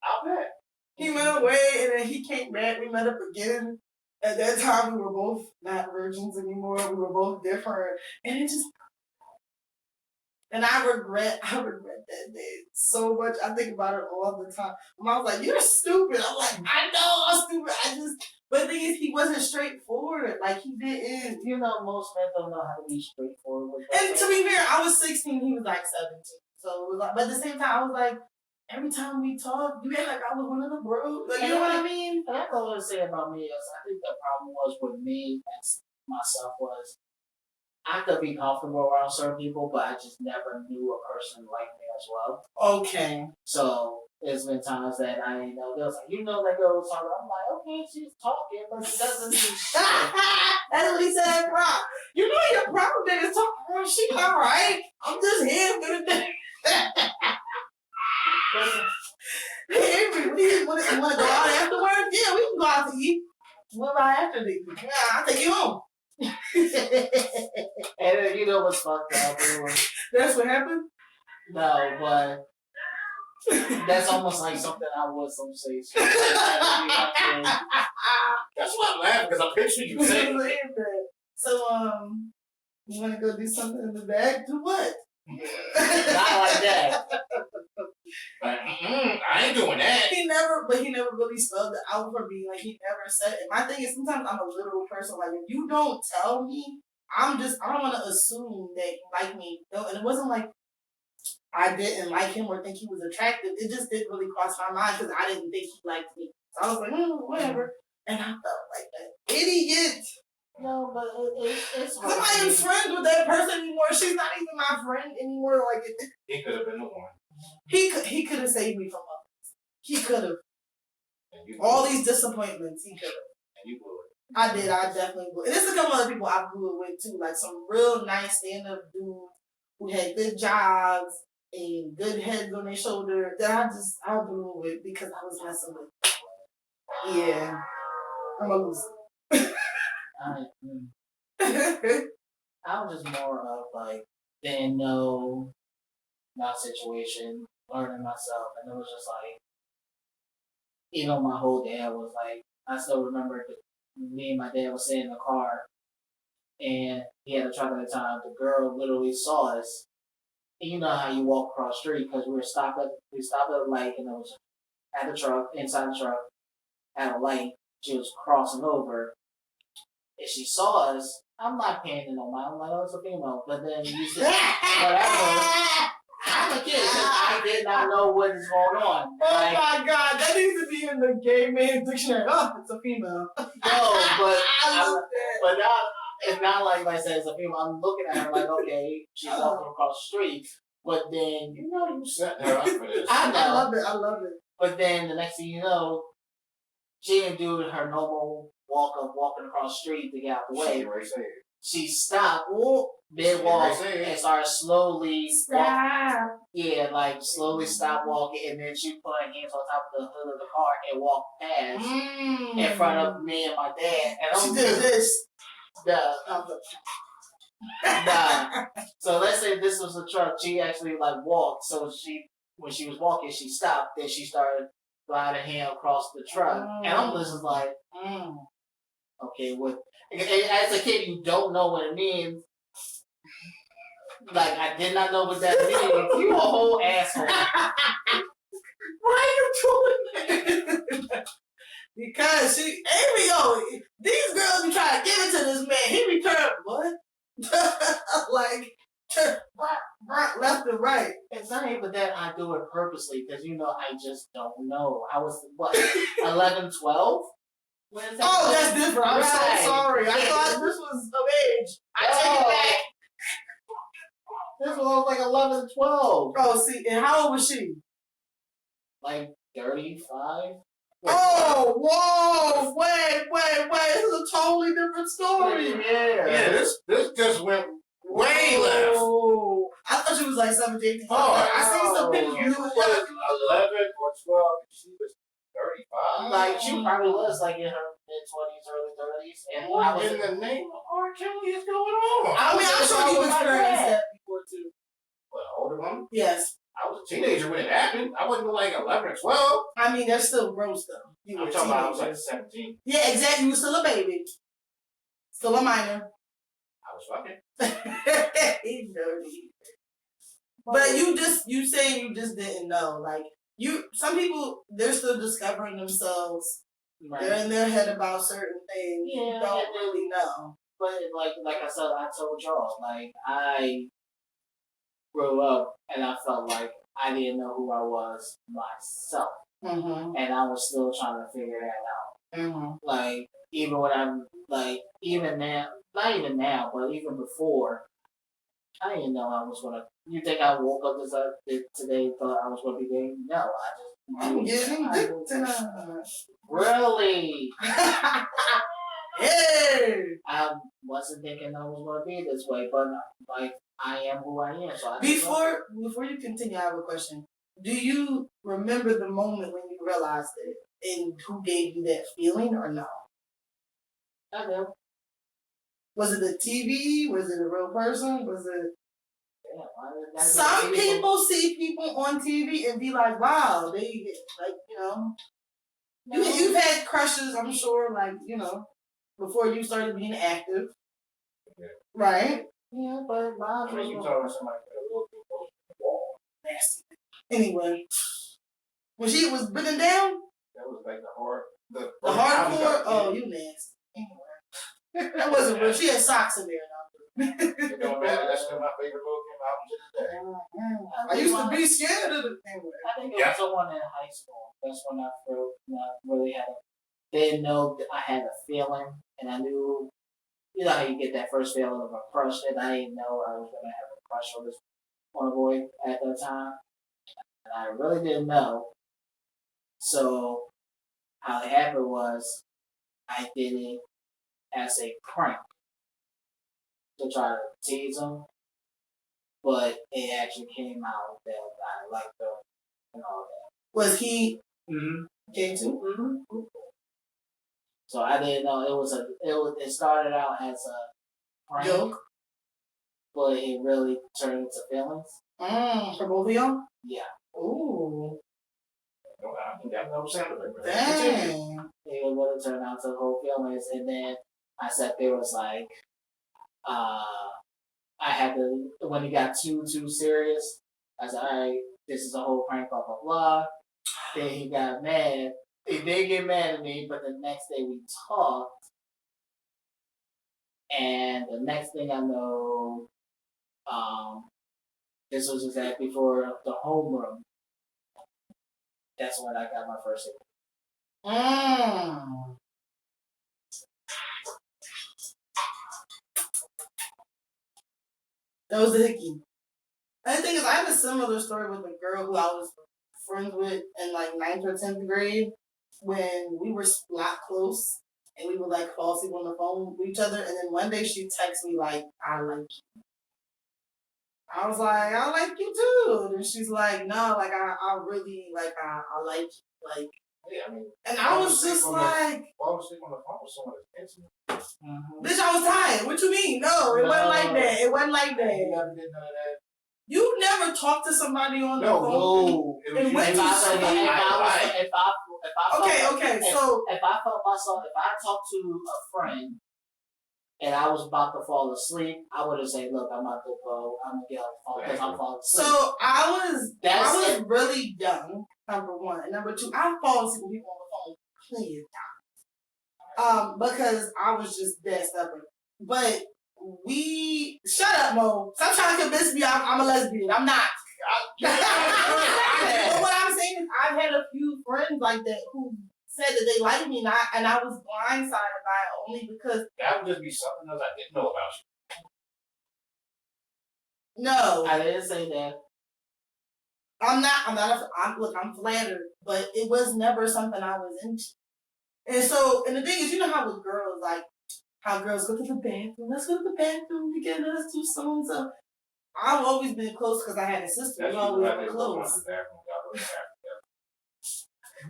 A: I'll bet.
C: He went away, and then he came back. We met up again. At that time, we were both not virgins anymore. We were both different, and it just. And I regret that day so much. I think about it all the time. My mom was like, "You're stupid." I'm like, "I know I'm stupid. But the thing is, he wasn't straightforward. Like he didn't.
B: You know, most men don't know how to be straightforward with
C: And to be fair, I was 16. He was like 17. So it was like, but at the same time, I was like, every time we talk, you act like I was one of the bros. Like, you know what I mean?
B: And that's all I was saying about me is I think the problem was with me and myself was I could be comfortable around certain people, but I just never knew a person like me as well.
C: Okay.
B: So there's been times that I didn't know. They was like, you know that girl was talking. I'm like, okay, she's talking, but she doesn't do shit.
C: That's what he said, bro. You know your problem that is talking. She all right. I'm just here for the day. Hey, we want to go out afterwards? Yeah, we can go out to eat. What about after the Yeah, I'll take you home.
B: And then, you know what's fucked up?
C: That's what happened?
B: No, but that's almost like something I would say.
A: That's why I'm laughing, because I picture you saying that.
C: So, you want to go do something in the bag? Do what?
B: Not like that.
A: I ain't doing that.
C: He never really spelled it out for me. Like, he never said it. My thing is, sometimes I'm a literal person. Like, if you don't tell me, I don't want to assume that you like me. No, and it wasn't like I didn't like him or think he was attractive. It just didn't really cross my mind because I didn't think he liked me. So I was like, whatever. And I felt like that idiot.
B: No, but it's hard.
C: I am friends with that person anymore. She's not even my friend anymore. Like
A: He could have been the one.
C: He could have saved me from others. He could have. All these disappointments, he could have.
A: And you would.
C: I did. I definitely would. And there's a couple other people I blew it with too, like some real nice stand-up dudes who had good jobs and good heads on their shoulder that I blew it with because I was messing with. Yeah, I'm a loser.
B: I was just more of like didn't know my situation, learning myself, and it was just like, even my whole dad was like, I still remember me and my dad was sitting in the car, and he had a truck at the time. The girl literally saw us. And you know how you walk across the street because we stopped at a light, and it was at the truck, inside the truck, at a light. She was crossing over, and she saw us. I'm not paying no mind. I'm like, oh, it's a female. But then you said, whatever. I'm a kid. I did not know what is going on.
C: Oh my god, that needs to be in the gay man dictionary. Oh, it's a female.
B: No, but now it's not like I said it's a female. I'm looking at her like, okay, she's walking across the street. But then
A: you setting her up for this.
C: I love it. I love it.
B: But then the next thing you know, she didn't do her normal walking across the street to get out the way. She stopped, mid walk, and started slowly slowly stopped walking, and then she put her hands on top of the hood of the car and walked past in front of me and my dad. And
C: she did this.
B: So let's say this was a truck. She actually walked. So when she was walking, she stopped. Then she started gliding her hand across the truck, and I'm just like, okay, what? As a kid, you don't know what it means. Like, I did not know what that means. You a whole asshole.
C: Why are you doing that? Because Avery, these girls be trying to give it to this man. He returned, what? Left and right.
B: It's not even that I do it purposely, because, I just don't know. I was, 11, 12?
C: Oh, that's different. I'm so sorry. I thought this was of age. I take it back.
B: This was like 11, 12.
C: Oh, see, and how old was she?
B: Like 35.
C: Oh, whoa! Wait! This is a totally different story.
A: Yeah, this just went way left.
C: I thought she was like 17.
A: I
C: see some pictures.
A: You was 11 or 12, and she was 35.
B: Like, she probably was like in her mid-20s, early 30s. And
A: what in the name of R. Kelly is going on?
C: I mean, I'm sure you experienced that before too.
A: What, older woman?
C: Yes.
A: I was a teenager when it happened. I wasn't like 11 or 12.
C: I mean, that's still gross though.
A: I'm talking about I was like 17.
C: Yeah, exactly. You were still a baby. Still a minor.
A: I was fucking.
C: He's dirty. But you saying you just didn't know. Like, some people, they're still discovering themselves. Right. They're in their head about certain things. Yeah, you don't really know.
B: But like I said, I told y'all, I grew up and I felt like I didn't know who I was myself. Mm-hmm. And I was still trying to figure that out. Mm-hmm. Like, even when I'm, even now, not even now, but even before, I didn't know I was going to. You think I woke up today and thought I was going to be gay? No,
C: I'm getting dick tonight.
B: Really?
C: Hey!
B: I wasn't thinking I was going to be this way, but I am who I am. So
C: before you continue, I have a question. Do you remember the moment when you realized it, and who gave you that feeling, or no?
B: I do.
C: Was it the TV? Was it a real person? Was it?
B: Yeah,
C: some people see people on TV and be like, "Wow, they You've had crushes, I'm sure, before you started being active, right?
B: Yeah, but
A: I mean, you talking to somebody that a little bit
C: nasty. Anyway, when she was bending down,
A: that was like the
C: hardcore. Oh, you nasty. Anyway, that wasn't real. She had socks in there.
A: It don't matter. That's still my favorite little Kim album to this day.
C: I used to be scared of it. Anyway.
B: I think it was someone in high school. That's when I really didn't know that I had a feeling, and I knew, how you get that first feeling of a crush, and I didn't know I was going to have a crush on a boy at that time. And I really didn't know. So, how it happened was, I did it as a prank to try to tease him, but it actually came out that I liked him and all that.
C: Was he
B: gay too? Mm-hmm. So I didn't know it started out as a prank.
C: Joke.
B: but it really turned into feelings.
C: For both of y'all?
B: Yeah.
C: Ooh.
A: I think that was sound effect.
C: Dang.
B: It really turned out to whole feelings, and then I sat there was like, I had to when it got too serious. I said, all right, this is a whole prank, blah blah blah. Then he got mad. He did get mad at me, but the next day we talked, and the next thing I know, this was exactly before the homeroom. That's when I got my first hit.
C: That was the hickey. And the thing is, I had a similar story with a girl who I was friends with in like 9th or 10th grade when we were a lot close and we would like fall asleep on the phone with each other. And then one day she texted me like, I like you. I was like, I like you too. And she's like, no, like I really like I like you. Like,
A: Yeah, I mean,
C: and I was just like,
A: fall asleep on the phone with someone that's intimate.
C: bitch, I was tired. What you mean? No, it wasn't like that. It wasn't like that.
A: You never did none of that.
C: You never talked to somebody on the phone.
B: No.
C: And when
B: If I felt myself, if I talked to a friend and I was about to fall asleep, I would have said, "Look, I'm about to go. I'm gonna get off the phone because I'm falling asleep."
C: So I was really young. Number one, and number two, I've fallen asleep with people on the phone plenty of times. Because I was just that stubborn. But shut up, Mo. Stop trying to convince me I'm a lesbian. I'm not. But what I'm saying is, I've had a few friends like that who said that they liked me, and I was blindsided by it only because
A: that would just be something else I didn't know about you.
C: No,
B: I didn't say that.
C: I'm flattered, but it was never something I was into. And so, and the thing is, you know how with girls, like, how girls go to the bathroom, let's go to the bathroom together, let's do so. I've always been close because I had a sister. We always were close.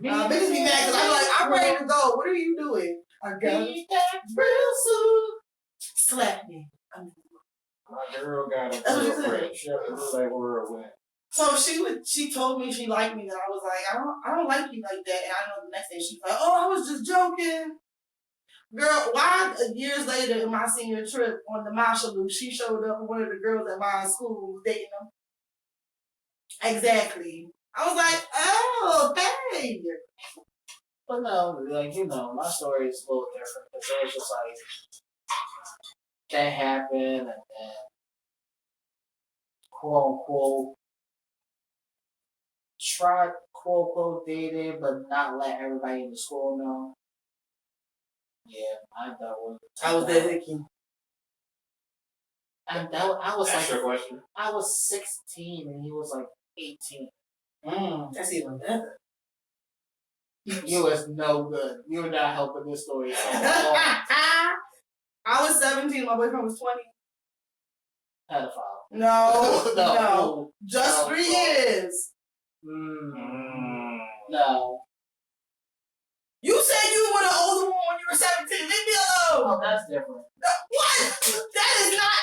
C: Bitches be mad because I'm like, I'm ready to go. What are you doing? I got it real soon. Slap me.
A: My girl got a girlfriend. She had a like whirlwind.
C: So she told me she liked me, and I was like, I don't like you like that. And I know the next day she was like, oh, I was just joking. Girl, why years later in my senior trip on the Marshall, she showed up with one of the girls at my school who was dating them. Exactly. I was like, oh, dang.
B: But no, like, you know, my story is a little different because it was just like that happened, and then quote unquote tried quote unquote dating, but not let everybody in the school know. Yeah, I dealt with.
C: I was that hickey.
B: I was
A: That's
B: like,
A: your question.
B: I was 16 and he was like 18.
C: That's even better.
B: You was no good. You were not helping this story at all.
C: I was 17. My boyfriend was 20.
B: Pedophile.
C: No. Just 3 years.
B: No.
C: You said you were the older one when you were 17. Leave me alone.
B: Oh, that's different.
C: What? That is not.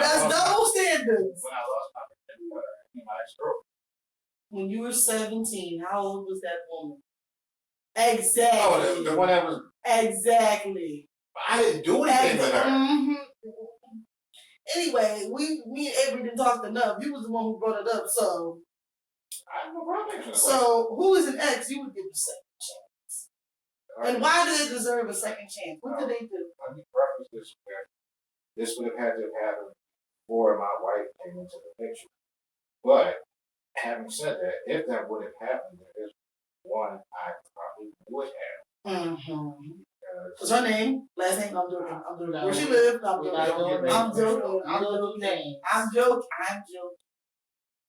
C: That's double standards.
A: When I lost my ex-girlfriend.
C: When you were 17, how old was that woman? Exactly.
A: Oh, the one that was.
C: Exactly.
A: I didn't do anything with her.
C: Mm-hmm. Anyway, me and Avery didn't talk enough. You was the one who brought it up, so.
A: I have no problem.
C: So, who is an ex you would give a second chance? And why do they deserve a second chance? What did they do?
A: Let me preface this where this would have had to have happened before my wife came into the picture. But having said that, if that would have happened, there is one I probably would have.
C: What's her name? Last name? I'm joking.
B: No,
C: where she lived? I'm joking.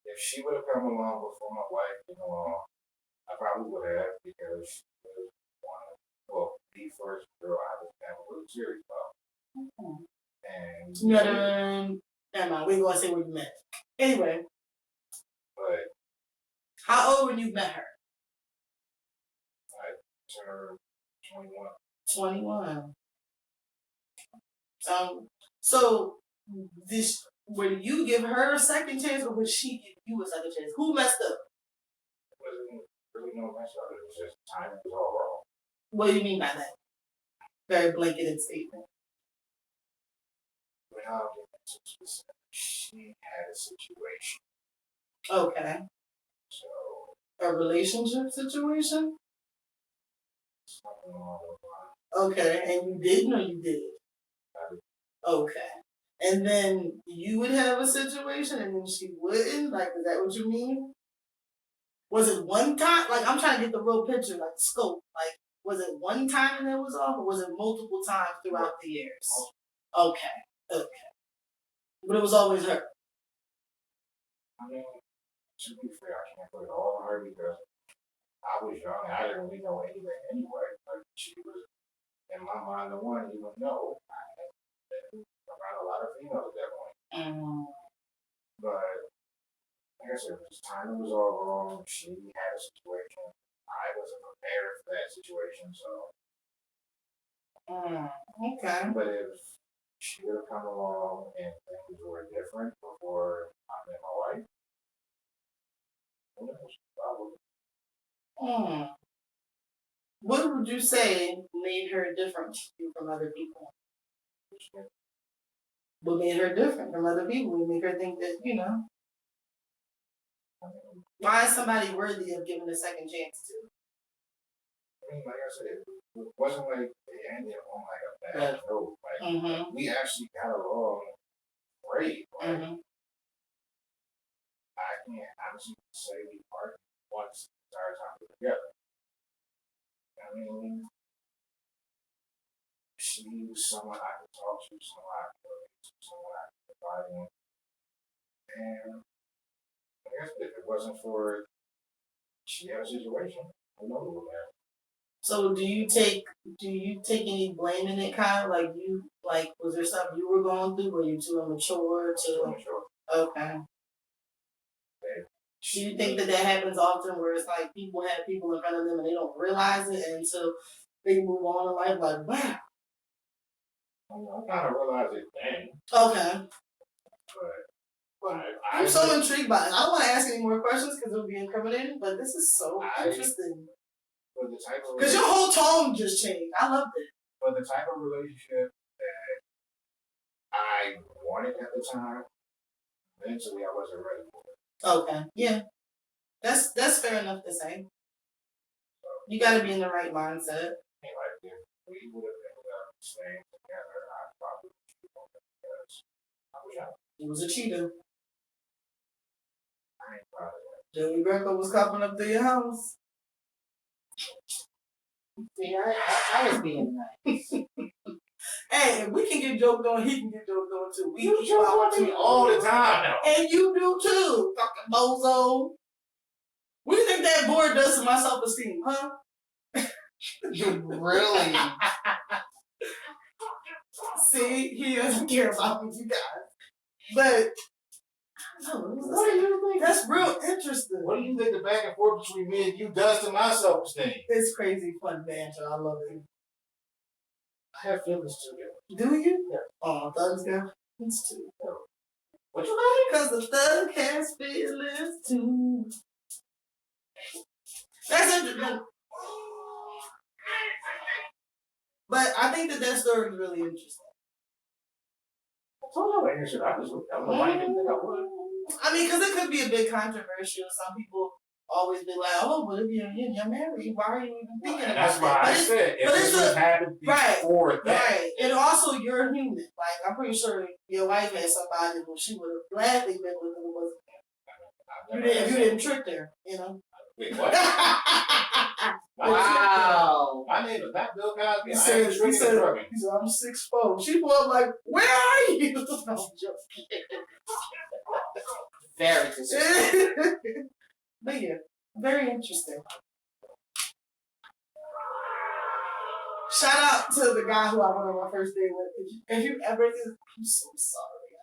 A: If she would have come along before my wife came along, I probably would have, because she was the first girl I was ever really serious about. And
C: never mind. We ain't gonna say where you met. Anyway.
A: But
C: how old when you met her?
A: I turned 21.
C: 21. So Would you give her a second chance, or would she give you a second chance? Who messed up?
A: It wasn't really no mess up. It was just time was all wrong.
C: What do you mean by that? Very blanketed statement.
A: Without getting into specifics, she had a situation.
C: Okay.
A: So,
C: A relationship situation?
A: something along those lines.
C: Okay. And you didn't, or you did?
A: I did.
C: Okay. And then you would have a situation and then she wouldn't? Like, is that what you mean? Was it one time? Like, I'm trying to get the real picture, like, scope. Like, was it one time and it was off, or was it multiple times throughout the years? Okay. Okay. But it was always her.
A: I mean, to be fair, I can't put it all on her because I was young and I didn't really know anything anyway. But she was, in my mind, the one, even though I had been around a lot of females at that point. But like I said, this time was all wrong. She had a situation. I wasn't prepared for that situation, so.
C: Okay.
A: But if she would have come along and things were different before I met my wife, who knows? Probably.
C: What would you say made her different to you from other people? What made her different from other people? What made her think that, you know, why is somebody worthy of giving a second chance to?
A: I mean, like I said, it wasn't like it ended on like a bad note. Like, we actually got along great. Like, I can't honestly say we argued once the entire time we were together. I mean, she was someone I could talk to, someone I could relate to, someone I could confide in. And I guess if it wasn't for she had a situation, who knows what happened.
C: So do you take any blame in it, kind of like was there something you were going through? Were you too immature to? Okay. Do you think that happens often, where it's like people have people in front of them and they don't realize it until they move on in life? Like, wow.
A: I kind of realized it then.
C: Okay.
A: But
C: I'm so intrigued by it. I don't want to ask any more questions because it would be incriminating, but this is so interesting. Because your whole tone just changed. I loved it.
A: But the type of relationship that I wanted at the time, mentally I wasn't ready for it.
C: Okay. Yeah. That's fair enough to say. You got to be in the right mindset.
A: Like if we would have ended up staying together, I probably would have cheated on it because I was young.
C: He was a cheater.
A: I ain't proud of that.
C: Joey Greco was coming up to your house.
B: See, I was being nice.
C: Hey, if we can get joked on, he can get joked on too.
A: You joke on me all the time now.
C: And you do too, fucking bozo. What do you think that board does to my self-esteem, huh?
B: Really?
C: See, he doesn't care about me, you guys. But, what do you think? That's real interesting.
A: What do you think the back and forth between me and you does to my self-esteem?
C: It's crazy fun banter. I love it.
A: I have feelings too.
C: Do you? Yeah. Oh, thugs got feelings too.
A: What you mean?
C: Because the thug has feelings too. That's interesting. But I think that story is really interesting.
A: I told you I answered. I don't know why you didn't think I would.
C: I mean, because it could be a bit controversial. Some people always be like, "Oh, but if you're married, why are you even thinking about
A: That's why I said if this would happen before that.
C: Right. And also, you're human. Like, I'm pretty sure your wife had somebody who she would have gladly been with if it wasn't him. If you didn't trick her, you know.
A: Wait, what?
B: Wow.
A: My name is not Bill Cosby.
C: He said, I'm 6'4". She was like, where are you? No, I'm joking.
B: Very consistent.
C: But yeah, very interesting. Shout out to the guy who I went on my first date with. If you ever did, I'm so sorry.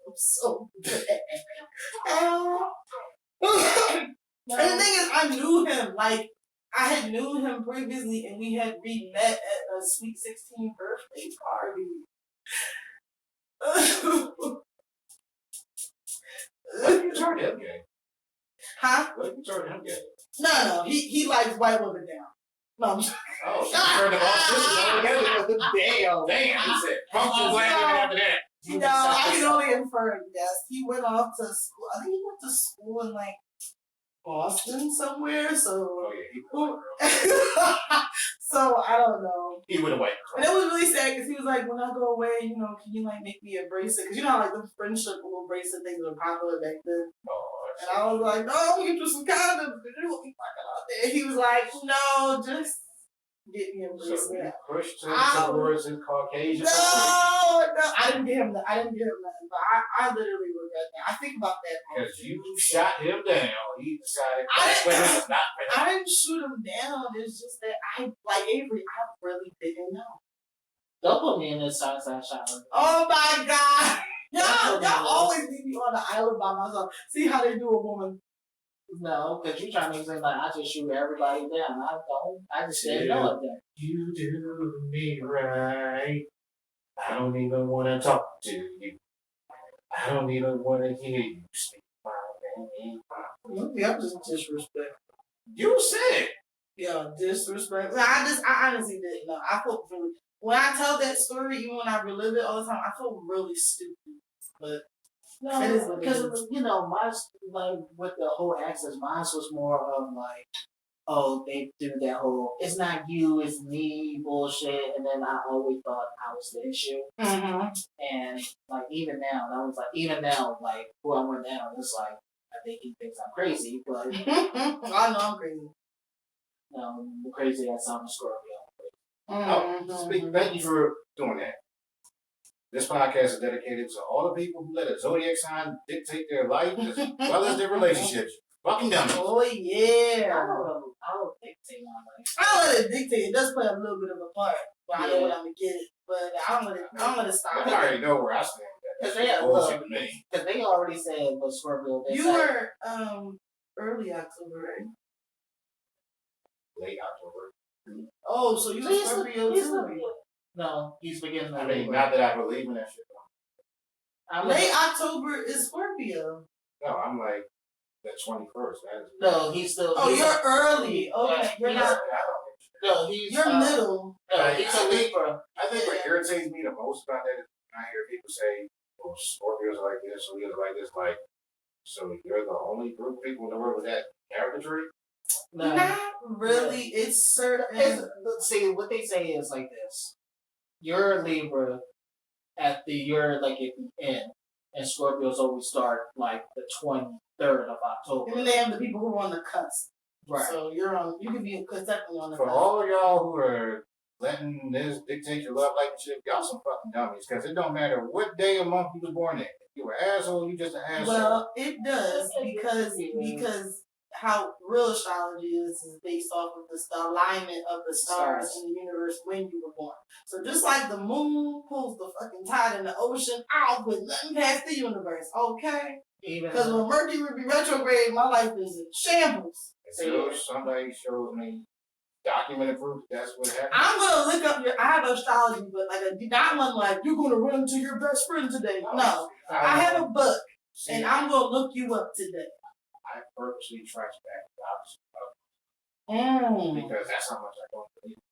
C: I'm so bad. And the thing is, I knew him. Like, I had knew him previously, and we had re-met at a Sweet 16 birthday party.
A: What if you turn him gay?
C: Huh?
A: What if you turn him gay?
C: No. He likes white women down. No, I'm just.
A: Oh, so you turned him all sisters altogether.
B: Damn.
A: He said, functional black women after that.
C: No, I can only infer. Yes, he went off to school. I think he went to school in like Boston somewhere. So.
A: Oh yeah, he would have
C: So I don't know.
A: He would have went.
C: And it was really sad because he was like, when I go away, you know, can you like make me a bracelet? Because you know how like the friendship little bracelet things were popular back then.
A: Oh,
C: And I was like, no, I'm gonna get you some condoms. You will be fucking out there. And he was like, no, just get me a
A: so
C: bracelet.
A: you pushed him towards his Caucasian.
C: No, I didn't get him that. I didn't get him nothing. But I literally regret that. I think about that.
A: Because you shot him down, he decided
C: I didn't shoot him down. It's just that like Avery, I really didn't know.
B: Don't put me in this side shower.
C: Oh my God. Y'all always leave me on the island by myself. See how they do a woman.
B: No, because you trying to say like I just shoot everybody down. I don't. I just didn't know it then.
A: You do me right. I don't even want to talk to you. I don't even want to hear you speak my name.
C: Yeah, I'm just disrespectful.
A: You said.
C: Yeah, disrespect. I honestly didn't know. I felt really. When I tell that story, even when I relive it all the time, I feel really stupid. But
B: no, because you know, mine like with the whole access, mine was more of like, oh, they do that whole "it's not you, it's me" bullshit, and then I always thought I was the issue.
C: Mm-hmm.
B: And like even now, like who I'm with now, it's like I think he thinks I'm crazy, but
C: I know I'm crazy.
B: No, crazy ass I'm a Scorpio.
A: Thank you for doing that. This podcast is dedicated to all the people who let a zodiac sign dictate their life as well as their relationships. Fucking dummies.
C: Oh yeah.
B: I don't dictate my life.
C: I don't let it dictate. It does play a little bit of a part. But I know what I'm gonna get it. But I don't let it stop.
A: I already know where I stand.
B: Because they already said what Scorpio.
C: You were early October, right?
A: Late October.
C: Oh, so you were Scorpio too?
B: No, he's beginning.
A: I mean, not that I believe in that shit.
C: Late October is Scorpio.
A: No, I'm like the 21st.
B: No, he's still.
C: Oh, you're early. Okay, you're not.
B: No, he's.
C: You're middle.
B: No, he's a Libra.
A: I think what irritates me the most about that is when I hear people say, "Well, Scorpios are like this, Leos are like this." Like, so you're the only group of people in the world with that character trait?
C: No. Not really. It's certain.
B: See, what they say is like this: you're a Libra you're like at the end, and Scorpios always start like the 23rd of October.
C: And then they have the people who are on the cusp.
B: Right.
C: So you're on. You could be technically on the
A: For
C: cusp.
A: all of y'all who are letting this dictate your love life and shit, y'all some fucking dummies. Because it don't matter what day or month you was born in. If you were an asshole, you just an asshole.
C: Well, it does because how real astrology is based off of the alignment of the stars in the universe when you were born. So just like the moon pulls the fucking tide in the ocean, I'll put nothing past the universe, okay? Because when Mercury would be retrograde, my life is in shambles.
A: So somebody shows me documented proof that's what happened.
C: I'm gonna look up I have astrology, but not one like you're gonna run to your best friend today. No. I have a book and I'm gonna look you up today.
A: I purposely trash back the opposite because that's how much I don't believe.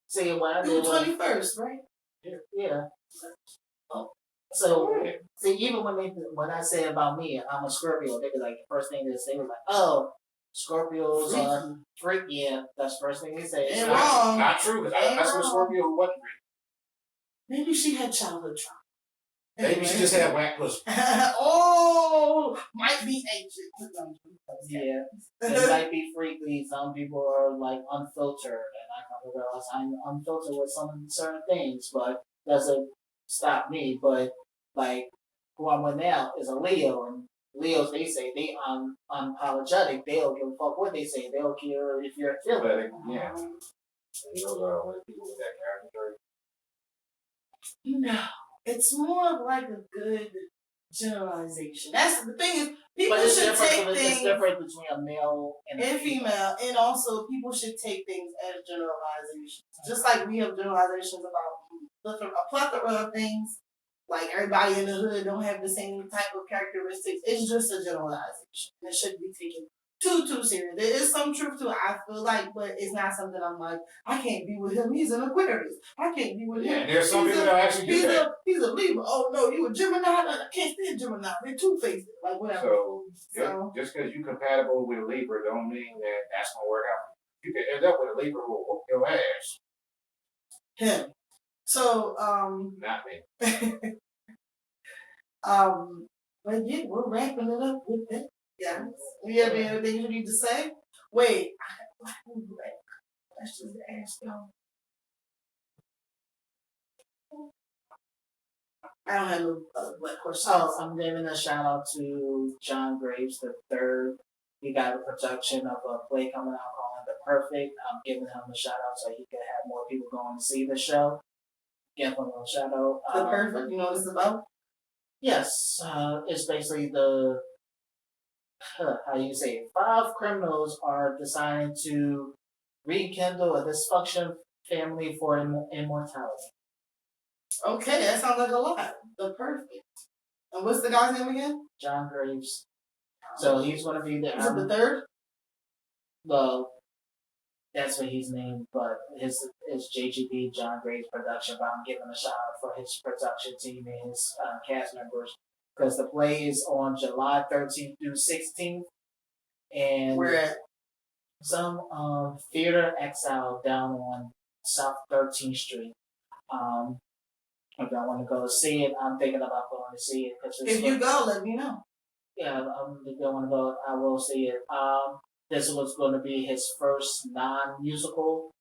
B: See, when I
C: do 21st, right?
B: Yeah. So, see, even when I say about me, I'm a Scorpio, they be like, the first thing they were like, oh, Scorpios are freak. Yeah, that's the first thing they say.
C: Ain't wrong.
A: Not true, because I saw a Scorpio who wasn't freak.
C: Maybe she had childhood trauma.
A: Maybe she just had whack pussy.
C: Oh, might be ancient.
B: Yeah, it might be freaky. Some people are like unfiltered, and I kind of realize I'm unfiltered with some certain things, but doesn't stop me. But like who I'm with now is a Leo, and Leos, they say they unapologetic. They don't give a fuck what they say. They don't care if you're feeling.
A: Yeah. Leos are only people with that character.
C: No. It's more of like a good generalization. That's the thing is people should take things.
B: It's different between a male and
C: female, and also people should take things as generalizations. Just like we have generalizations about a plethora of things, like everybody in the hood don't have the same type of characteristics. It's just a generalization. It shouldn't be taken too serious. There is some truth to it, I feel like, but it's not something I'm like, I can't be with him. He's an Aquarius. I can't be with him.
A: Yeah, there's some people that actually do that.
C: He's a Libra. Oh no, you a Gemini? I can't stand Gemini. They're two-faced. Like whatever.
A: So just because you're compatible with a Libra don't mean that that's gonna work out. You can end up with a Libra who will whoop your ass.
C: Him. So
A: Not me.
C: but yeah, we're wrapping it up with that. Yeah. You have anything you need to say? Wait. Let's just ask y'all. I don't have no questions.
B: Oh, I'm giving a shout out to John Graves the third. He got a production of a play coming out called The Perfect. I'm giving him a shout out so he can have more people going to see the show. Give him a shout out.
C: The Perfect, you know what it's about?
B: Yes, it's basically the how you say it, 5 criminals are deciding to rekindle a dysfunction family for immortality.
C: Okay, that sounds like a lot. The Perfect. And what's the guy's name again?
B: John Graves. So he's going to be the.
C: Is it the third?
B: Well, that's what he's named, but his JGP John Graves production. But I'm giving a shout out for his production team and his cast members because the play is on July 13th through 16th, and
C: we're at
B: some Theater Exile down on South 13th Street. If I want to go see it, I'm thinking about going to see it.
C: If you go, let me know.
B: Yeah, if I want to go, I will see it. This was going to be his first non-musical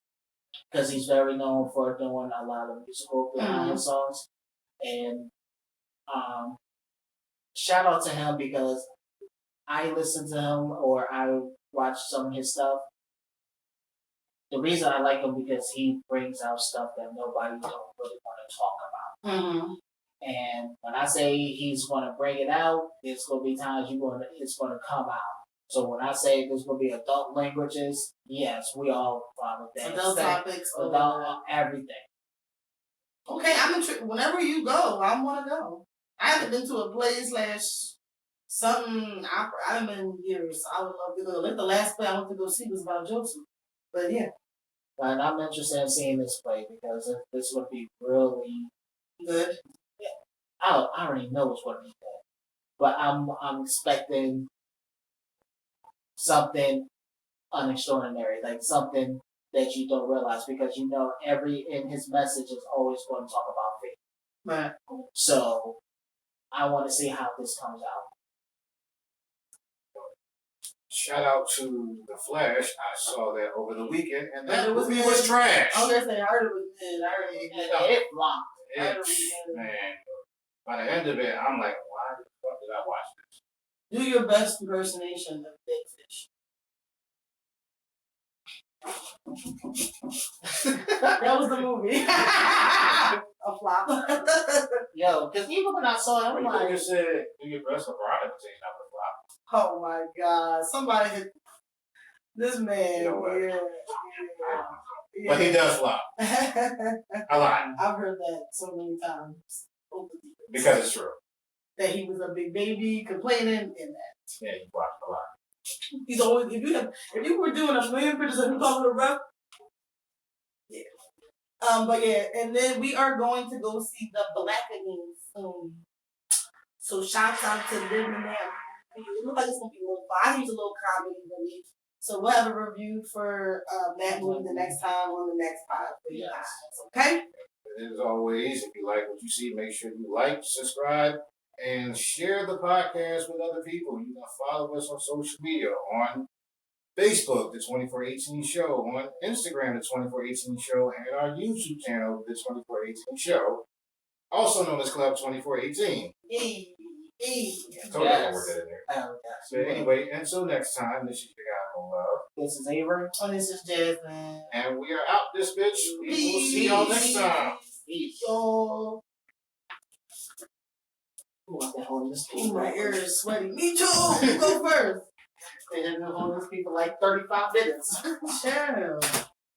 B: because he's very known for doing a lot of musical behind his songs. And shout out to him because I listen to him or I watch some of his stuff. The reason I like him because he brings out stuff that nobody don't really want to talk about.
C: Mm-hmm.
B: And when I say he's going to bring it out, there's going to be times it's going to come out. So when I say there's going to be adult languages, yes, we all follow that.
C: Adult topics,
B: adult everything.
C: Okay, I'm intrigued. Whenever you go, I want to go. I haven't been to a play / something opera. I haven't been in years. So I would love to go. Like the last play I went to go see was about Joseph. But yeah.
B: And I'm interested in seeing this play because this would be really
C: good.
B: Yeah. I already know it's going to be good. But I'm expecting something unextraordinary, like something that you don't realize because you know in his message is always going to talk about faith.
C: Right.
B: So I want to see how this comes out.
A: Shout out to The Flash. I saw that over the weekend, and that movie was trash.
C: I was going to say, I heard it was good. I heard it
B: flopped.
A: Man, by the end of it, I'm like, why the fuck did I watch this?
C: Do your best impersonation of Big Fish. That was the movie. A flop.
B: Yo, because even when I saw it, I'm like,
A: you said do your best impersonation of a flop.
C: Oh my God! Somebody hit this man.
A: You know what?
C: Yeah.
A: But he does flop a lot.
C: I've heard that so many times.
A: Because it's true.
C: That he was a big baby complaining and that.
A: Yeah, he flopped a lot.
C: He's always if you were doing a million pictures of him talking to rap. Yeah. But yeah, and then we are going to go see the Blackaning soon. So shout out to them and that. It looks like it's gonna be a little fun. I think it's a little comedy movie. So we'll have a review for that movie the next time on the next pod for you guys. Okay?
A: As always, if you like what you see, make sure you like, subscribe, and share the podcast with other people. You can follow us on social media on Facebook, The 2418 Show, on Instagram, The 2418 Show, and our YouTube channel, The 2418 Show, also known as Club 2418.
C: Hey.
A: So yes. Work that in there. So anyway, until next time, this is your guy on Love.
B: This is Avery.
C: And this is Jasmine.
A: And we are out this bitch. We will see y'all next time.
B: Peace.
C: Y'all. My ear is sweaty. Me too. Go first.
B: They have been holding these people like 35 minutes.
C: Sure.